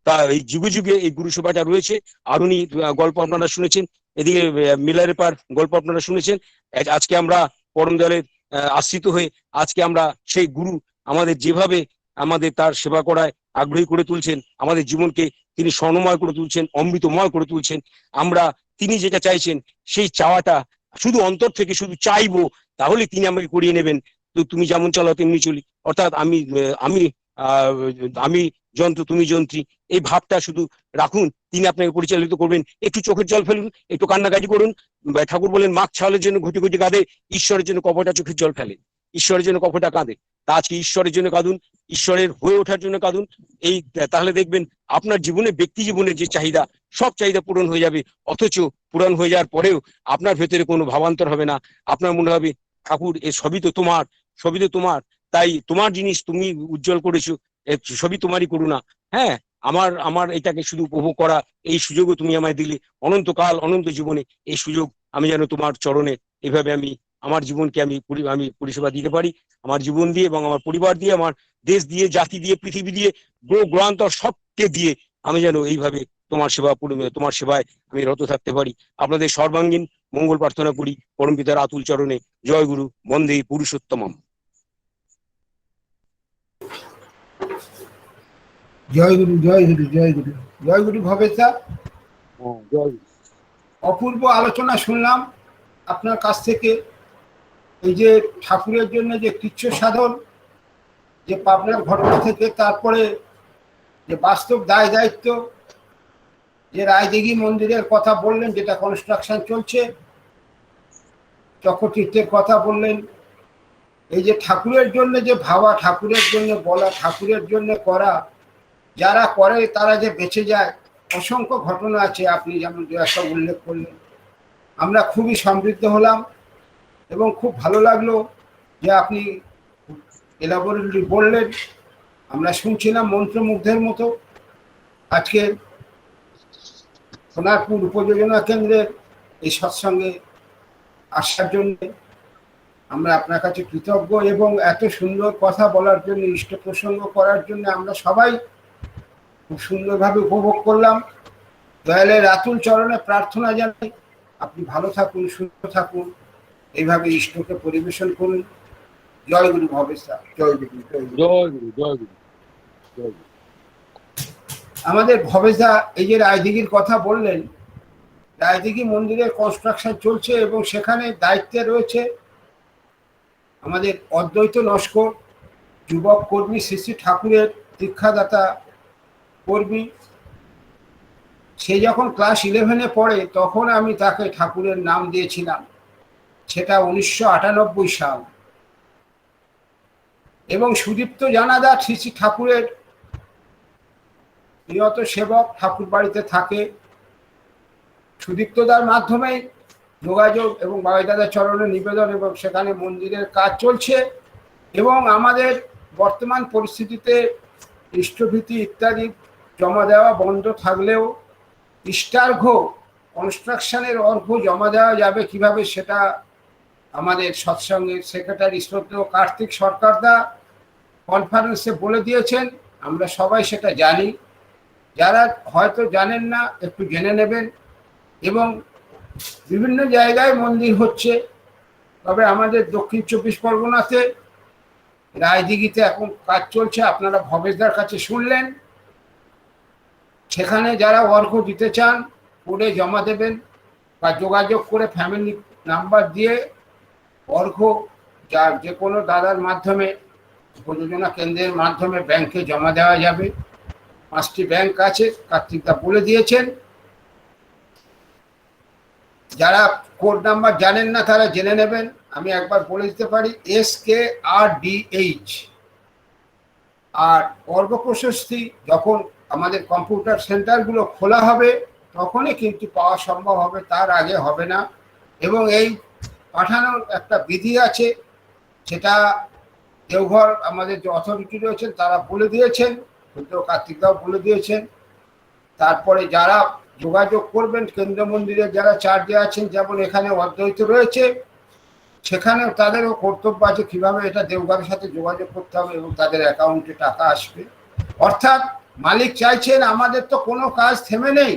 তা এই যুগে যুগে এই গুরু সেবাটা রয়েছে। আরুনি গল্প আপনারা শুনেছেন, এদিকে মিলারের পার গল্প আপনারা শুনেছেন। আজকে আমরা পরম দয়ালের আশ্রিত হয়ে আজকে আমরা সেই গুরু আমাদের যেভাবে আমাদের তার সেবা করায় আগ্রহী করে তুলছেন, আমাদের জীবনকে তিনি স্বর্ণময় করে তুলছেন, অমৃতময় করে তুলছেন। আমরা তিনি যেটা চাইছেন সেই চাওয়াটা শুধু অন্তর থেকে শুধু চাইবো, তাহলে তিনি আমাকে করিয়ে নেবেন। তো তুমি যেমন চলো তেমনি চলি, অর্থাৎ আমি যন্ত্র তুমি যন্ত্রী, এই ভাবটা শুধু রাখুন, তিনি আপনাকে পরিচালিত করবেন। একটু চোখের জল ফেলুন, একটু কান্নাকাটি করুন। ঠাকুর বলেন মাঘ ছাগলের জন্য ঘুটি ঘুটি কাঁদে, ঈশ্বরের জন্য কপটা চোখের জল ফেলে, ঈশ্বরের জন্য কপটা কাঁদে। তা আজকে ঈশ্বরের জন্য কাঁদুন, ঈশ্বরের হয়ে ওঠার জন্য কাঁদুন। তাহলে দেখবেন আপনার জীবনে, ব্যক্তি জীবনের যে চাহিদা, সব চাহিদা পূরণ হয়ে যাবে। অথচ পূরণ হয়ে যাওয়ার পরেও আপনার ভেতরে কোনো ভাবান্তর হবে না। আপনার মনে হবে ঠাকুর এ সবই তো তোমার, সবই তো তোমার, তাই তোমার জিনিস তুমি উজ্জ্বল করেছো, সবই তোমারই করুণা। হ্যাঁ, আমার এটাকে শুধু উপভোগ করা, এই সুযোগও তুমি আমায় দিলে। অনন্তকাল অনন্ত জীবনে এই সুযোগ আমি যেন তোমার চরণে এইভাবে আমি আমার জীবনকে আমি পরিষেবা দিতে পারি, আমার জীবন দিয়ে এবং আমার পরিবার দিয়ে, আমার দেশ দিয়ে, জাতি দিয়ে, পৃথিবী দিয়ে, গ্রহান্তর সবকে দিয়ে আমি যেন এইভাবে তোমার সেবায় আমি রত থাকতে পারি। আপনাদের সর্বাঙ্গীন মঙ্গল প্রার্থনা করি পরম পিতার আতুল চরণে। জয় গুরু, বন্দে পুরুষোত্তমম। জয় গুরু, জয় গুরু, জয় গুরু, জয় গুরু ভবেশা। অপূর্ব আলোচনা শুনলাম আপনার কাছ থেকে। এই যে ঠাকুরের জন্য যে কৃচ্ছ সাধন, যে পাবনার ঘটনা থেকে তারপরে যে বাস্তব দায় দায়িত্ব, যে রায়দিঘি মন্দিরের কথা বললেন যেটা কনস্ট্রাকশন চলছে, চক্রতীর্থের কথা বললেন, এই যে ঠাকুরের জন্য যে ভাবা, ঠাকুরের জন্য বলা, ঠাকুরের জন্য করা, যারা করে তারা যে বেঁচে যায়, অসংখ্য ঘটনা আছে, আপনি যেমন দু একটা উল্লেখ করলেন। আমরা খুবই সমৃদ্ধ হলাম এবং খুব ভালো লাগলো যে আপনি এলাবোরেটলি বললেন, আমরা শুনছিলাম মন্ত্রমুগ্ধের মতো। আজকে সোনারপুর উপযোজনা কেন্দ্রের এই সৎসঙ্গে আসার জন্য আমরা আপনার কাছে কৃতজ্ঞ, এবং এত সুন্দর কথা বলার জন্য, ইষ্ট প্রসঙ্গ করার জন্য আমরা সবাই খুব সুন্দরভাবে উপভোগ করলাম। দয়ালের আতুল চরণে প্রার্থনা জানাই আপনি ভালো থাকুন, সুস্থ থাকুন, এইভাবে ইষ্টকে পরিবেশন করুন। জয় গুরু ভবেশা, জয় গুরু, জয় গুরু, জয় গুরু, জয় গুরু, জয় গুরু। আমাদের ভবেশা এই যে রায়দিঘির কথা বললেন, রায়দিঘি মন্দিরের কনস্ট্রাকশন চলছে এবং সেখানে দায়িত্বে রয়েছে আমাদের অদ্বৈত নস্কর, যুবক কর্মী, শ্রী শ্রী ঠাকুরের দীক্ষাদাতা কর্মী। সে যখন ক্লাস 11-এ পড়ে তখন আমি তাকে ঠাকুরের নাম দিয়েছিলাম, সেটা 1998 সাল। এবং সুদীপ্ত জানাদা শ্রী শ্রী ঠাকুরের নিয়ত সেবক, ঠাকুর বাড়িতে থাকে। সুদীপ্তদার মাধ্যমেই যোগাযোগ এবং বাবাইদাদার চরণে নিবেদন, এবং সেখানে মন্দিরের কাজ চলছে। এবং আমাদের বর্তমান পরিস্থিতিতে ইষ্টভীতি ইত্যাদি জমা দেওয়া বন্ধ থাকলেও ইষ্টার্ঘ, কনস্ট্রাকশনের অর্ঘ জমা দেওয়া যাবে কিভাবে, সেটা আমাদের সৎসঙ্গের সেক্রেটারি শ্রদ্ধেয় কার্তিক সরকারদা কনফারেন্সে বলে দিয়েছেন। আমরা সবাই সেটা জানি, যারা হয়তো জানেন না একটু জেনে নেবেন। এবং বিভিন্ন জায়গায় মন্দির হচ্ছে, তবে আমাদের দক্ষিণ 24 পরগনাতে রায়দিঘিতে এখন কাজ চলছে, আপনারা ভবেশদার কাছে শুনলেন। সেখানে যারা অর্ঘ দিতে চান করে জমা দেবেন, বা যোগাযোগ করে ফ্যামিলি নাম্বার দিয়ে অর্ঘ যার যে কোনো দাদার মাধ্যমে, প্রযোজনা কেন্দ্রের মাধ্যমে ব্যাংকে জমা দেওয়া যাবে। 5টি ব্যাংক আছে, কার্তিকদা বলে দিয়েছেন। যারা কোড নাম্বার জানেন না তারা জেনে নেবেন, আমি একবার বলে দিতে পারি, SKRDH। আর অর্ঘ প্রশস্তি যখন আমাদের কম্পিউটার সেন্টারগুলো খোলা হবে তখনই কিন্তু পাওয়া সম্ভব হবে, তার আগে হবে না। এবং এই পাঠানোর একটা বিধি আছে, সেটা দেওঘর আমাদের যে অথরিটি রয়েছেন তারা বলে দিয়েছেন, কার্তিকদাও বলে দিয়েছেন। তারপরে যারা যোগাযোগ করবেন কেন্দ্র মন্দিরে যারা চার্জে আছেন, যেমন এখানে অদ্বৈত রয়েছে, সেখানে তাদেরও কর্তব্য আছে কিভাবে এটা দেওঘরের সাথে যোগাযোগ করতে হবে এবং তাদের অ্যাকাউন্টে টাকা আসবে। অর্থাৎ মালিক চাইছেন আমাদের তো কোনো কাজ থেমে নেই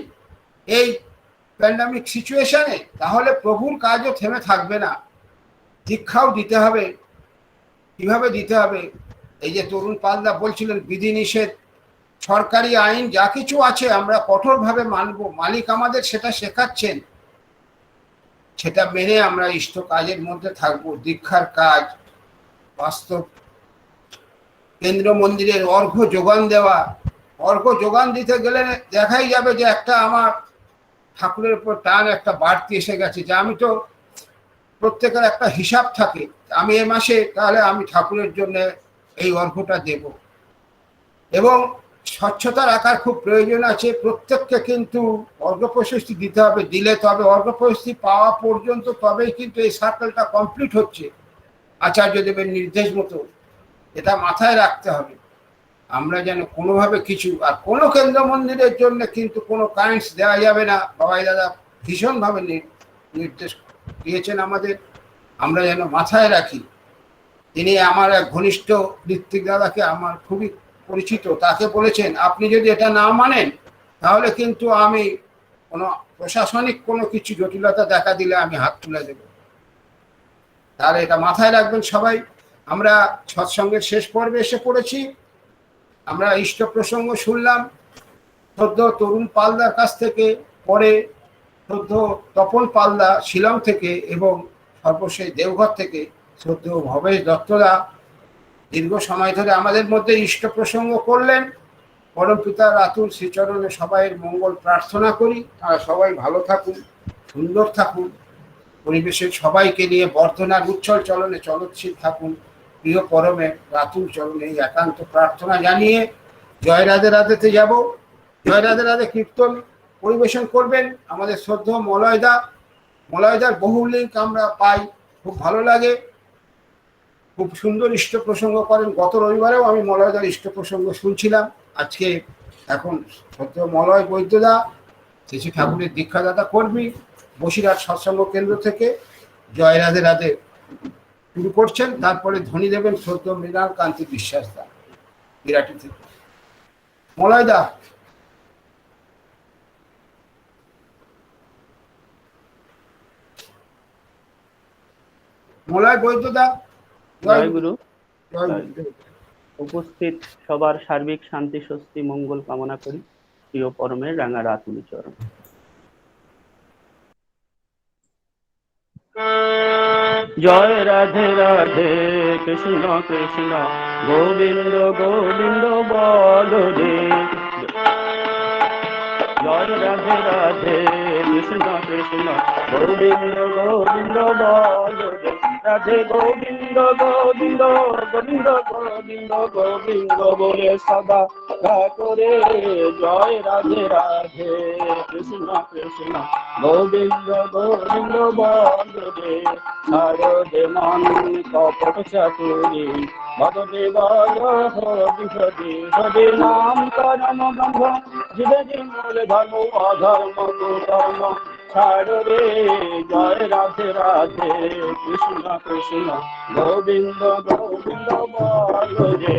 এই প্যান্ডামিক সিচুয়েশনে, তাহলে প্রভুর কাজও থেমে থাকবে না, দীক্ষাও দিতে হবে। কিভাবে দিতে হবে? এই যে তরুণ পালদা বলছিলেন বিধিনিষেধ, সরকারি আইন যা কিছু আছে আমরা কঠোরভাবে মানব, মালিক আমাদের সেটা শেখাচ্ছেন, সেটা মেনে আমরা ইষ্ট কাজের মধ্যে থাকবো। দীক্ষার কাজ, বাস্তব কেন্দ্র মন্দিরের অর্ঘ্য যোগান দেওয়া, অর্ঘ্য যোগান দিতে গেলে দেখাই যাবে যে একটা আমার ঠাকুরের উপর টান একটা বাড়তি এসে গেছে, যে আমি তো প্রত্যেকের একটা হিসাব থাকে, আমি এ মাসে তাহলে আমি ঠাকুরের জন্য এই অর্ঘ্যটা দেব। এবং স্বচ্ছতা রাখার খুব প্রয়োজন আছে, প্রত্যেককে কিন্তু অর্ঘ্য প্রশস্তি দিতে হবে, দিলে তবে অর্ঘ্য প্রশস্তি পাওয়া পর্যন্ত তবেই কিন্তু এই সার্কেলটা কমপ্লিট হচ্ছে আচার্যদেবের নির্দেশ মতো। এটা মাথায় রাখতে হবে, আমরা যেন কোনোভাবে কিছু, আর কোনো কেন্দ্র মন্দিরের জন্য কিন্তু কোনো কারেন্টস দেওয়া যাবে না। বাবাই দাদা ভীষণভাবে নির্দেশ দিয়েছেন আমাদের, আমরা যেন মাথায় রাখি। তিনি আমার এক ঘনিষ্ঠ ঋত্বিক দাদাকে আমার খুবই পরিচিত, তাকে বলেছেন আপনি যদি এটা না মানেন তাহলে কিন্তু আমি কোনো প্রশাসনিক কোনো কিছু জটিলতা দেখা দিলে আমি হাত তুলে দেব। তাহলে এটা মাথায় রাখবেন সবাই। আমরা সৎসঙ্গের শেষ পর্বে এসে পড়েছি, আমরা ইষ্ট প্রসঙ্গ শুনলাম শ্রদ্ধ তরুণ পালদার কাছ থেকে, পরে শ্রদ্ধ তপন পালদা শিলং থেকে, এবং সর্বশেষ দেওঘর থেকে শ্রদ্ধ ভবেশ দত্তদা দীর্ঘ সময় ধরে আমাদের মধ্যে ইষ্ট প্রসঙ্গ করলেন। পরম পিতা রাতুল শ্রীচরণে সবাইয়ের মঙ্গল প্রার্থনা করি, তারা সবাই ভালো থাকুন, সুন্দর থাকুন, পরিবেশের সবাইকে নিয়ে বর্ধনার উচ্ছল চলনে চলৎশীল থাকুন, প্রিয় পরমে রাতুল চরণে এই একান্ত প্রার্থনা জানিয়ে জয় রাধে রাধেতে যাব। জয় রাধে রাধে কীর্তন পরিবেশন করবেন আমাদের শ্রদ্ধেয় মলয়দা। মলয়দার বহু লিঙ্ক আমরা পাই, খুব ভালো লাগে, খুব সুন্দর ইষ্ট প্রসঙ্গ করেন। গত রবিবারেও আমি মলয়দার ইষ্ট প্রসঙ্গ শুনছিলাম। আজকে এখন শ্রদ্ধেয় মলয় বৈদ্যদা, শ্রী ঠাকুরের দীক্ষাদাতা কর্মী, বসিরহাট সৎসঙ্গ কেন্দ্র থেকে জয় রাধে রাধে শুরু করছেন। তারপরে ধ্বনি দেবেন শ্রদ্ধেয় মৃণাল কান্তি বিশ্বাস দা বিরাটি থেকে। মলয়দা। মলয় বৈদ্যদা। জয় গুরু। উপস্থিত সবার সার্বিক শান্তি স্বস্তি মঙ্গল কামনা করি প্রিয় পরমের রাঙা রাতুল চরণ। জয় রাধে রাধে কৃষ্ণ কৃষ্ণ গোবিন্দ গোবিন্দ বল রে। জয় রাধে রাধে কৃষ্ণ কৃষ্ণ গোবিন্দ গোবিন্দ বল রে। রাধে গোবিন্দ গোবিন্দ গোবিন্দ গোবিন্দ গোবিন্দ বলে সদা করে। জয় রাধে রাধে কৃষ্ণ কৃষ্ণ গোবিন্দ গোবিন্দ বল রে। শারদে মন কপট চাতুরী ভগবে বল বিশদে হরে নাম করম ব্রহ্ম জীবে মূল ধর্ম অধর্ম কুধর্ম ছাড় রে। জয় রাধে রাধে কৃষ্ণ কৃষ্ণ গোবিন্দ গোবিন্দ বল রে।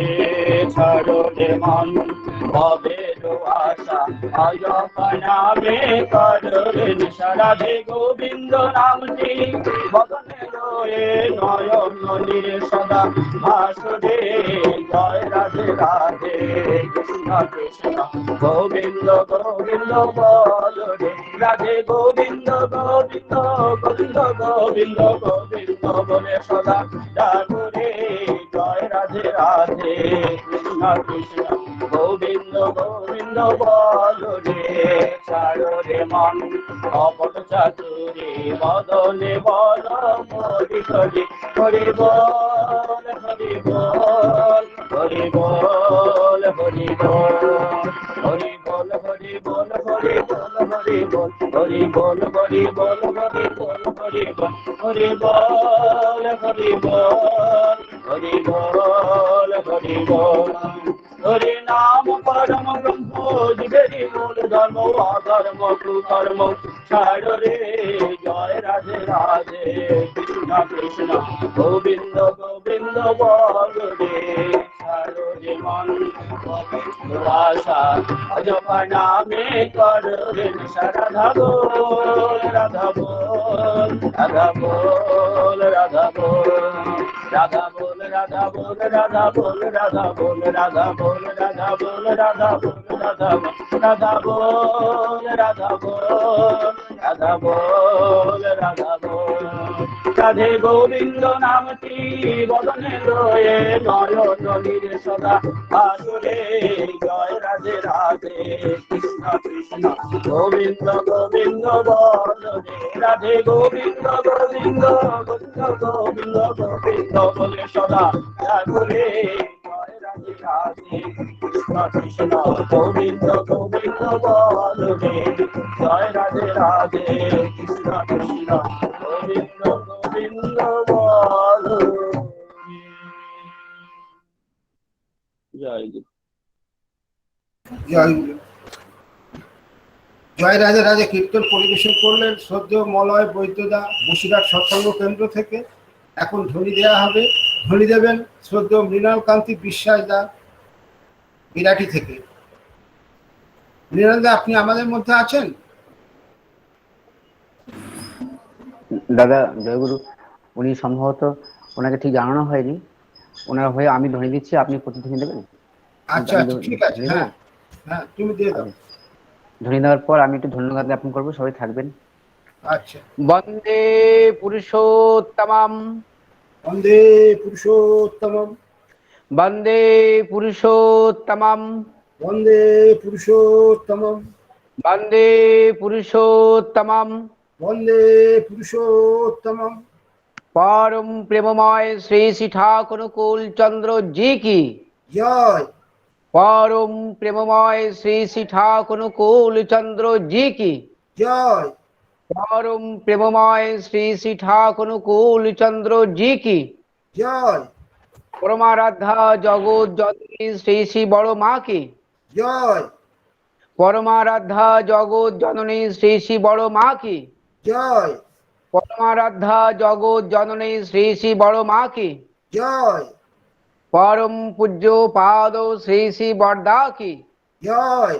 ছাড় রে মন ভবের আশা আয়পনাবে কর রে। রাধে গোবিন্দ নামটি বদনে রয়ে নয়ন নীরে সদা ভাসুরে। জয় রাধে রাধে কৃষ্ণ কৃষ্ণ গোবিন্দ গোবিন্দ বল রে। রাধে গোবিন্দ গোবিন্দ গোবিন্দ গোবিন্দ গোবিন্দ বলে সদা জাগরে। জয় রাধে রাধে কৃষ্ণ কৃষ্ণ গোবিন্দ গোবিন্দ বল রে ছাড়ো রে মন কপট চাতুরি বদনে বল হরি হরি হরি বল হরি বল হরি বল হরি বল হরি বল হরি বল হরি বল হরি বল হরি বল হরি বল হরি বল হরি বল হরি বল হরি বল হরি বল হরি বল হরি নাম পরম ব্রহ্ম জীবেরি মূল ধর্ম অধর্ম কুকর্ম ছাড় রে জয় রাধে রাধে কৃষ্ণ কৃষ্ণ গোবিন্দ গোবিন্দ বল রে ছাড় রে মন আশা অজপা নামে কর রে রাধা বল রাধা বল রাধা বল রাধা বল রাধা বল রাধা বল রাধা বল রাধা বল রাধা বল রাধা বল রাধা বল রাধা বল রাধা বল রাধা বল রাধা বল রাধা বল রাধে গোবিন্দ নামটি বদনে রয়ে নয়ন নীরে সদা আসরে জয় রাধে রাধে কৃষ্ণ কৃষ্ণ গোবিন্দ গোবিন্দ বল রে রাধে গোবিন্দ গোবিন্দ গোবিন্দ গোবিন্দ গোবিন্দ বলে সদা আসরে জয় রাধে রাধে কৃষ্ণ কৃষ্ণ গোবিন্দ গোবিন্দ বল রে জয় রাধে রাধে কৃষ্ণ কৃষ্ণ গোবিন্দ গোবিন্দ বল জয় গুরু জয় গুরু। জয় রাধে রাধে কীর্তন পরিবেশন করলেন শ্রদ্ধেয় মলয় বৈদ্যদা বসিরহাট সৎসঙ্গ কেন্দ্র থেকে। এখন ধ্বনি দেওয়া হবে, ধ্বনি দেবেন শ্রদ্ধেয় মৃণাল কান্তি বিশ্বাস দা বিরাটি থেকে। মৃণাল দা, আপনি আমাদের মধ্যে আছেন? দাদা জয়গুরু, উনি সম্ভবত ওনাকে ঠিক জানানো হয়নি, ওনার হয়ে আমি ধ্বনি দিচ্ছি, আপনি প্রতিধ্বনি দেবেন। আচ্ছা আচ্ছা, ঠিক আছে, হ্যাঁ হ্যাঁ তুমি দিয়ে দাও। ধ্বনি দেওয়ার পর আমি একটু ধন্যবাদ জ্ঞাপন করবো, সবাই থাকবেন। আচ্ছা। বন্দে পুরুষোত্তমম বন্দে পুরুষোত্তমম বন্দে পুরুষোত্তমম বন্দে পুরুষোত্তমম বন্দে পুরুষোত্তমম বন্দে পুরুষোত্তমম। परम प्रेममय श्री श्री ठाकुर कुल चंद्र जी की जय। परम प्रेममय श्री श्री ठाकुर कुल चंद्र जी की जय। परम प्रेममय श्री श्री ठाकुर कुल चंद्र जी की जय। परमाराध्या जगत जननी श्री श्री बड़ो माँ की जय। परमाराध्या जगत जननी श्री श्री बड़ो माँ की जय। परमाराध्या जगत जननी श्री श्री बड़ो माँ की जय। परम पूज्यो पादो श्री श्री बरदा की जय।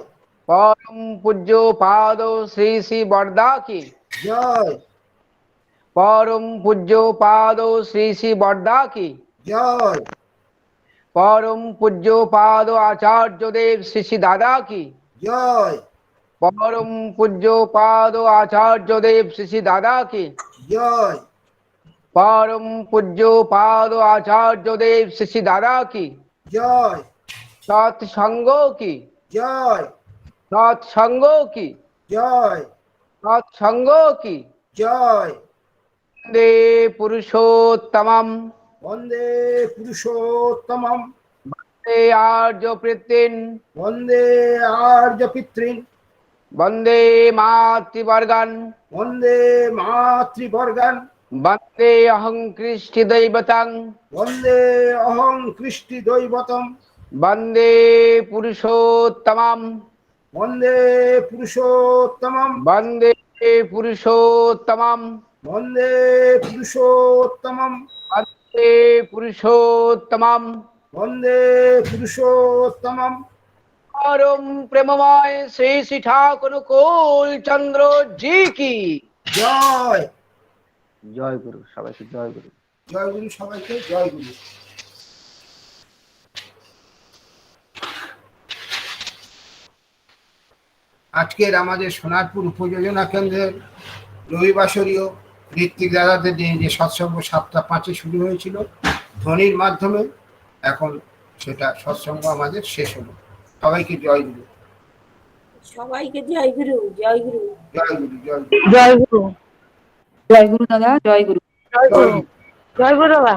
परम पूज्यो पादो श्री श्री बरदा की जय। परम पूज्यो पादो श्री श्री बरदा की जय। परम पूज्यो पादो आचार्य देव श्री श्री दादा की जय। परम पूज्यो पादो आचार्य देव श्री श्री दादा की जय। परम पूज्यो पादो आचार्य देव श्री श्री दादा की जय। सत्संगों की जय। सत्संगों की जय। सत्संगों की जय। वंदे पुरुषोत्तमम वंदे पुरुषोत्तमम वंदे आर्य पितृन् वंदे आर्य पितृन् वंदे मातृवर्गान् वंदे मातृवर्गान् वंदे अहं कृष्टि दैवतं वंदे अहं कृष्टि दैवतं वंदे पुरुषोत्तमं वंदे पुरुषोत्तमं वंदे पुरुषोत्तमं वंदे पुरुषोत्तमं वंदे पुरुषोत्तमं वंदे पुरुषोत्तमं। परम प्रेममय श्री श्री ठाकुर कुल चंद्र जी की जय। जय गुरु सबाइके जय गुरु। जय गुरु सबाइके जय गुरु। আজকের আমাদের সোনারপুর উপযোজনা কেন্দ্রের রবিবাসরীয় ঋত্বিক দাদাদের যে সৎসঙ্গ 7টা 5-এ শুরু হয়েছিল ধ্বনির মাধ্যমে, এখন সেটা সৎসঙ্গ আমাদের শেষ হলো। সবাইকে জয় গুরু। সবাইকে জয় গুরু, জয় গুরু। জয় গুরু, জয় গুরু। জয় গুরু, জয় গুরু দাদা, জয় গুরু। জয় জয় গুরু, গুরু, জয় গুরু দাদা।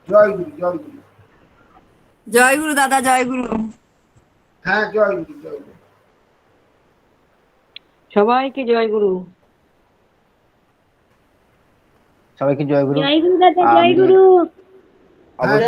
জয় গুরু, জয় গুরু। জয় গুরু দাদা, জয় গুরু। হ্যাঁ, জয় গুরু, জয় গুরু। সবাইকে জয় গুরু। সবাইকে জয় গুরু। জয় গুরু দাদা, জয় আমি গুরু। হ্যাঁ,